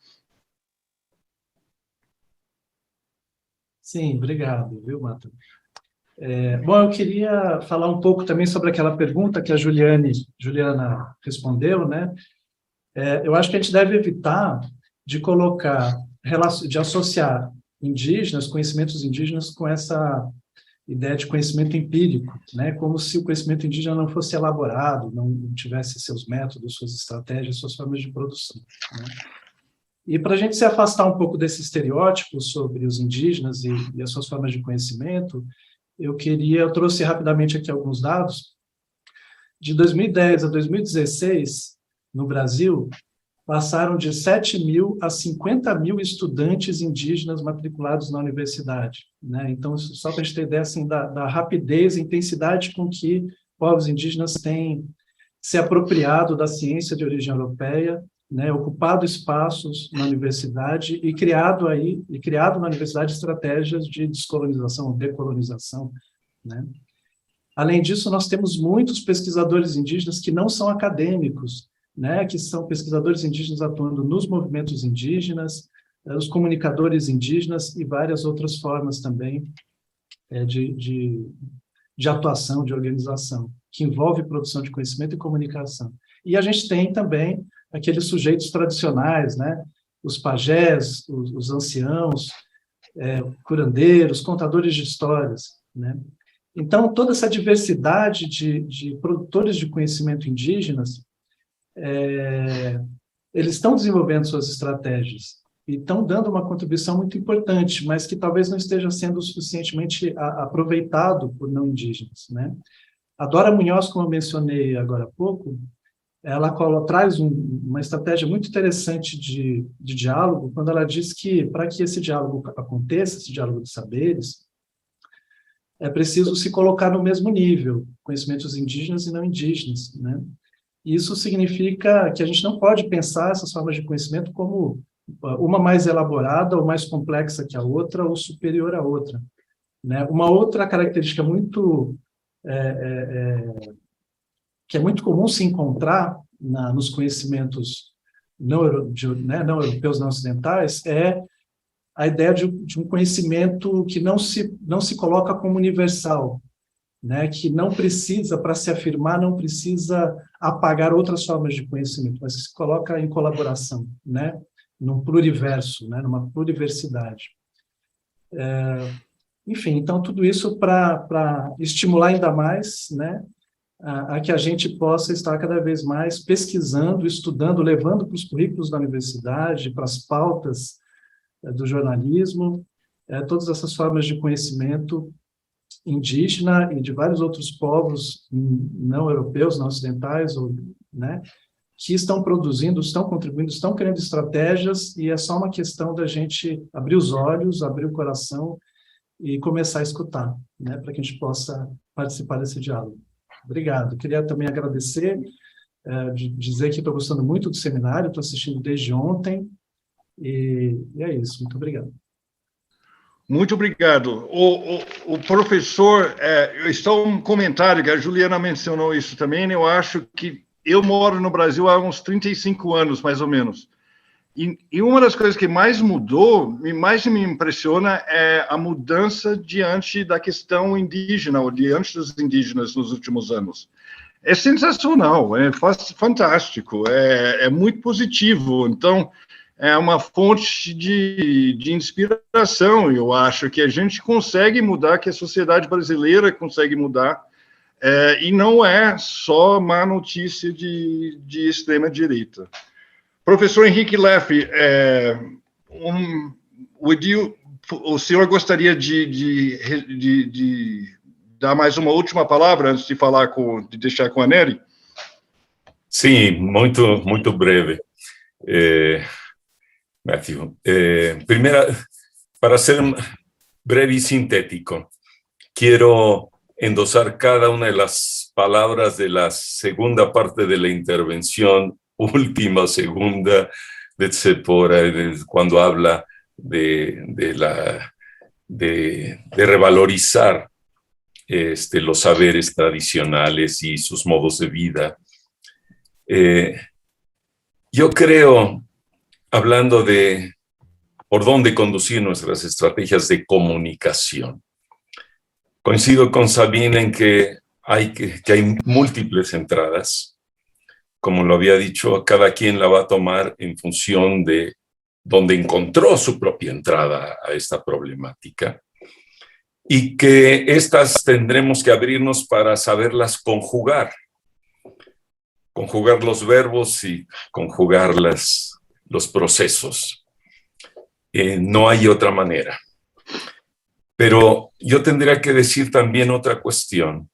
Sim, obrigado, viu, Mato? Bom, eu queria falar um pouco também sobre aquela pergunta que a Juliana respondeu, né? Eu acho que a gente deve evitar de de associar indígenas, conhecimentos indígenas, com essa ideia de conhecimento empírico, né? Como se o conhecimento indígena não fosse elaborado, não tivesse seus métodos, suas estratégias, suas formas de produção, né? E para a gente se afastar um pouco desse estereótipo sobre os indígenas e as suas formas de conhecimento, eu trouxe rapidamente aqui alguns dados. De 2010 a 2016, no Brasil, passaram de 7 mil a 50 mil estudantes indígenas matriculados na universidade, né? Então, só para a gente ter ideia assim, da rapidez e intensidade com que povos indígenas têm se apropriado da ciência de origem europeia, né, ocupado espaços na universidade e criado na universidade estratégias de descolonização, decolonização, né? Além disso, nós temos muitos pesquisadores indígenas que não são acadêmicos, né, que são pesquisadores indígenas atuando nos movimentos indígenas, os comunicadores indígenas e várias outras formas também de atuação, de organização, que envolve produção de conhecimento e comunicação. E a gente tem também aqueles sujeitos tradicionais, né? Os pajés, os anciãos, curandeiros, contadores de histórias, né? Então, toda essa diversidade de produtores de conhecimento indígenas eles estão desenvolvendo suas estratégias e estão dando uma contribuição muito importante, mas que talvez não esteja sendo suficientemente aproveitado por não indígenas, né? A Dora Munhoz, como eu mencionei agora há pouco, ela traz uma estratégia muito interessante de diálogo, quando ela diz que, para que esse diálogo aconteça, esse diálogo de saberes, é preciso se colocar no mesmo nível, conhecimentos indígenas e não indígenas, né? Isso significa que a gente não pode pensar essas formas de conhecimento como uma mais elaborada ou mais complexa que a outra ou superior à outra, né? Uma outra característica que é muito comum se encontrar nos conhecimentos não europeus, não ocidentais, é a ideia de um conhecimento que não se coloca como universal, né? Que não precisa, para se afirmar, não precisa apagar outras formas de conhecimento, mas que se coloca em colaboração, né? Num pluriverso, né? Numa pluriversidade. Enfim, então, tudo isso para estimular ainda mais, né? A que a gente possa estar cada vez mais pesquisando, estudando, levando para os currículos da universidade, para as pautas do jornalismo, todas essas formas de conhecimento indígena e de vários outros povos não europeus, não ocidentais, né, que estão produzindo, estão contribuindo, estão criando estratégias, e é só uma questão da gente abrir os olhos, abrir o coração e começar a escutar, né, para que a gente possa participar desse diálogo. Obrigado. Queria também agradecer, dizer que estou gostando muito do seminário, estou assistindo desde ontem, e é isso. Muito obrigado. Muito obrigado. O professor, está um comentário, que a Juliana mencionou isso também, eu acho que eu moro no Brasil há uns 35 anos, mais ou menos. E uma das coisas que mais mudou, mais me impressiona, é a mudança diante da questão indígena, ou diante dos indígenas nos últimos anos. É sensacional, é fantástico, é muito positivo. Então, é uma fonte de inspiração, eu acho, que a gente consegue mudar, que a sociedade brasileira consegue mudar, e não é só má notícia de extrema-direita. Professor Enrique Leff, o senhor gostaria de dar mais uma última palavra antes de de deixar com a Nery? Sim, muito breve. Matthew. Primero, para ser breve y sintético, quiero endosar cada una de las palabras de la segunda parte de la intervención, última, segunda, de Tzeporah, cuando habla de revalorizar los saberes tradicionales y sus modos de vida. Yo creo, hablando de por dónde conducir nuestras estrategias de comunicación, coincido con Sabine en que hay múltiples entradas. Como lo había dicho, cada quien la va a tomar en función de donde encontró su propia entrada a esta problemática, y que estas tendremos que abrirnos para saberlas conjugar los verbos y conjugar los procesos. No hay otra manera. Pero yo tendría que decir también otra cuestión.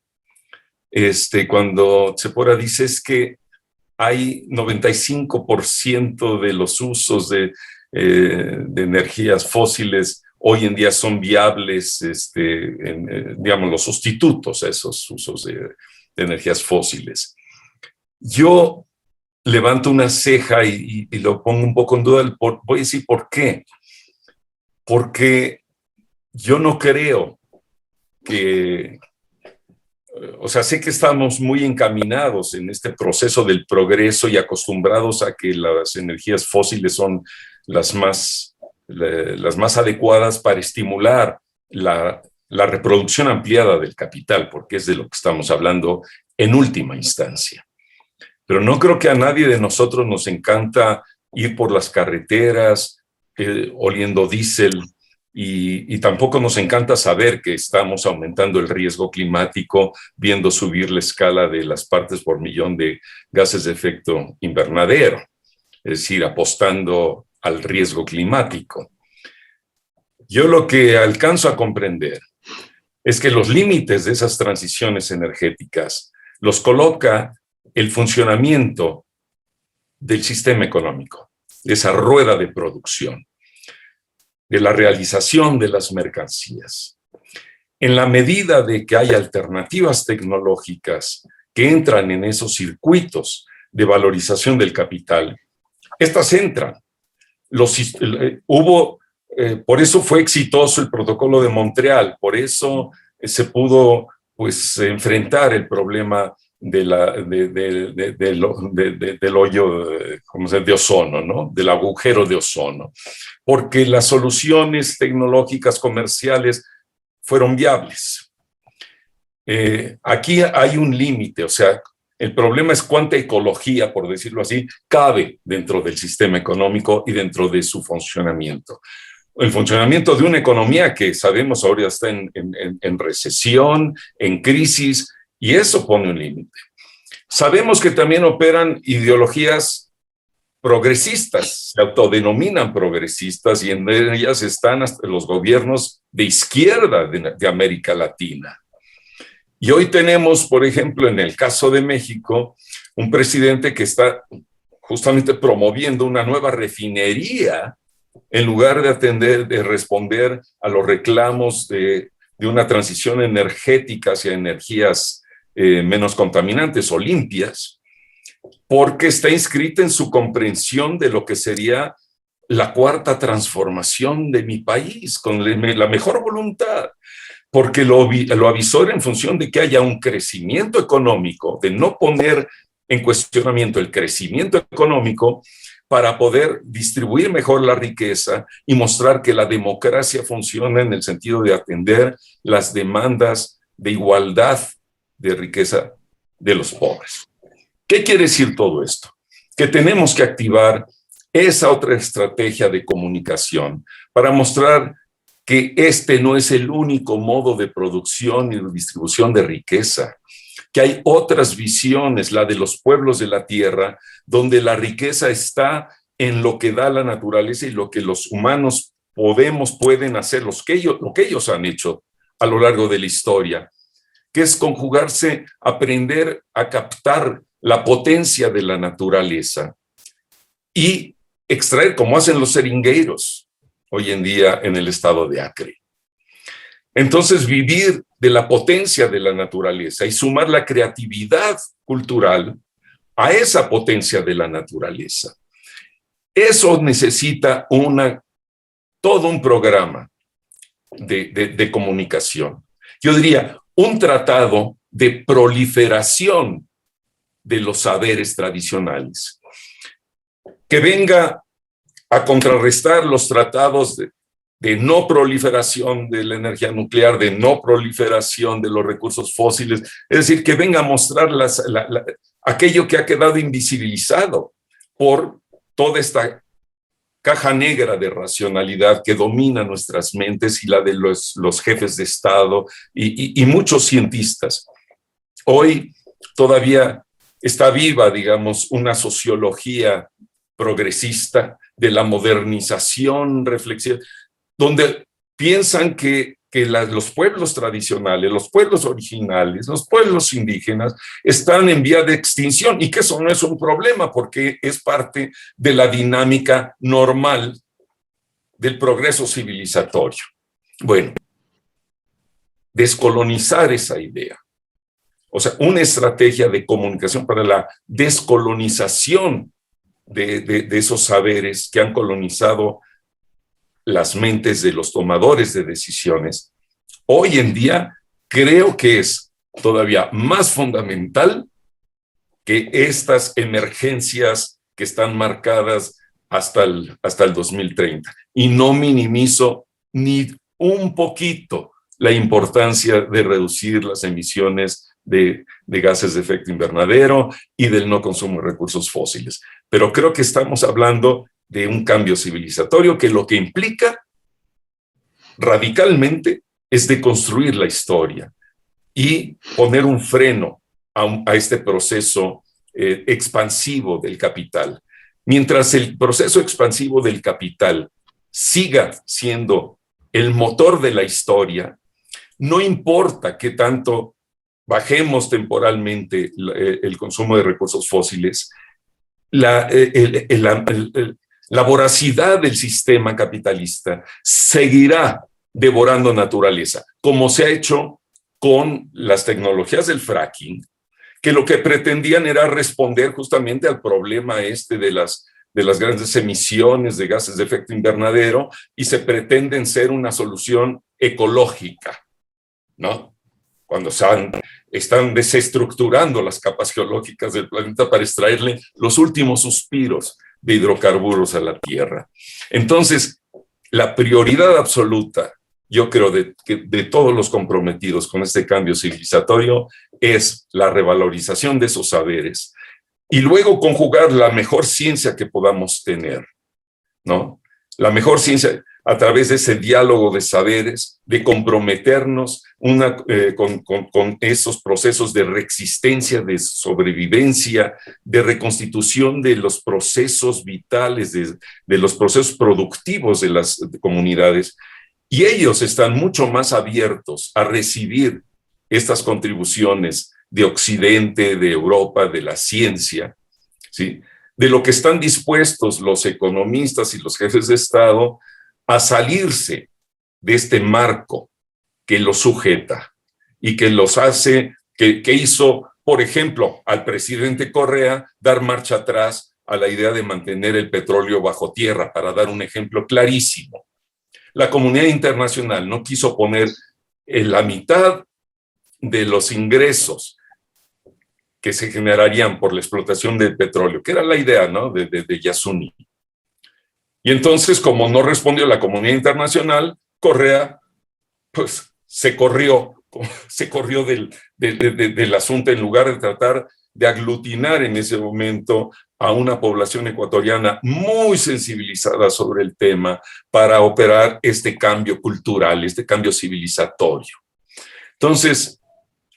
Cuando Tzeporah dice es que hay 95% de los usos de energías fósiles hoy en día son viables, digamos, los sustitutos a esos usos de energías fósiles. Yo levanto una ceja y lo pongo un poco en duda. Voy a decir por qué. Porque yo no creo que... O sea, sé que estamos muy encaminados en este proceso del progreso y acostumbrados a que las energías fósiles son las más adecuadas para estimular la reproducción ampliada del capital, porque es de lo que estamos hablando en última instancia. Pero no creo que a nadie de nosotros nos encanta ir por las carreteras oliendo diésel, y tampoco nos encanta saber que estamos aumentando el riesgo climático viendo subir la escala de las partes por millón de gases de efecto invernadero. es decir, apostando al riesgo climático. Yo lo que alcanzo a comprender es que los límites de esas transiciones energéticas los coloca el funcionamiento del sistema económico, de esa rueda de producción, de la realización de las mercancías. En la medida de que hay alternativas tecnológicas que entran en esos circuitos de valorización del capital, estas entran. Por eso fue exitoso el protocolo de Montreal, por eso se pudo pues enfrentar el problema del hoyo, ¿cómo se dice?, de ozono, ¿no? Del agujero de ozono, porque las soluciones tecnológicas comerciales fueron viables. Aquí hay un límite, o sea, el problema es cuánta ecología, por decirlo así, cabe dentro del sistema económico y dentro de su funcionamiento. El funcionamiento de una economía que sabemos ahora está en recesión, en crisis, y eso pone un límite. Sabemos que también operan ideologías progresistas, se autodenominan progresistas, y en ellas están hasta los gobiernos de izquierda de América Latina. Y hoy tenemos, por ejemplo, en el caso de México, un presidente que está justamente promoviendo una nueva refinería en lugar de responder a los reclamos de una transición energética hacia energías menos contaminantes o limpias, porque está inscrita en su comprensión de lo que sería la cuarta transformación de mi país, con la mejor voluntad, porque lo avisora en función de que haya un crecimiento económico, de no poner en cuestionamiento el crecimiento económico para poder distribuir mejor la riqueza y mostrar que la democracia funciona en el sentido de atender las demandas de igualdad de riqueza de los pobres. ¿Qué quiere decir todo esto? Que tenemos que activar esa otra estrategia de comunicación para mostrar que este no es el único modo de producción y de distribución de riqueza, que hay otras visiones, la de los pueblos de la tierra, donde la riqueza está en lo que da la naturaleza y lo que los humanos pueden hacer, lo que ellos han hecho a lo largo de la historia, que es conjugarse, aprender a captar la potencia de la naturaleza y extraer, como hacen los seringueiros hoy en día en el estado de Acre. Entonces, vivir de la potencia de la naturaleza y sumar la creatividad cultural a esa potencia de la naturaleza. Eso necesita todo un programa de comunicación. Yo diría, un tratado de proliferación de los saberes tradicionales, que venga a contrarrestar los tratados de no proliferación de la energía nuclear, de no proliferación de los recursos fósiles, es decir, que venga a mostrar aquello que ha quedado invisibilizado por toda esta caja negra de racionalidad que domina nuestras mentes y la de los jefes de Estado y muchos cientistas. Hoy todavía está viva, digamos, una sociología progresista de la modernización reflexiva, donde piensan que los pueblos tradicionales, los pueblos originales, los pueblos indígenas están en vía de extinción y que eso no es un problema porque es parte de la dinámica normal del progreso civilizatorio. Bueno, descolonizar esa idea. O sea, una estrategia de comunicación para la descolonización de esos saberes que han colonizado las mentes de los tomadores de decisiones, hoy en día creo que es todavía más fundamental que estas emergencias que están marcadas hasta el 2030. Y no minimizo ni un poquito la importancia de reducir las emisiones de gases de efecto invernadero y del no consumo de recursos fósiles. Pero creo que estamos hablando de un cambio civilizatorio que lo que implica radicalmente es deconstruir la historia y poner un freno a este proceso expansivo del capital. mientras el proceso expansivo del capital siga siendo el motor de la historia, no importa qué tanto bajemos temporalmente el consumo de recursos fósiles, la voracidad del sistema capitalista seguirá devorando naturaleza, como se ha hecho con las tecnologías del fracking, que lo que pretendían era responder justamente al problema de las grandes emisiones de gases de efecto invernadero, y se pretenden ser una solución ecológica, ¿no? Cuando están desestructurando las capas geológicas del planeta para extraerle los últimos suspiros de hidrocarburos a la Tierra. Entonces, la prioridad absoluta, yo creo, de todos los comprometidos con este cambio civilizatorio es la revalorización de esos saberes y luego conjugar la mejor ciencia que podamos tener, ¿no? La mejor ciencia a través de ese diálogo de saberes, de comprometernos con esos procesos de reexistencia, de sobrevivencia, de reconstitución de los procesos vitales, de los procesos productivos de las comunidades. Y ellos están mucho más abiertos a recibir estas contribuciones de Occidente, de Europa, de la ciencia, ¿sí? De lo que están dispuestos los economistas y los jefes de Estado a salirse de este marco que los sujeta y que los hace, que hizo, por ejemplo, al presidente Correa dar marcha atrás a la idea de mantener el petróleo bajo tierra, para dar un ejemplo clarísimo. La comunidad internacional no quiso poner en la mitad de los ingresos que se generarían por la explotación del petróleo, que era la idea, ¿no?, de Yasuni. Y entonces, como no respondió la comunidad internacional, Correa pues se corrió del asunto, en lugar de tratar de aglutinar en ese momento a una población ecuatoriana muy sensibilizada sobre el tema para operar este cambio cultural, este cambio civilizatorio. Entonces,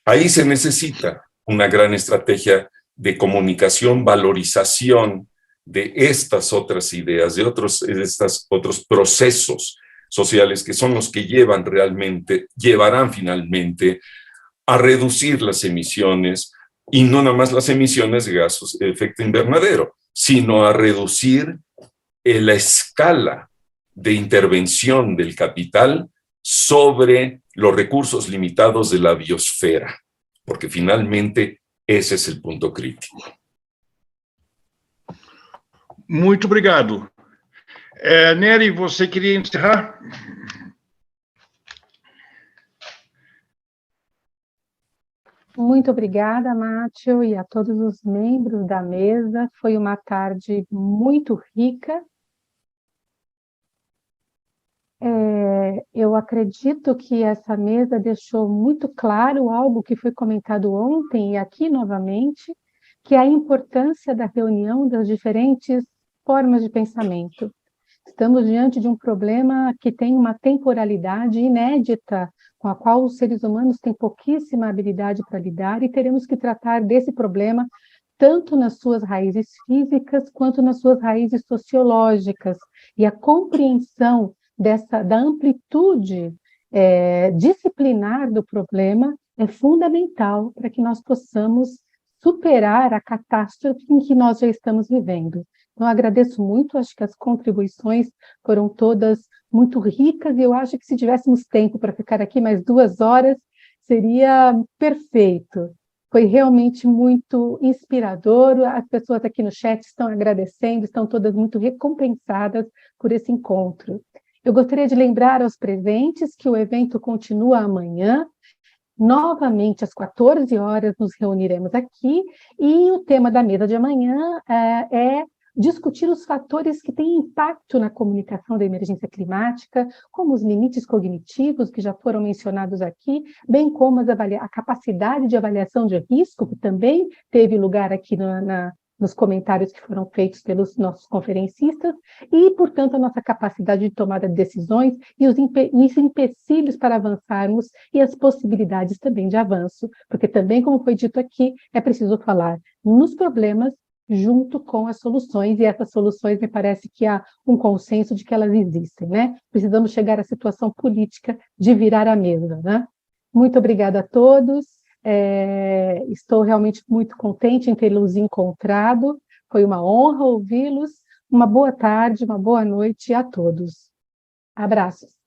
ahí se necesita una gran estrategia de comunicación, valorización de estas otras ideas, de estos otros procesos sociales que son los que llevarán finalmente a reducir las emisiones, y no nada más las emisiones de gases de efecto invernadero, sino a reducir la escala de intervención del capital sobre los recursos limitados de la biosfera, porque finalmente ese es el punto crítico. Muito obrigado. Nery, você queria encerrar? Muito obrigada, Mátio, e a todos os membros da mesa. Foi uma tarde muito rica. Eu acredito que essa mesa deixou muito claro algo que foi comentado ontem e aqui novamente, que é a importância da reunião das diferentes formas de pensamento. Estamos diante de um problema que tem uma temporalidade inédita, com a qual os seres humanos têm pouquíssima habilidade para lidar, e teremos que tratar desse problema tanto nas suas raízes físicas quanto nas suas raízes sociológicas. E a compreensão da amplitude disciplinar do problema é fundamental para que nós possamos superar a catástrofe em que nós já estamos vivendo. Então, eu agradeço muito, acho que as contribuições foram todas muito ricas, e eu acho que se tivéssemos tempo para ficar aqui mais 2 horas, seria perfeito. Foi realmente muito inspirador, as pessoas aqui no chat estão agradecendo, estão todas muito recompensadas por esse encontro. Eu gostaria de lembrar aos presentes que o evento continua amanhã. Novamente, às 14 horas, nos reuniremos aqui, e o tema da mesa de amanhã é discutir os fatores que têm impacto na comunicação da emergência climática, como os limites cognitivos, que já foram mencionados aqui, bem como a capacidade de avaliação de risco, que também teve lugar aqui nos comentários que foram feitos pelos nossos conferencistas, e, portanto, a nossa capacidade de tomada de decisões e os empecilhos para avançarmos e as possibilidades também de avanço, porque também, como foi dito aqui, é preciso falar nos problemas junto com as soluções, e essas soluções me parece que há um consenso de que elas existem, né? Precisamos chegar à situação política de virar a mesa, né? Muito obrigada a todos, estou realmente muito contente em tê-los encontrado, foi uma honra ouvi-los, uma boa tarde, uma boa noite a todos. Abraços.